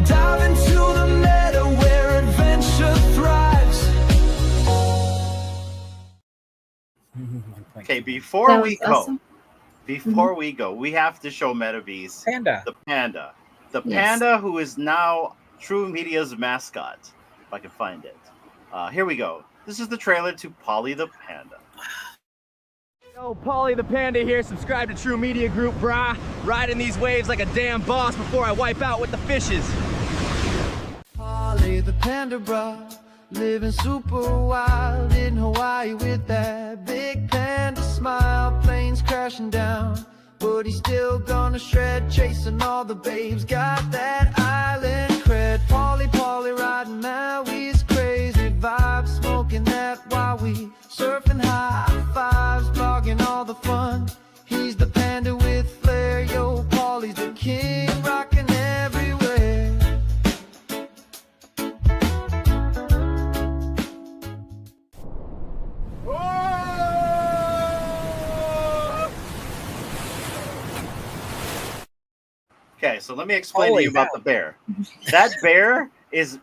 Dive into the meta where adventure thrives. Okay, before That we was go, awesome. we have to show Metabeast Panda. the panda. The Yes. panda who is now True Media's mascot, if I can find it. Here we go. This is the trailer to Polly the Panda. Yo, Paulie the Panda here. Subscribe to True Media Group, brah. Riding these waves like a damn boss before I wipe out with the fishes. Polly the panda bra, living super wild in Hawaii with that big panda smile. Planes crashing down, but he's still gonna shred, chasing all the babes. Got that island cred. Polly riding Maui's crazy vibe, smoking that while we surfing high fives, blogging all the fun. He's the panda with flair, yo. Polly's the king, rocking everywhere. Okay, so let me explain to Holy you about hell. the bear. That bear is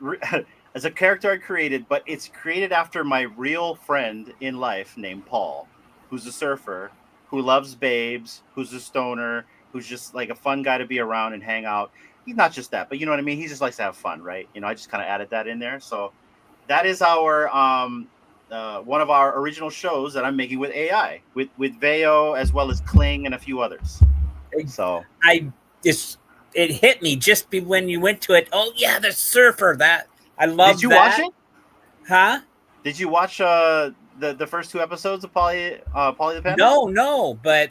as a character I created, but it's created after my real friend in life named Paul, who's a surfer, who loves babes, who's a stoner, who's just like a fun guy to be around and hang out. He's not just that, but you know what I mean? He just likes to have fun, right? You know, I just kind of added that in there. So that is our one of our original shows that I'm making with AI, with Veo as well as Kling and a few others. So It hit me just when you went to it. Oh yeah, the surfer. That I love. did you that. watch it? Huh? Did you watch the first two episodes of Polly the Panda? No, but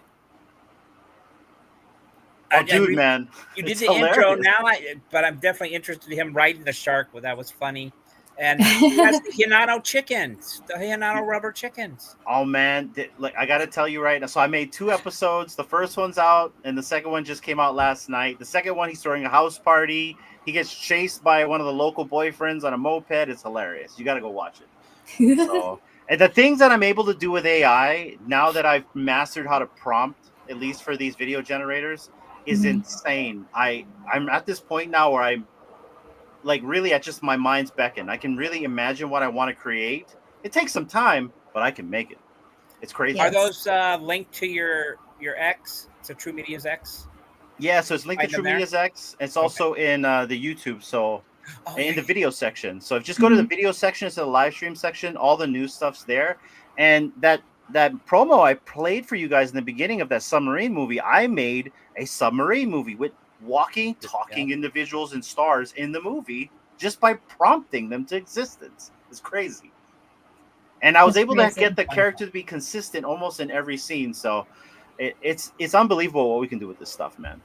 Oh, dude, man, you did it's the intro hilarious. now. But I'm definitely interested in him riding the shark. Well, that was funny, and he has the Hinano chickens, the Hinano rubber chickens. Oh man, like I gotta tell you right now. So I made 2 episodes. The first one's out, and the second one just came out last night. The second one, he's throwing a house party. He gets chased by one of the local boyfriends on a moped. It's hilarious. You gotta go watch it. So, and the things that I'm able to do with AI now that I've mastered how to prompt, at least for these video generators, is insane. I'm at this point now where I'm like really at just my mind's beckon. I can really imagine what I want to create. It takes some time, but I can make it. It's crazy. Are those linked to your X? So True Media's X. Yeah, so it's linked to Find True them there? Media's X. It's also in the YouTube, so in the yeah. video section. So if just go to the video section, it's the live stream section. All the new stuff's there, and that promo I played for you guys in the beginning of that submarine movie, I made a submarine movie with walking, talking individuals and stars in the movie just by prompting them to existence. It's crazy. And I was That's able to crazy. get the character to be consistent almost in every scene. So it's unbelievable what we can do with this stuff, man.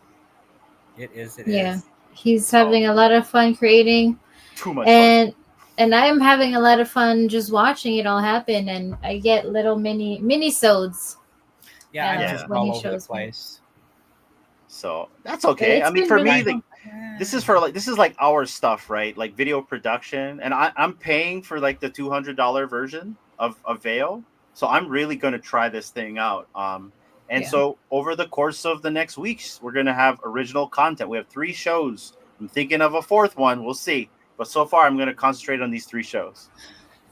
It is. Yeah, he's having a lot of fun creating, Too much fun. and I am having a lot of fun just watching it all happen, and I get little mini-sodes. Yeah, I'm Yeah. just when all he over the shows me. place. So that's okay. It's I mean, been for really me, fun. this is like our stuff, right? Like video production, and I'm paying for like the $200 version of Veo, so I'm really going to try this thing out. And so over the course of the next weeks, we're going to have original content. We have 3 shows. I'm thinking of a 4th one. We'll see. But so far, I'm going to concentrate on these 3 shows.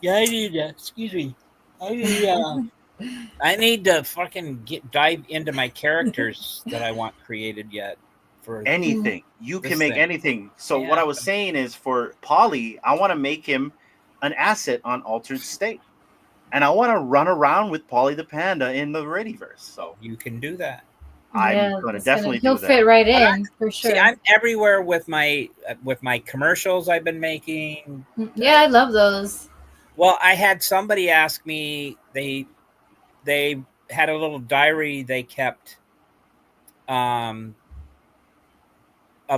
Yeah, I need excuse me. I need to fucking dive into my characters that I want created yet. For anything. You can make anything. So Yeah. what I was saying is for Polly, I want to make him an asset on Altered State. And I want to run around with Polly the Panda in the Readyverse. So you can do that. I'm going to definitely he'll do that. fit right in for sure. See, I'm everywhere with my commercials I've been making. Yeah, I love those. Well, I had somebody ask me, they had a little diary they kept of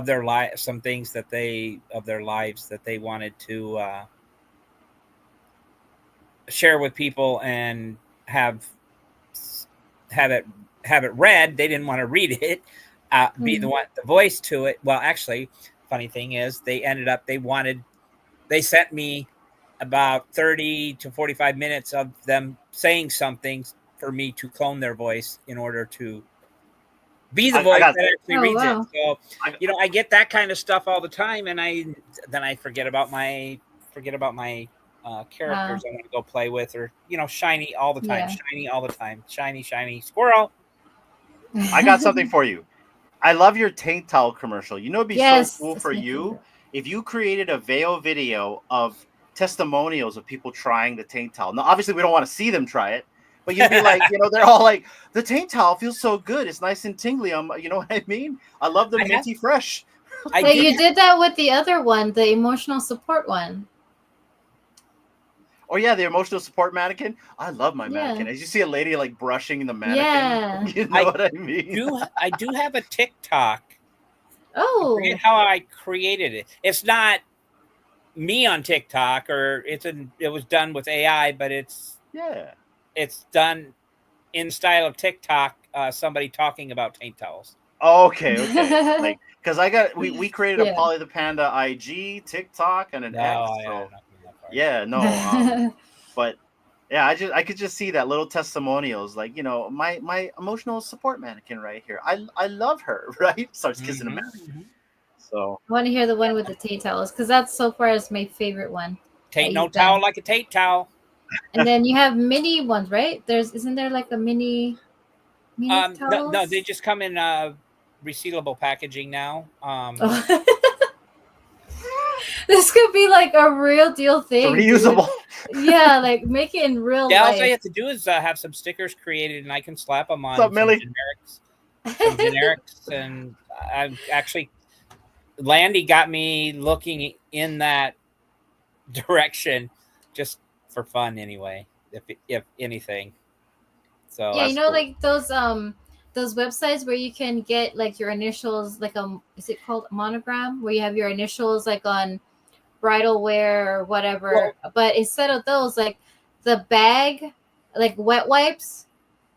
their life, some things that of their lives that they wanted to share with people and have it read. They didn't want to read it, be the voice to it. Well, actually, funny thing is they sent me about 30 to 45 minutes of them saying something for me to clone their voice in order to be the voice that actually reads it. So, I get that kind of stuff all the time, and then I forget about my characters I want to go play with, or shiny all the time, shiny squirrel. I got something for you. I love your tank towel commercial. It'd be so cool for you if you created a Veo video of testimonials of people trying the tank towel. Now, obviously, we don't want to see them try it, but you'd be like, they're all like, the tank towel feels so good. It's nice and tingly. You know what I mean? I love the minty fresh. You did that with the other one, the emotional support one. Oh yeah, the emotional support mannequin. I love my mannequin. As you see a lady like brushing the mannequin, you know what I mean? I do have a TikTok. Oh, I forget how I created it. It's not me on TikTok, or it was done with AI, but it's done in style of TikTok. Somebody talking about tank towels. Okay. Like, because we created a Polly the Panda IG, TikTok, and an X. So. But yeah, I could just see that little testimonials, like my emotional support mannequin right here. I love her, right? Starts kissing the mannequin. So I want to hear the one with the tank towels, because that's so far as my favorite one. Taint no towel like a tank towel. And then you have mini ones, right? Isn't there like a mini towels? No, they just come in resealable packaging now. This could be like a real deal thing. Reusable. Yeah, like make it in real life. All you have to do is have some stickers created, and I can slap them on some generics. And I've actually, Landy got me looking in that direction, just for fun, anyway. If anything. So yeah, cool. Like those websites where you can get like your initials, like is it called monogram, where you have your initials like on bridal wear or whatever, but instead of those, like the bag, like wet wipes,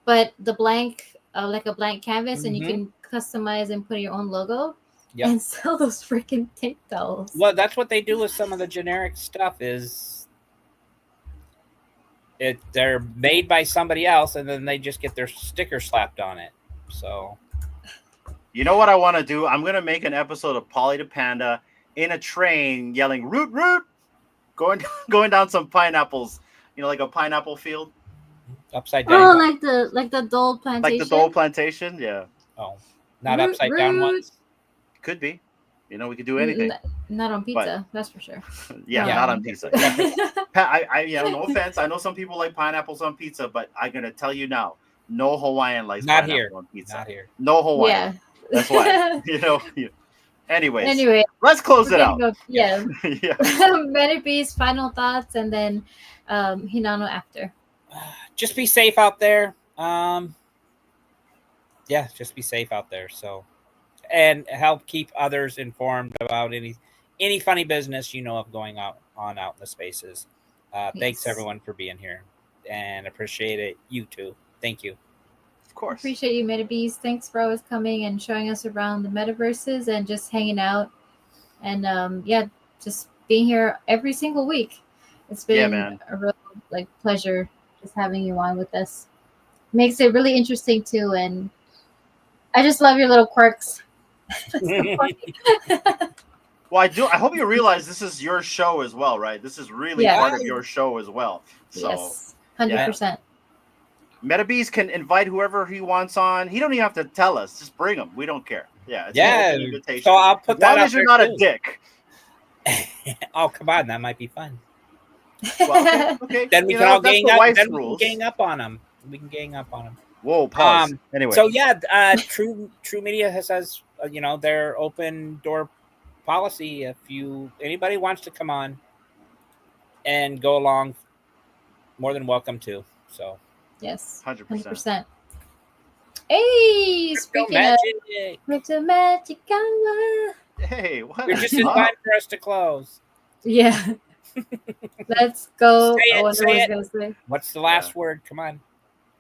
but the blank, like a blank canvas, and you can customize and put your own logo and sell those freaking tank towels. Well, that's what they do with some of the generic stuff. They're made by somebody else, and then they just get their sticker slapped on it. So, you know what I want to do? I'm gonna make an episode of Polly the Panda in a train, yelling "root root," going down some pineapples. Like a pineapple field. Upside down. Oh, like the Dole plantation. Like the Dole plantation, yeah. Oh, not upside down ones. Could be. We could do anything. Not on pizza, that's for sure. Yeah, not on pizza. I no offense. I know some people like pineapples on pizza, but I'm gonna tell you now, no Hawaiian likes pineapple on pizza. Not here. No Hawaiian. Yeah. That's why. Anyways. Anyway, let's close it out. Yeah. Metabeast, final thoughts, and then Hinano after. Just be safe out there. Just be safe out there. So, and help keep others informed about any funny business of going on out in the spaces. Thanks everyone for being here, and appreciate it. You too. Thank you. Of course. Appreciate you, Metabeast. Thanks for always coming and showing us around the metaverses and just hanging out, and just being here every single week. It's been a real pleasure just having you on with us. makes it really interesting too. And I just love your little quirks. That's so funny. Well, I hope you realize this is your show as well, right? This is really Yeah. part of your show as well. So Yes, 100%. Metabeast can invite whoever he wants on. He don't even have to tell us. Just bring them. We don't care. Yeah, it's Yeah, an invitation. so I'll put as that long out as you're there not a too. dick. Oh, come on, that might be fun. Well, okay. Then we You can know, all that's gang the up. wife's Then we rules. can gang up on them. We can gang up on them. Whoa, pause. Anyway, So yeah, True Media has you know, their open door policy. If anybody wants to come on and go along, more than welcome to. So Yes, 100%. Hey, Crypto speaking of magic, Crypto Magic Hour. Hey, what? you're just in time for us to close. Yeah. Let's go. Say I it, wonder say what he's it. gonna say. What's the last word? Come on.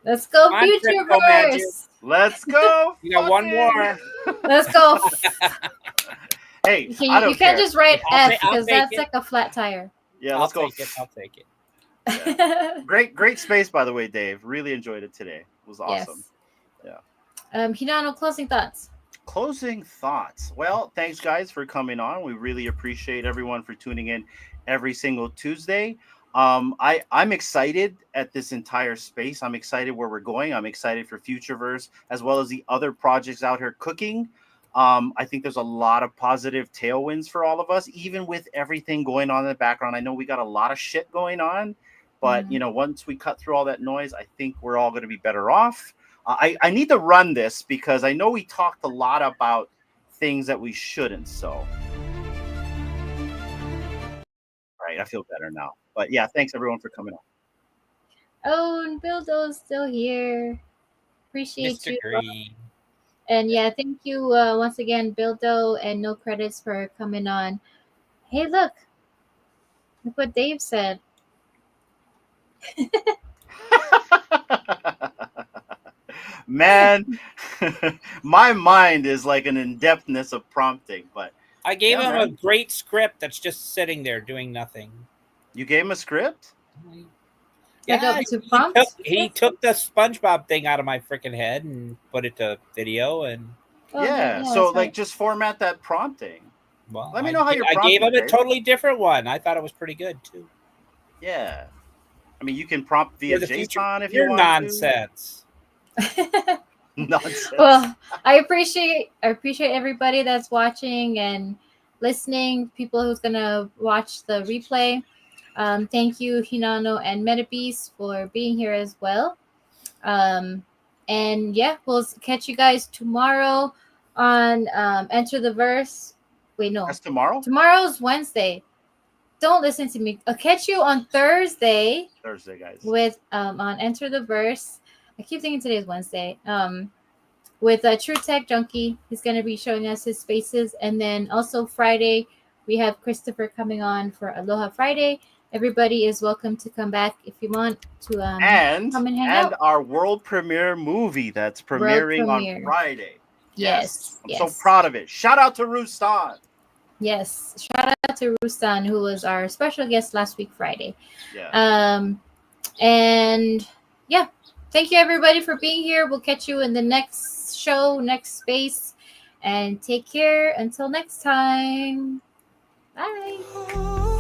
Let's go, Come on, Crypto Magic. Futureverse. Let's go. You got one more. Let's go. Hey, Okay, I don't you can't care. just write I'll F I'll because take that's it. like a flat tire. Yeah, I'll let's go. take it. I'll take it. Great space, by the way, Dave. Really enjoyed it today. It was awesome. Yes. Yeah. Hinano, closing thoughts. Closing thoughts. Well, thanks guys for coming on. We really appreciate everyone for tuning in every single Tuesday. I'm excited at this entire space. I'm excited where we're going. I'm excited for Futureverse as well as the other projects out here cooking. I think there's a lot of positive tailwinds for all of us, even with everything going on in the background. I know we got a lot of shit going on, but you know, once we cut through all that noise, I think we're all going to be better off. I need to run this because I know we talked a lot about things that we shouldn't. So, all right, I feel better now. But yeah, thanks everyone for coming on. Oh, and Bildo's still here. Appreciate Mr. you. Green. And yeah, thank you once again, Bildo and No Credits for coming on. Hey, look what Dave said. Man, my mind is like an in-depthness of prompting, but I gave Yeah, him a man. great script that's just sitting there doing nothing. you gave him a script? Like Yeah, up to prompts? he took the SpongeBob thing out of my freaking head and put it to video, and Oh, yeah, so that's like right. just format that prompting. well, Let me know how you're I gave him prompting, a Dave. totally different one. I thought it was pretty good too. Yeah. I mean, you can prompt via You're the future. JSON if you You're want nonsense. to. Nonsense. Well, I appreciate everybody that's watching and listening, people who's gonna watch the replay. Thank you, Hinano and Metabeast, for being here as well. And yeah, we'll catch you guys tomorrow on Enter the Verse. Wait, no. That's tomorrow? Tomorrow's Wednesday. Don't listen to me. I'll catch you on Thursday Thursday, guys. with on Enter the Verse. I keep thinking today is Wednesday. With a True Tech Junkie, he's going to be showing us his spaces, and then also Friday we have Christopher coming on for Aloha Friday. Everybody is welcome to come back if you want to and come and hang out. our world premiere movie that's premiering on Friday. Yes. I'm so proud of it. Shout out to Rustan. Yes, shout out to Rustan, who was our special guest last week Friday. Yeah. And yeah, thank you everybody for being here. We'll catch you in the next show, next space, and take care until next time. Bye.